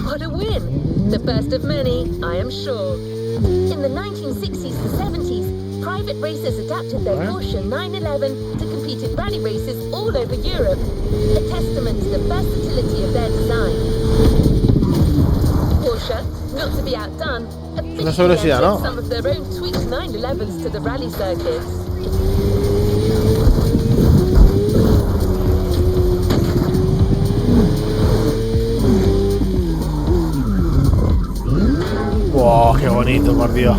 What a win! The first of many, I am sure. In the 1960s and 70s, private racers adapted their Porsche 911 to compete in rally races all over Europe, a testament to the versatility of their design. Porsche, not to be outdone, officially entered some of their own tweaked 911s to the rally circuits. Wow, qué bonito, por Dios.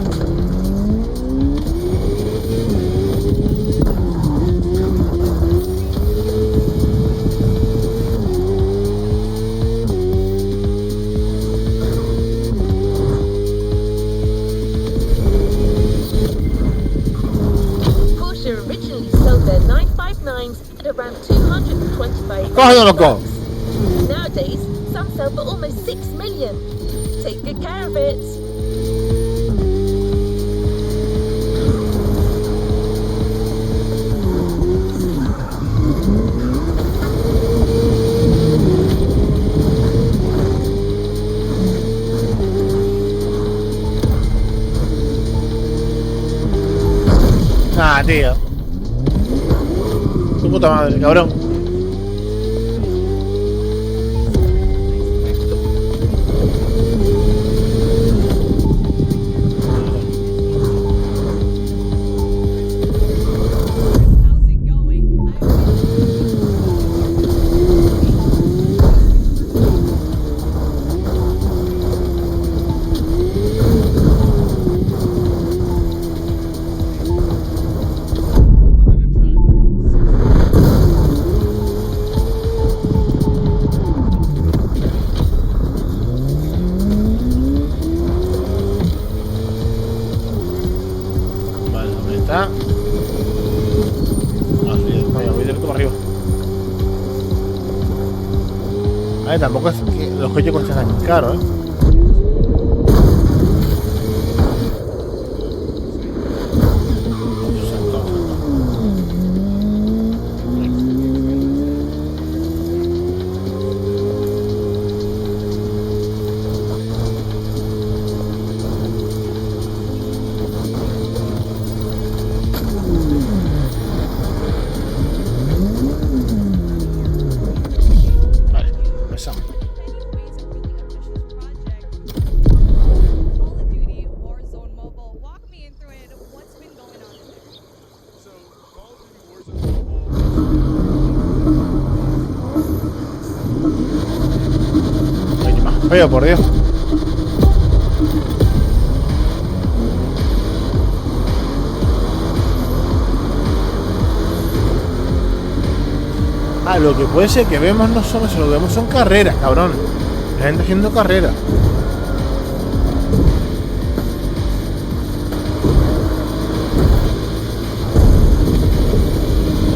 Porsche originally sold their 959s at around 225. Cógelo, loco. Nowadays, some sell for almost 6 million. Take good care of it. Ah, tío. Tu puta madre, cabrón. Ay, tampoco es que los coches cuestan tan caros, ¿eh? Oye, por Dios. Ah, lo que puede ser que vemos no son eso, lo que vemos son carreras, cabrón. La gente haciendo carreras.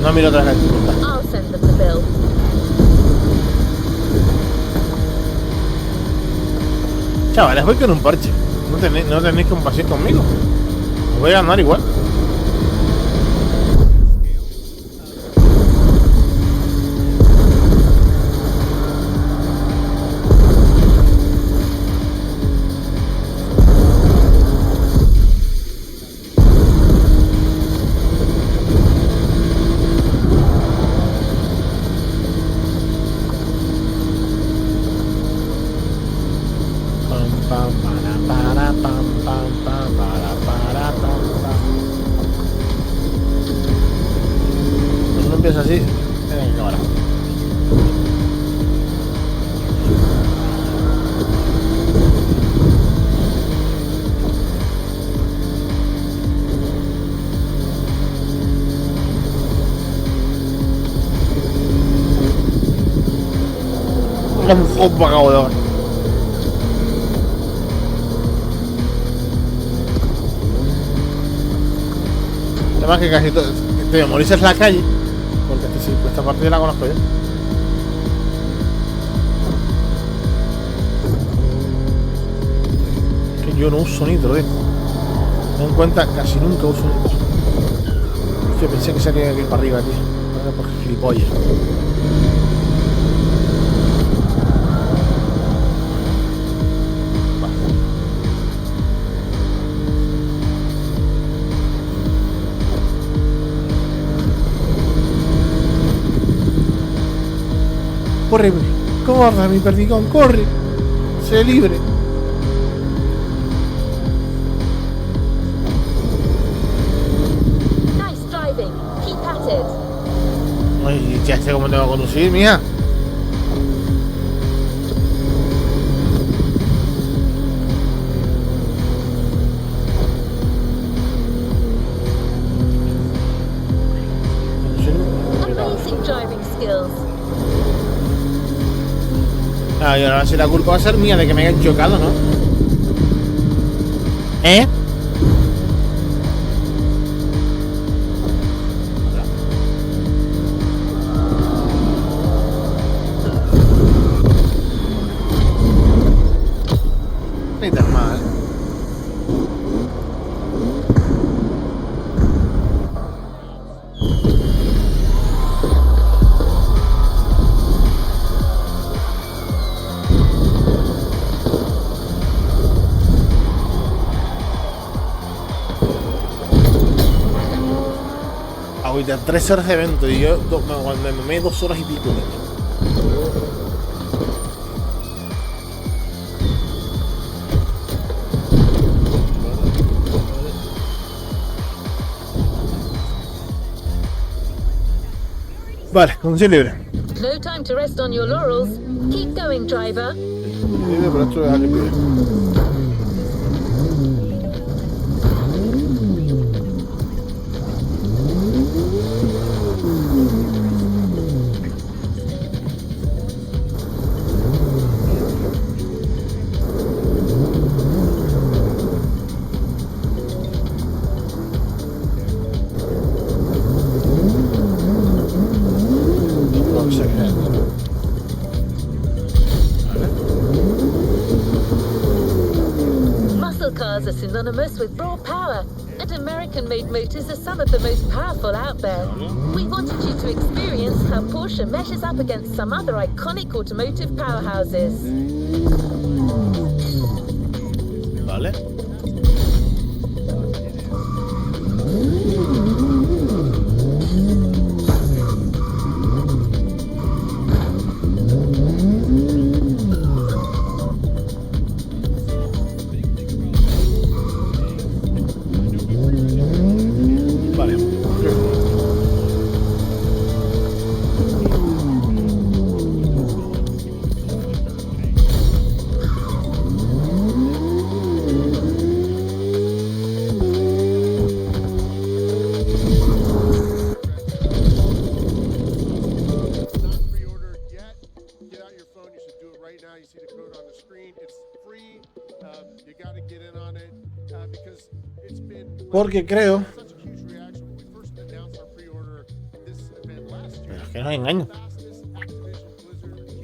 No miro otra vez. Chavales, voy con un parche. No tenéis compasión conmigo. Os voy a ganar igual. Así, cámara. Un poco de ahora. Además que casi todo, te memorizas la calle. Porque sí, esta parte ya la conozco yo. Que yo no uso nitro, ten en cuenta, casi nunca uso nitro. Yo pensé que salía aquí para arriba, tío. Ahora por gilipollas. Corre, corre, mi perdigón, corre. Sé libre. Nice driving. Keep at it. Ay, ya sé cómo tengo que conducir, mía. Amazing driving skills. Ah, y ahora sí la culpa va a ser mía de que me hayan chocado, ¿no? ¿Eh? Ni tan mal. Ahorita 3 horas de evento y yo cuando me 2 horas y pico. Vale, conducción libre. No time to rest on your laurels. Keep going, driver. Libre, pero esto es libre. are synonymous with raw power, and American-made motors are some of the most powerful out there. We wanted you to experience how Porsche measures up against some other iconic automotive powerhouses. Vale. Porque creo... Pero es que no hay engaño.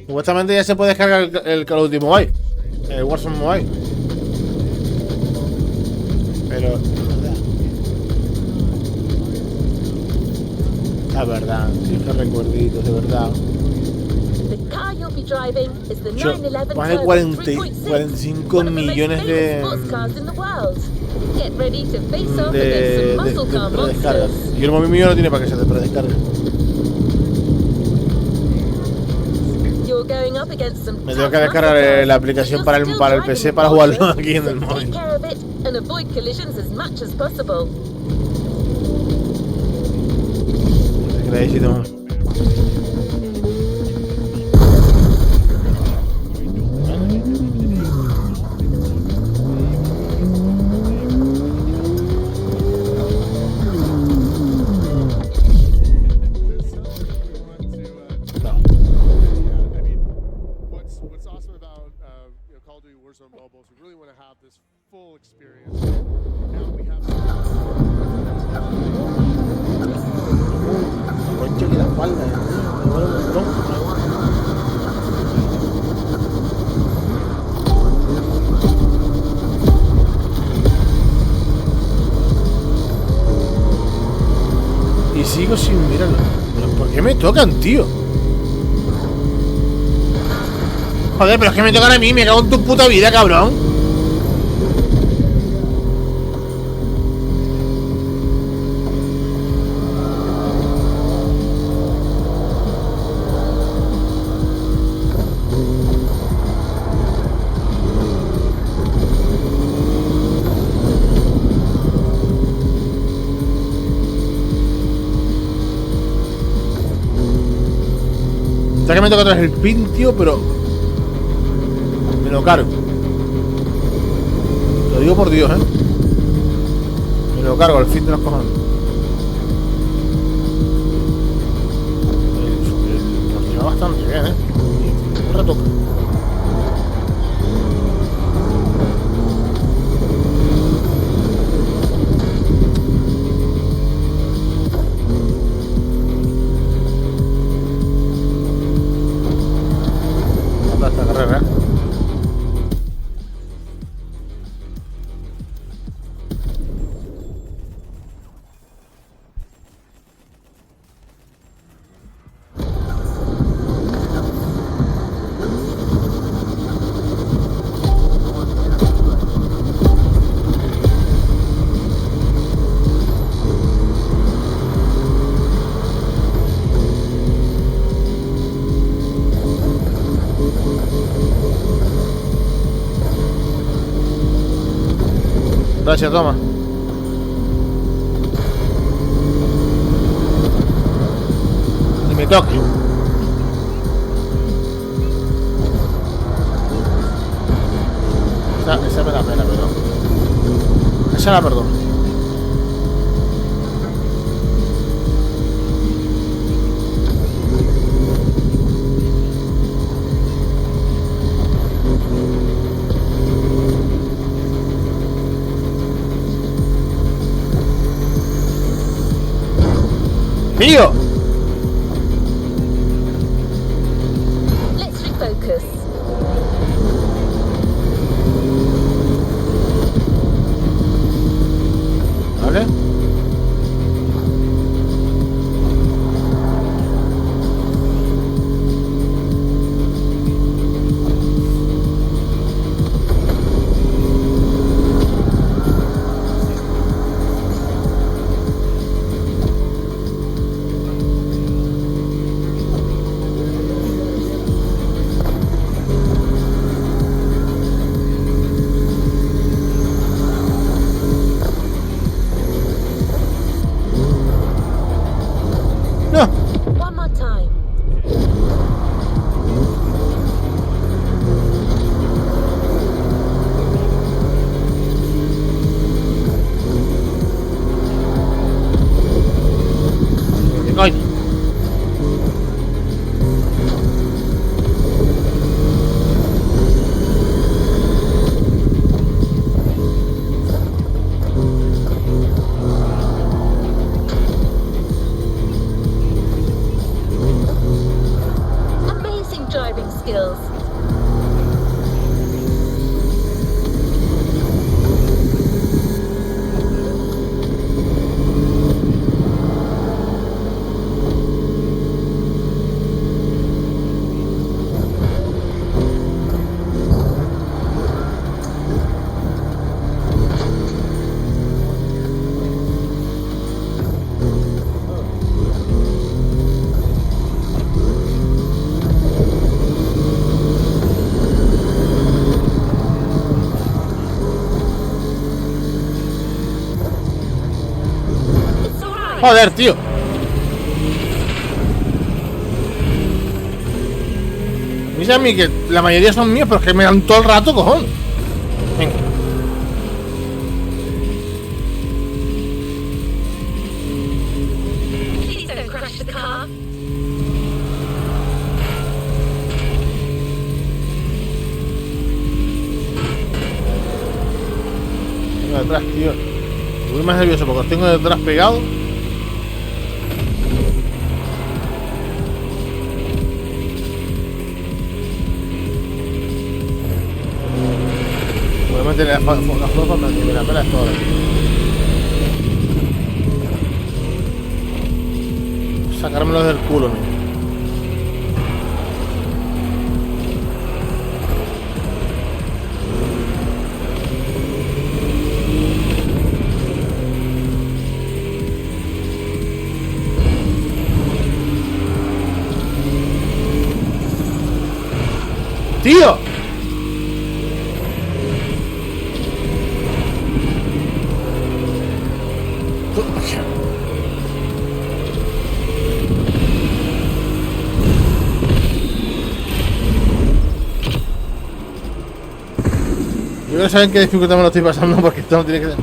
Supuestamente ya se puede descargar el Call of Duty Mobile. El Warzone Mobile. Pero... La verdad, tío, qué recuerditos, de verdad. Más de 45 millones de predescargas. Y el móvil mío no tiene para que se te predescargue. Me tengo que descargar la aplicación para el PC para jugarlo aquí en el móvil. Crazy, no. Y sigo sin mirarlo. ¿Pero por qué me tocan, tío? Joder, pero es que me tocan a mí. Me cago en tu puta vida, cabrón. Ya que me toca atrás el pin, tío, pero me lo cargo. Lo digo por Dios, me lo cargo al fin de los cojones. Lo lleva bastante bien, un retoque. Esta carrera. Gracias, toma. Y me toque. Esa me la pena, pero... Esa la perdono. ¡Tío! Let's refocus. No. One more time. Ay. Amazing driving skills. Joder, tío. Dice a mí que la mayoría son míos, pero es que me dan todo el rato, cojón. Venga. Please don't crash the car. Tengo detrás, tío. Voy más nervioso porque los tengo detrás pegados. Voy a meter la foto para que me la pelas toda. Sacármelo del culo, mío. ¡Tío! Yo quiero saber en qué dificultad me lo estoy pasando porque esto no tiene que ser.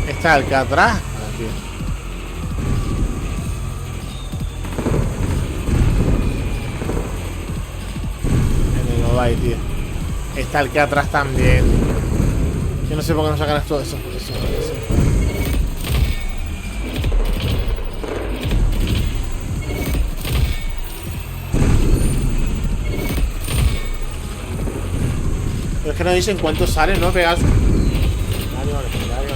Está Alcatraz. Aquí. En el Mobile, tío. Está Alcatraz también. Yo no sé por qué no sacan esto. Eso. Pero es que no dicen cuántos salen, ¿no? Pegasus. Legendario.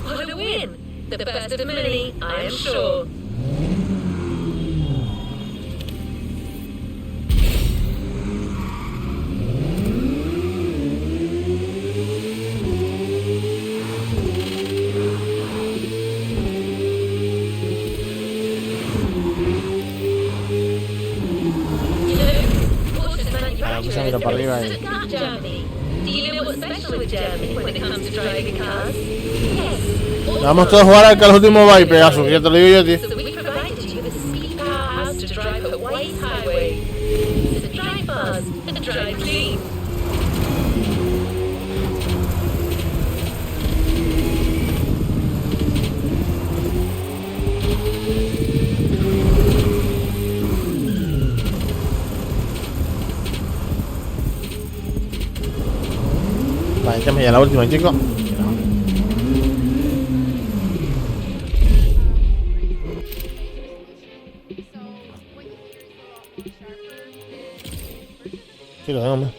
What a win! The best of many, I am sure. Mira para arriba ahí. Vamos todos a jugar al Call of Duty Mobile, Pegasus, que ya te lo digo yo, tío. Vale, échame ya la última, chicos. Sí, lo tengo, hombre.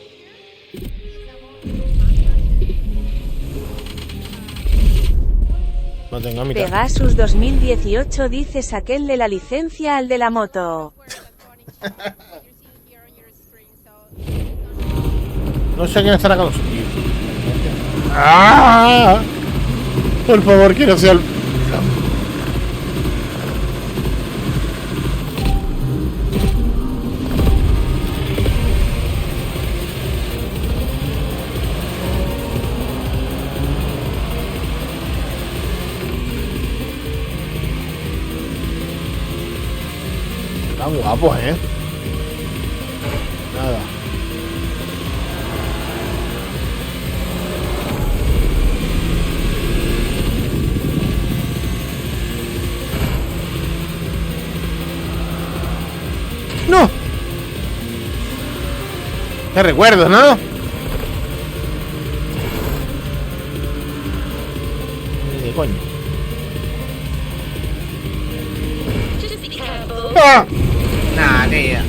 No tengo mitad. Pegasus 2018 dice saquenle la licencia al de la moto. No sé quién estará con nosotros. ¡Ah! Por favor, que no sea el... Están guapos, Nada. ¡No! ¡Qué recuerdos, ¿no? Ni de coño. ¡Ah! Nah, tía.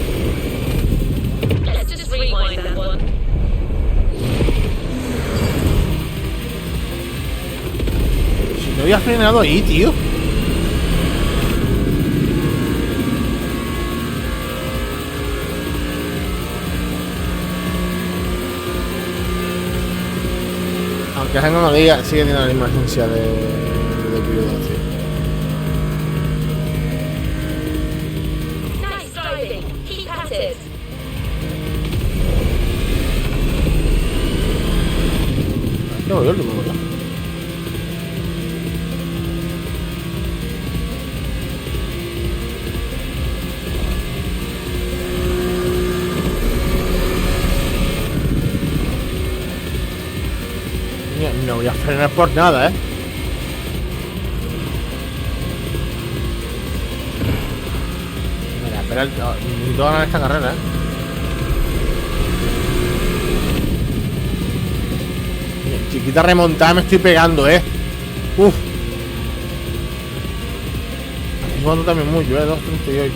Si no había frenado ahí, tío. Aunque Jaime no diga, sigue teniendo la misma esencia de piloto. No, yo lo mismo, ¿no? No voy a frenar por nada, Mira, espera, necesito ganar esta carrera, Chiquita remontada, me estoy pegando, Uf. Estoy jugando también mucho, 2.38.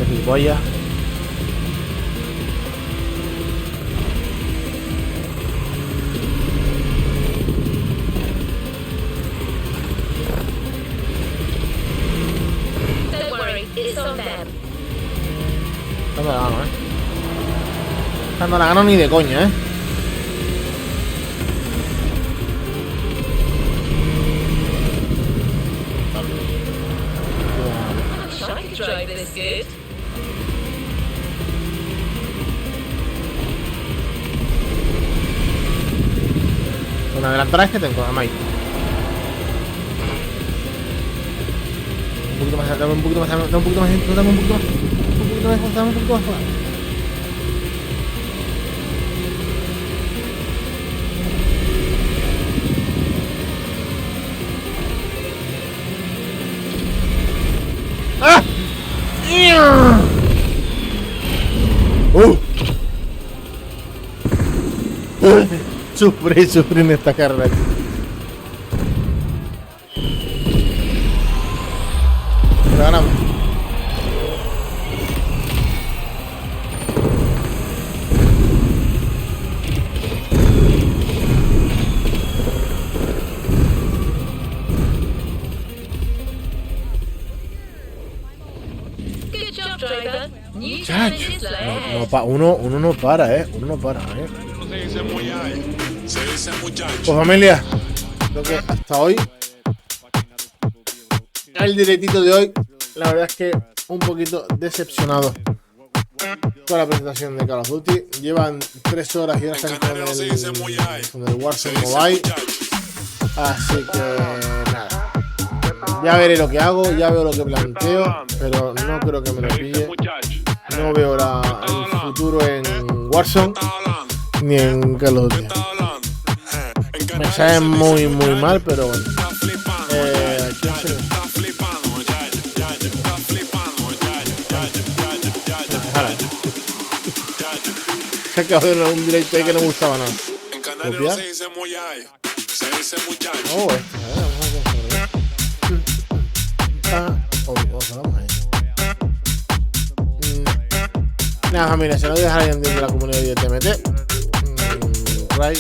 Gilipollas. No me la gano, No la gano ni de coña, Con adelantar que tengo, Mike. Un poquito más, dame un poquito más, dame un poquito más, dame un poquito más, dame un poquito más. ¡Ah! Sufrí en esta carrera. Pero ganamos. Uno no para, Uno no para, Pues familia, creo que hasta hoy el directito de hoy, la verdad es que un poquito decepcionado con la presentación de Call of Duty. Llevan 3 horas y ahora están con el Warzone Mobile, así que nada, ya veré lo que hago, ya veo lo que planteo, pero no creo que me lo pille. No veo el futuro en Warzone ni en Call of Duty. Me sabe muy mal, pero bueno. Se acabó de un directo ahí que no me gustaba nada. ¿Copiar? Oh, vamos ahí. Nada, familia, si no dejar alguien de la comunidad de TMT. Right.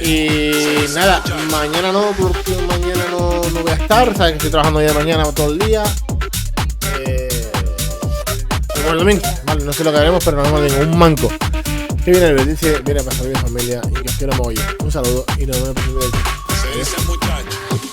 Y nada, mañana no, porque mañana no voy a estar. Sabes que estoy trabajando ya de mañana todo el día. Como el domingo, vale, no sé lo que haremos, pero nos vemos en un manco. Que viene el dice, viene a pasar bien familia y que os quiero mogollón. Un saludo y nos vemos en el próximo video.